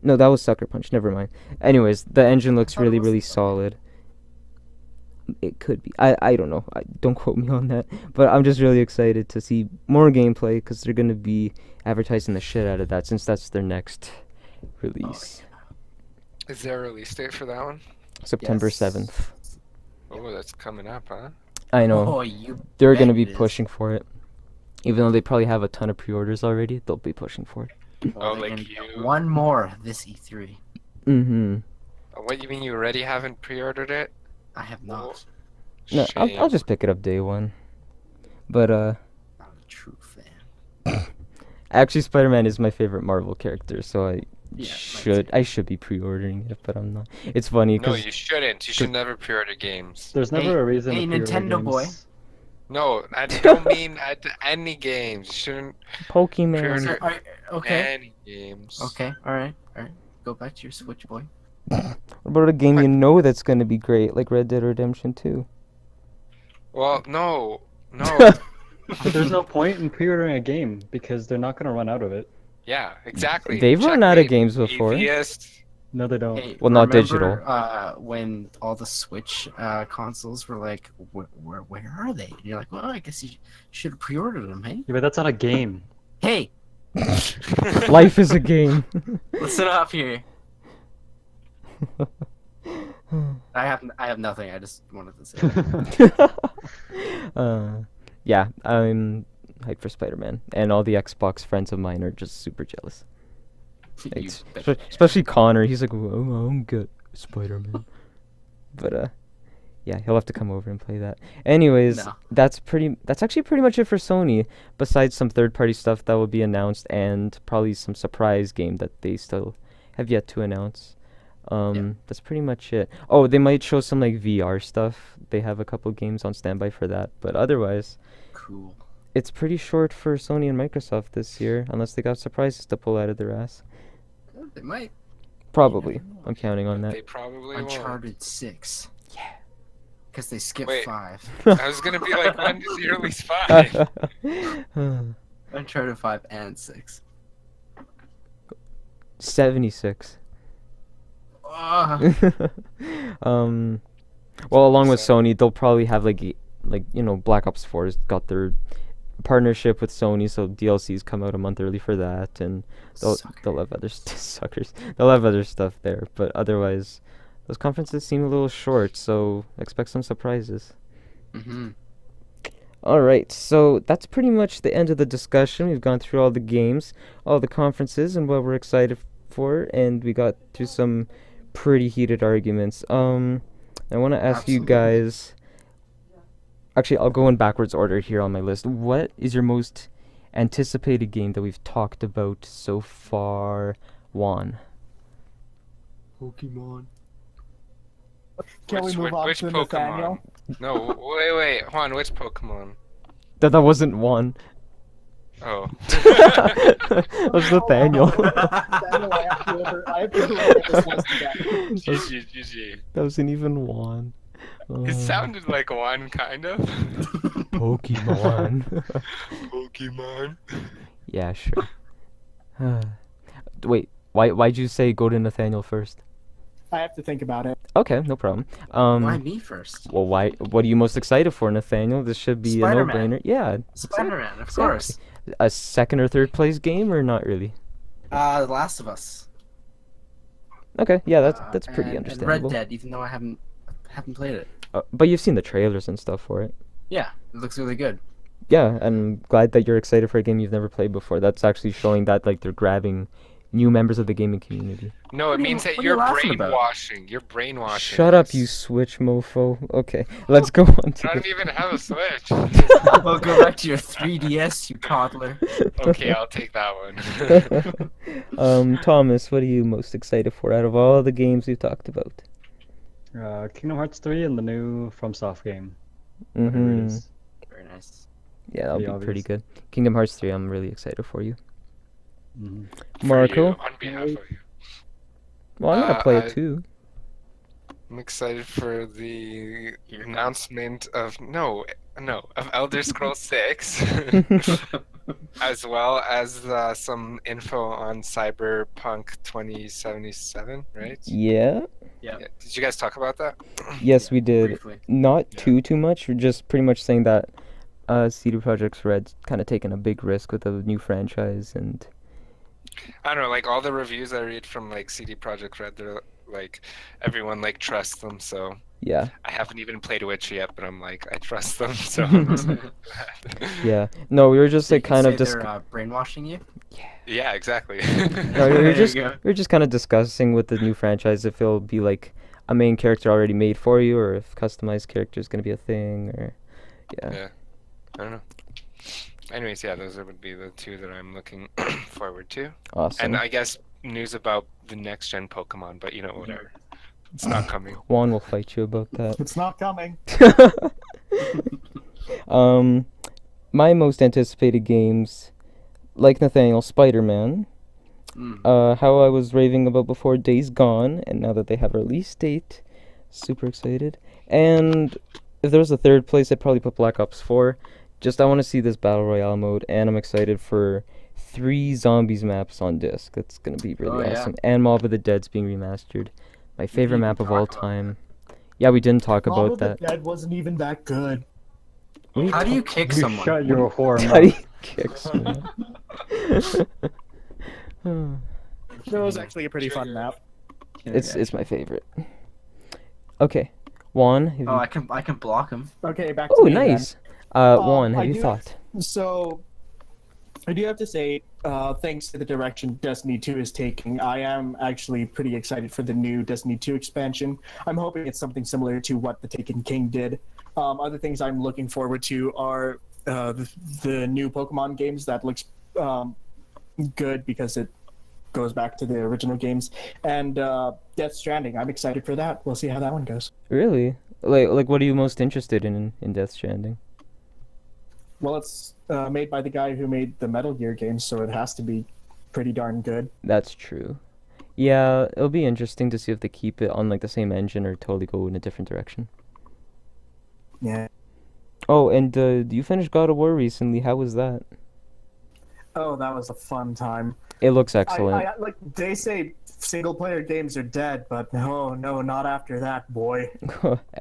No, that was Sucker Punch. Never mind. Anyways, the engine looks thought it really, was really Sucker solid. It could be. I don't know. Don't quote me on that. But I'm just really excited to see more gameplay because they're gonna be advertising the shit out of that since that's their next release. Is there a release date for that one? September Yes. 7th. Oh, that's coming up, huh? I know. Oh, you. They're bet gonna be it is. pushing for it. Even though they probably have a ton of pre-orders already, they'll be pushing for it. Oh, they're like gonna get you? one more this E3. Mm-hmm. What, you mean you already haven't pre-ordered it? I have not. No, I'll Shame. just pick it up day one. But Not a true fan. actually, Spider-Man is my favorite Marvel character, so I Yeah, should be pre-ordering it, but I'm not. It's funny No, because you shouldn't. You should never pre-order games. There's never Hey- a reason hey, to pre-order Nintendo boy. games. No, I don't mean any games. You shouldn't Pokemon. pre-order Okay. any games. Okay. All right. Go back to your Switch, boy. What about a game you know that's gonna be great, like Red Dead Redemption 2? Well, no. But there's no point in pre-ordering a game because they're not gonna run out of it. Yeah, exactly. They've run out of Checkmate, games before. atheist. No, they don't. Hey, Well, not remember, digital. When all the Switch consoles were like, where are they? And you're like, well, I guess you should have pre-ordered them, hey? Yeah, but that's not a game. Hey, Life is a game. listen up here. I have nothing. I just wanted to say that. Yeah, I'm hyped for Spider-Man, and all the Xbox friends of mine are just super jealous. You It's- bet. Especially Connor, he's like, oh, I'm good, Spider-Man. But yeah, he'll have to come over and play that. Anyways, No. that's actually pretty much it for Sony. Besides some third-party stuff that will be announced, and probably some surprise game that they still have yet to announce. That's pretty much it. Oh, they might show some like VR stuff. They have a couple games on standby for that, but otherwise, Cool. it's pretty short for Sony and Microsoft this year, unless they got surprises to pull out of their ass. They might. Probably. I'm counting on They that. probably won't. Uncharted 6. Yeah. Because they skipped Wait. 5. I was gonna be like, when does he release 5? Uncharted 5 and 6. 76. Ugh. Well, along with Sony, they'll probably have like Black Ops 4's got their partnership with Sony, so DLCs come out a month early for that, and they'll have other suckers. They'll have other stuff there, but otherwise, those conferences seem a little short, so expect some surprises. Mm-hmm. All right, so that's pretty much the end of the discussion. We've gone through all the games, all the conferences, and what we're excited for, and we got through some pretty heated arguments. I want to ask you Absolutely. guys. Actually, I'll go in backwards order here on my list. What is your most anticipated game that we've talked about so far, Juan? Pokemon. Can we Which- move on which to Pokemon? Nathaniel? No, wait, Juan, which Pokemon? That wasn't Juan. Oh. That was Nathaniel. Nathaniel, I have to look at this list again. GG. That wasn't even Juan. It sounded like Juan, kind of. Pokemon. Pokemon. Yeah, sure. Wait, why'd you say go to Nathaniel first? I have to think about it. Okay, no problem. Why me first? Well, what are you most excited for, Nathaniel? This should be a Spider-Man. no-brainer. Yeah. Spider-Man, of course. A second or third place game, or not really? The Last of Us. Okay, yeah, that's pretty and understandable. Red Dead, even though I haven't played it. But you've seen the trailers and stuff for it. Yeah, it looks really good. Yeah, I'm glad that you're excited for a game you've never played before. That's actually showing that like they're grabbing new members of the gaming community. No, it What are you- mean that what are you're you laughing about? brainwashing. You're brainwashing. Shut up, us. you Switch mofo. Okay, let's go on I to don't the... even have a Switch. Well, go back to your 3DS, you toddler. Okay, I'll take that one. Thomas, what are you most excited for out of all the games we've talked about? Kingdom Hearts 3 and the new FromSoft game. Whatever it Mm-hmm. is. Very nice. Yeah, that'll Pretty be pretty obvious. good. Kingdom Hearts 3, I'm really excited for you. Mhm. For Marco? you, on behalf of you. Well, I'm gonna play I- it too. I'm excited for the announcement of of Elder Scrolls 6, as well as some info on Cyberpunk 2077, right? Yeah. Yeah. Did you guys talk about that? Yes, Yeah, we did. briefly. Not Yeah. too much. We're just pretty much saying that CD Projekt Red's kind of taking a big risk with a new franchise, and I don't know, like all the reviews I read from like CD Projekt Red, they're like everyone like trusts them. So yeah, I haven't even played Witcher yet, but I'm like I trust them. So I'm excited for that. yeah. No, we were just So you like can kind say of they're brainwashing you. Yeah, exactly. No, we were There just you go. we were just kind of discussing with the new franchise if it'll be like a main character already made for you, or if customized character is gonna be a thing, or yeah. Yeah, I don't know. Anyways, yeah, those would be the two that I'm looking forward to. Awesome. And I guess news about the next gen Pokemon, but whatever. It's not coming. Juan will fight you about that. It's not coming. My most anticipated games, like Nathaniel, Spider-Man. How I was raving about before, Days Gone, and now that they have a release date, super excited. And if there was a third place, I'd probably put Black Ops 4. Just I want to see this Battle Royale mode, and I'm excited for 3 Zombies maps on disc. That's going to be really Oh, yeah. awesome. And Mob of the Dead's being remastered. My favorite didn't map even of all talk about time. Yeah, we didn't talk Mob about of the that. Dead wasn't even that good. How do you kick You someone? shut your whore How do you mouth. kick someone? That was actually a pretty fun map. It's my favorite. Okay, Juan. Have Oh, you... I can block him. Okay, back to Oh, me then. nice. Juan, have I you do- thought? So, I do have to say, thanks to the direction Destiny 2 is taking, I am actually pretty excited for the new Destiny 2 expansion. I'm hoping it's something similar to what the Taken King did. Other things I'm looking forward to are the new Pokemon games that looks good because it goes back to the original games, and Death Stranding. I'm excited for that. We'll see how that one goes. Really? Like, what are you most interested in Death Stranding? Well, it's made by the guy who made the Metal Gear games, so it has to be pretty darn good. That's true. Yeah, it'll be interesting to see if they keep it on like the same engine or totally go in a different direction. Yeah. Oh, and you finished God of War recently. How was that? Oh, that was a fun time. It looks excellent. I like they say single player games are dead, but no, not after that, boy.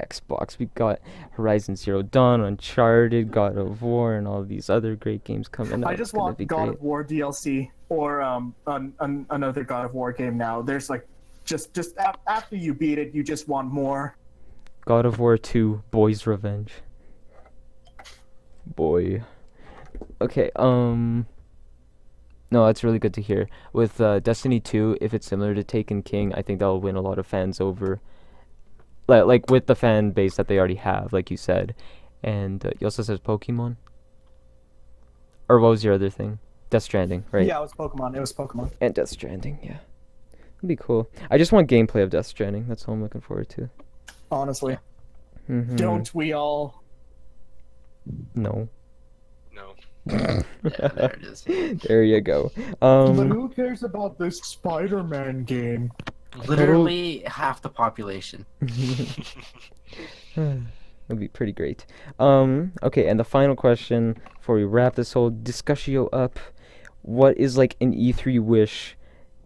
Xbox, we got Horizon Zero Dawn, Uncharted, God of War, and all these other great games coming out. I It's just gonna want be God great. of War DLC or another God of War game now. There's like just after you beat it, you just want more. God of War 2, Boy's Revenge. Boy. Okay, no, that's really good to hear. With Destiny 2, if it's similar to Taken King, I think that'll win a lot of fans over. Like with the fan base that they already have, like you said. And you also says Pokemon? Or what was your other thing? Death Stranding, right? Yeah, it was Pokemon. And Death Stranding, yeah. That'd be cool. I just want gameplay of Death Stranding. That's all I'm looking forward to. Honestly, Mhm. don't we all? No. No. Yeah, there it is. There you go. But who cares about this Spider-Man game? Literally half the population. That'd be pretty great. Okay, and the final question before we wrap this whole discussio up: what is like an E3 wish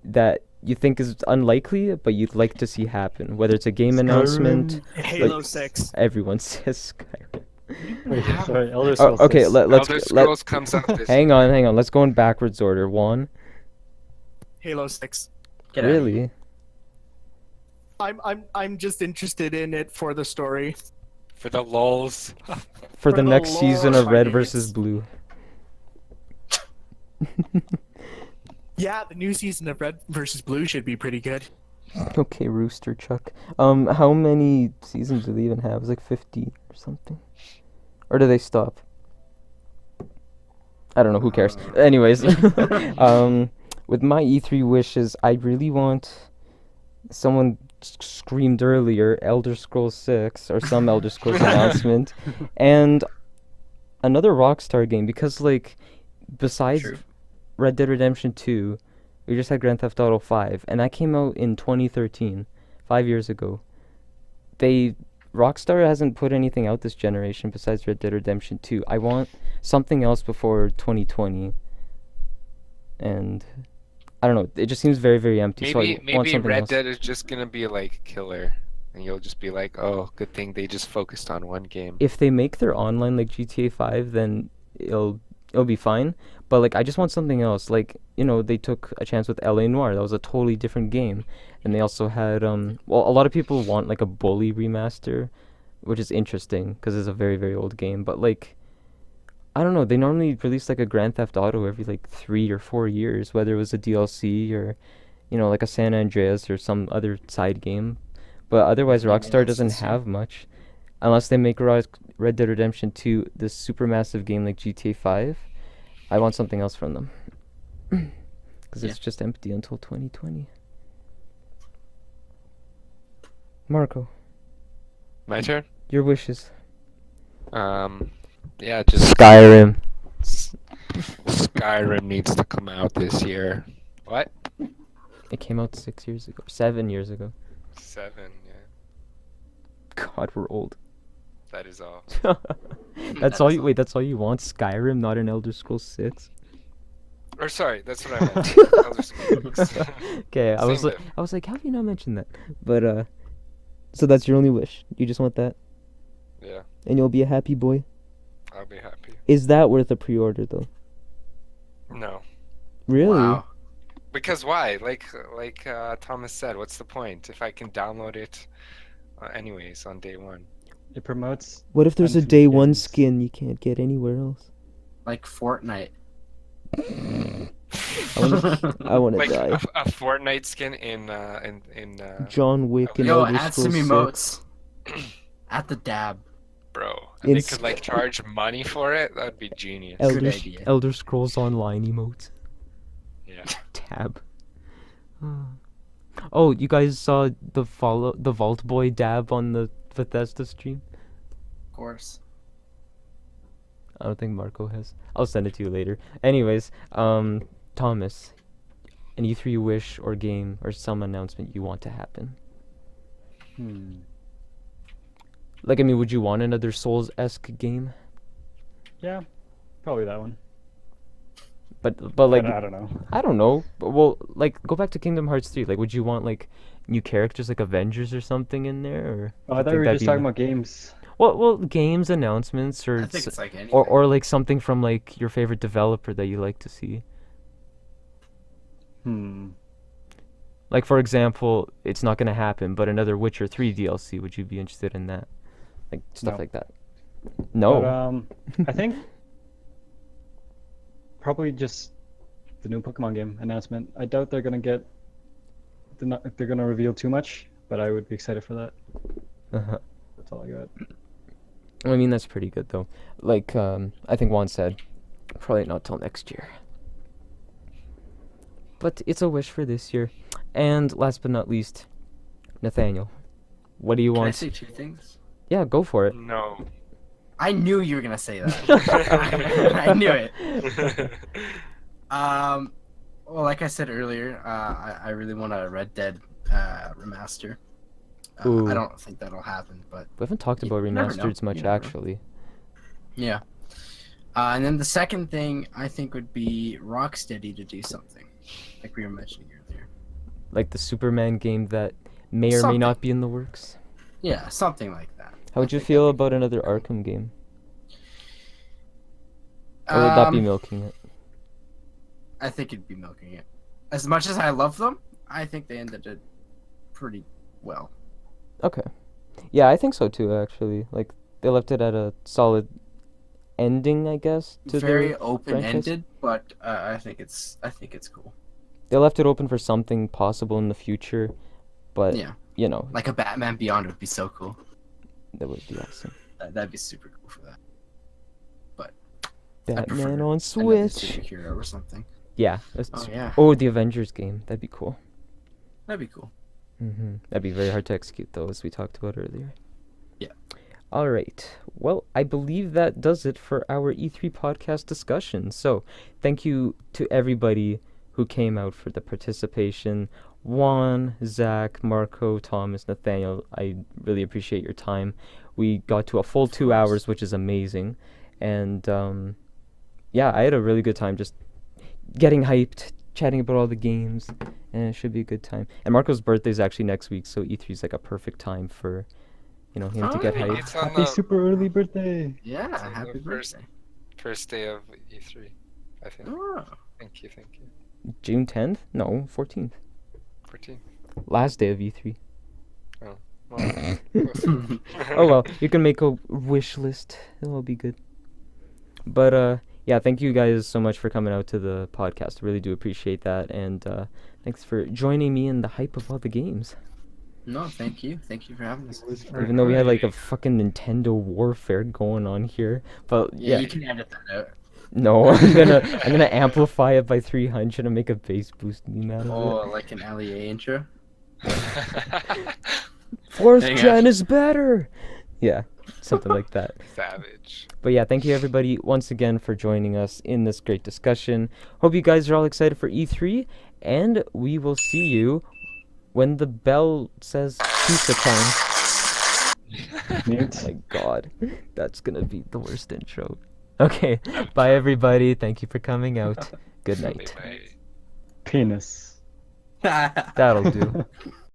that you think is unlikely but you'd like to see happen? Whether it's a game announcement, Halo 6. everyone says Skyrim. Wait, sorry, Elder Oh, Scrolls okay, 6. let's Elder Scrolls comes out this hang on. Let's go in backwards order. Juan, Halo 6. Get out of here. really? I'm just interested in it for the story. for the lulls. For For the the next lore season of of Red it. versus Blue. Yeah, the new season of Red versus Blue should be pretty good. Okay, Rooster Chuck. How many seasons do they even have? It's like 15 or something. Or do they stop? I don't know, who cares? Anyways, with my E3 wishes, I really want someone screamed earlier, Elder Scrolls 6 or some Elder Scrolls announcement, and another Rockstar game because like besides True. Red Dead Redemption 2, we just had Grand Theft Auto 5, and that came out in 2013, 5 years ago. Rockstar hasn't put anything out this generation besides Red Dead Redemption 2. I want something else before 2020. And I don't know, it just seems very, very empty. So I want Maybe something Red else. Dead is just gonna be like killer, and you'll just be like, oh, good thing they just focused on one game. If they make their online like GTA 5, then it'll be fine. But like I just want something else. Like, they took a chance with LA Noire. That was a totally different game. And they also had well, a lot of people want like a Bully remaster, which is interesting because it's a very, very old game. But like, I don't know, they normally release like a Grand Theft Auto every like 3 or 4 years, whether it was a DLC or like a San Andreas or some other side game. But otherwise Rockstar doesn't have much unless they make Red Dead Redemption 2 this supermassive game like GTA 5. I want something else from them. Because it's just empty until 2020. Marco, My turn. your wishes. Yeah, just Skyrim. Skyrim needs to come out this year. What? It came out 6 years ago. 7 years ago. 7, yeah. God, we're old. That is all. That's all you. Wait, that's all you want? Skyrim, not an Elder Scrolls 6. Or sorry, that's what I meant. Elder Scrolls 6. Okay, I was like, how have you not mentioned that? But so that's your only wish. You just want that, Yeah, and you'll be a happy boy. I'll be happy. Is that worth a pre-order though? No. Really? Wow. Because why? Like Thomas said, what's the point if I can download it anyways on day one? It promotes. What if there's a unto day one games. skin you can't get anywhere else? Like Fortnite. I want to Like die. a Fortnite skin in John Wick and Yo, Elder add some Scrolls 6. emotes. At the dab. bro. And they It's- could like charge money for it. That'd be genius. Elder, idea. Elder Scrolls Online emotes. Yeah. Tab. Oh, you guys saw the Vault Boy dab on the Bethesda stream? Of course. I don't think Marco has. I'll send it to you later. Anyways, Thomas, an E3 wish or game or some announcement you want to happen? Like, I mean, would you want another Souls-esque game? Yeah, probably that one. But like, I don't know. I don't know. But, well, like, go back to Kingdom Hearts 3. Like, would you want like new characters like Avengers or something in there? Or Oh, I you thought think we were that'd just be talking mo- about games. Well, games announcements or I think it's like anything. or like something from like your favorite developer that you like to see. Like, for example, it's not gonna happen, but another Witcher 3 DLC. Would you be interested in that? Like stuff No. like that. No. But, I think probably just the new Pokemon game announcement. I doubt they're gonna reveal too much, but I would be excited for that. Uh-huh. That's all I got. I mean, that's pretty good though. Like, I think Juan said, probably not till next year. But it's a wish for this year. And last but not least, Nathaniel, what do you Can I want? say two things? Yeah, go for it. No. I knew you were gonna say that. I knew it. Well, like I said earlier, I really want a Red Dead remaster. Ooh. I don't think that'll happen, but We haven't talked You about never know. remasters much, You never know. actually. yeah. And then the second thing I think would be Rocksteady to do something, like we were mentioning earlier. Like the Superman game that may or may Something. not be in the works. Yeah, something like that. How would I you think feel that'd about another Arkham game? Or would that be milking it? I think it'd be milking it. As much as I love them, I think they ended it pretty well. Okay. Yeah, I think so too, actually. Like, they left it at a solid ending, I guess, to Very their open-ended, but I think it's cool. They left it open for something possible in the future, but, Yeah. you know, Like a Batman Beyond would be so cool. that would be awesome. That'd be super cool for that. I prefer Batman on Another Switch. superhero or something. Yeah. Oh yeah, Oh, the Avengers game. That'd be cool. that'd be cool. That'd be very hard to execute, though, as we talked about earlier. Yeah. All right. Well, I believe that does it for our E3 podcast discussion. So, thank you to everybody who came out for the participation. Juan, Zach, Marco, Thomas, Nathaniel, I really appreciate your time. We got to a full 2 hours, which is amazing. And yeah, I had a really good time just getting hyped, chatting about all the games, and it should be a good time. And Marco's birthday is actually next week, so E3 is like a perfect time for, him to get Oh, hyped. It's on Happy the, super early birthday. Yeah, it's on happy the birthday. first day of E3, I think. Oh. Thank you. June 10th? No, 14th. 14. Last day of E3. Well, Oh well, you can make a wish list. It'll be good. But yeah, thank you guys so much for coming out to the podcast. Really do appreciate that, and thanks for joining me in the hype of all the games. No, thank you. Thank you for having us. Even though we had like a fucking Nintendo warfare going on here, but Yeah, yeah, you can edit that out. no, I'm gonna amplify it by 300 and make a bass boost meme out of Oh, like an LEA intro. it. Fourth Hang gen on. is better. Yeah, something like that. Savage. But yeah, thank you everybody once again for joining us in this great discussion. Hope you guys are all excited for E3, and we will see you when the bell says pizza time. Mute. Oh my god, that's gonna be the worst intro. Okay, bye everybody. Thank you for coming out. Good night. Bye. Penis. That'll do.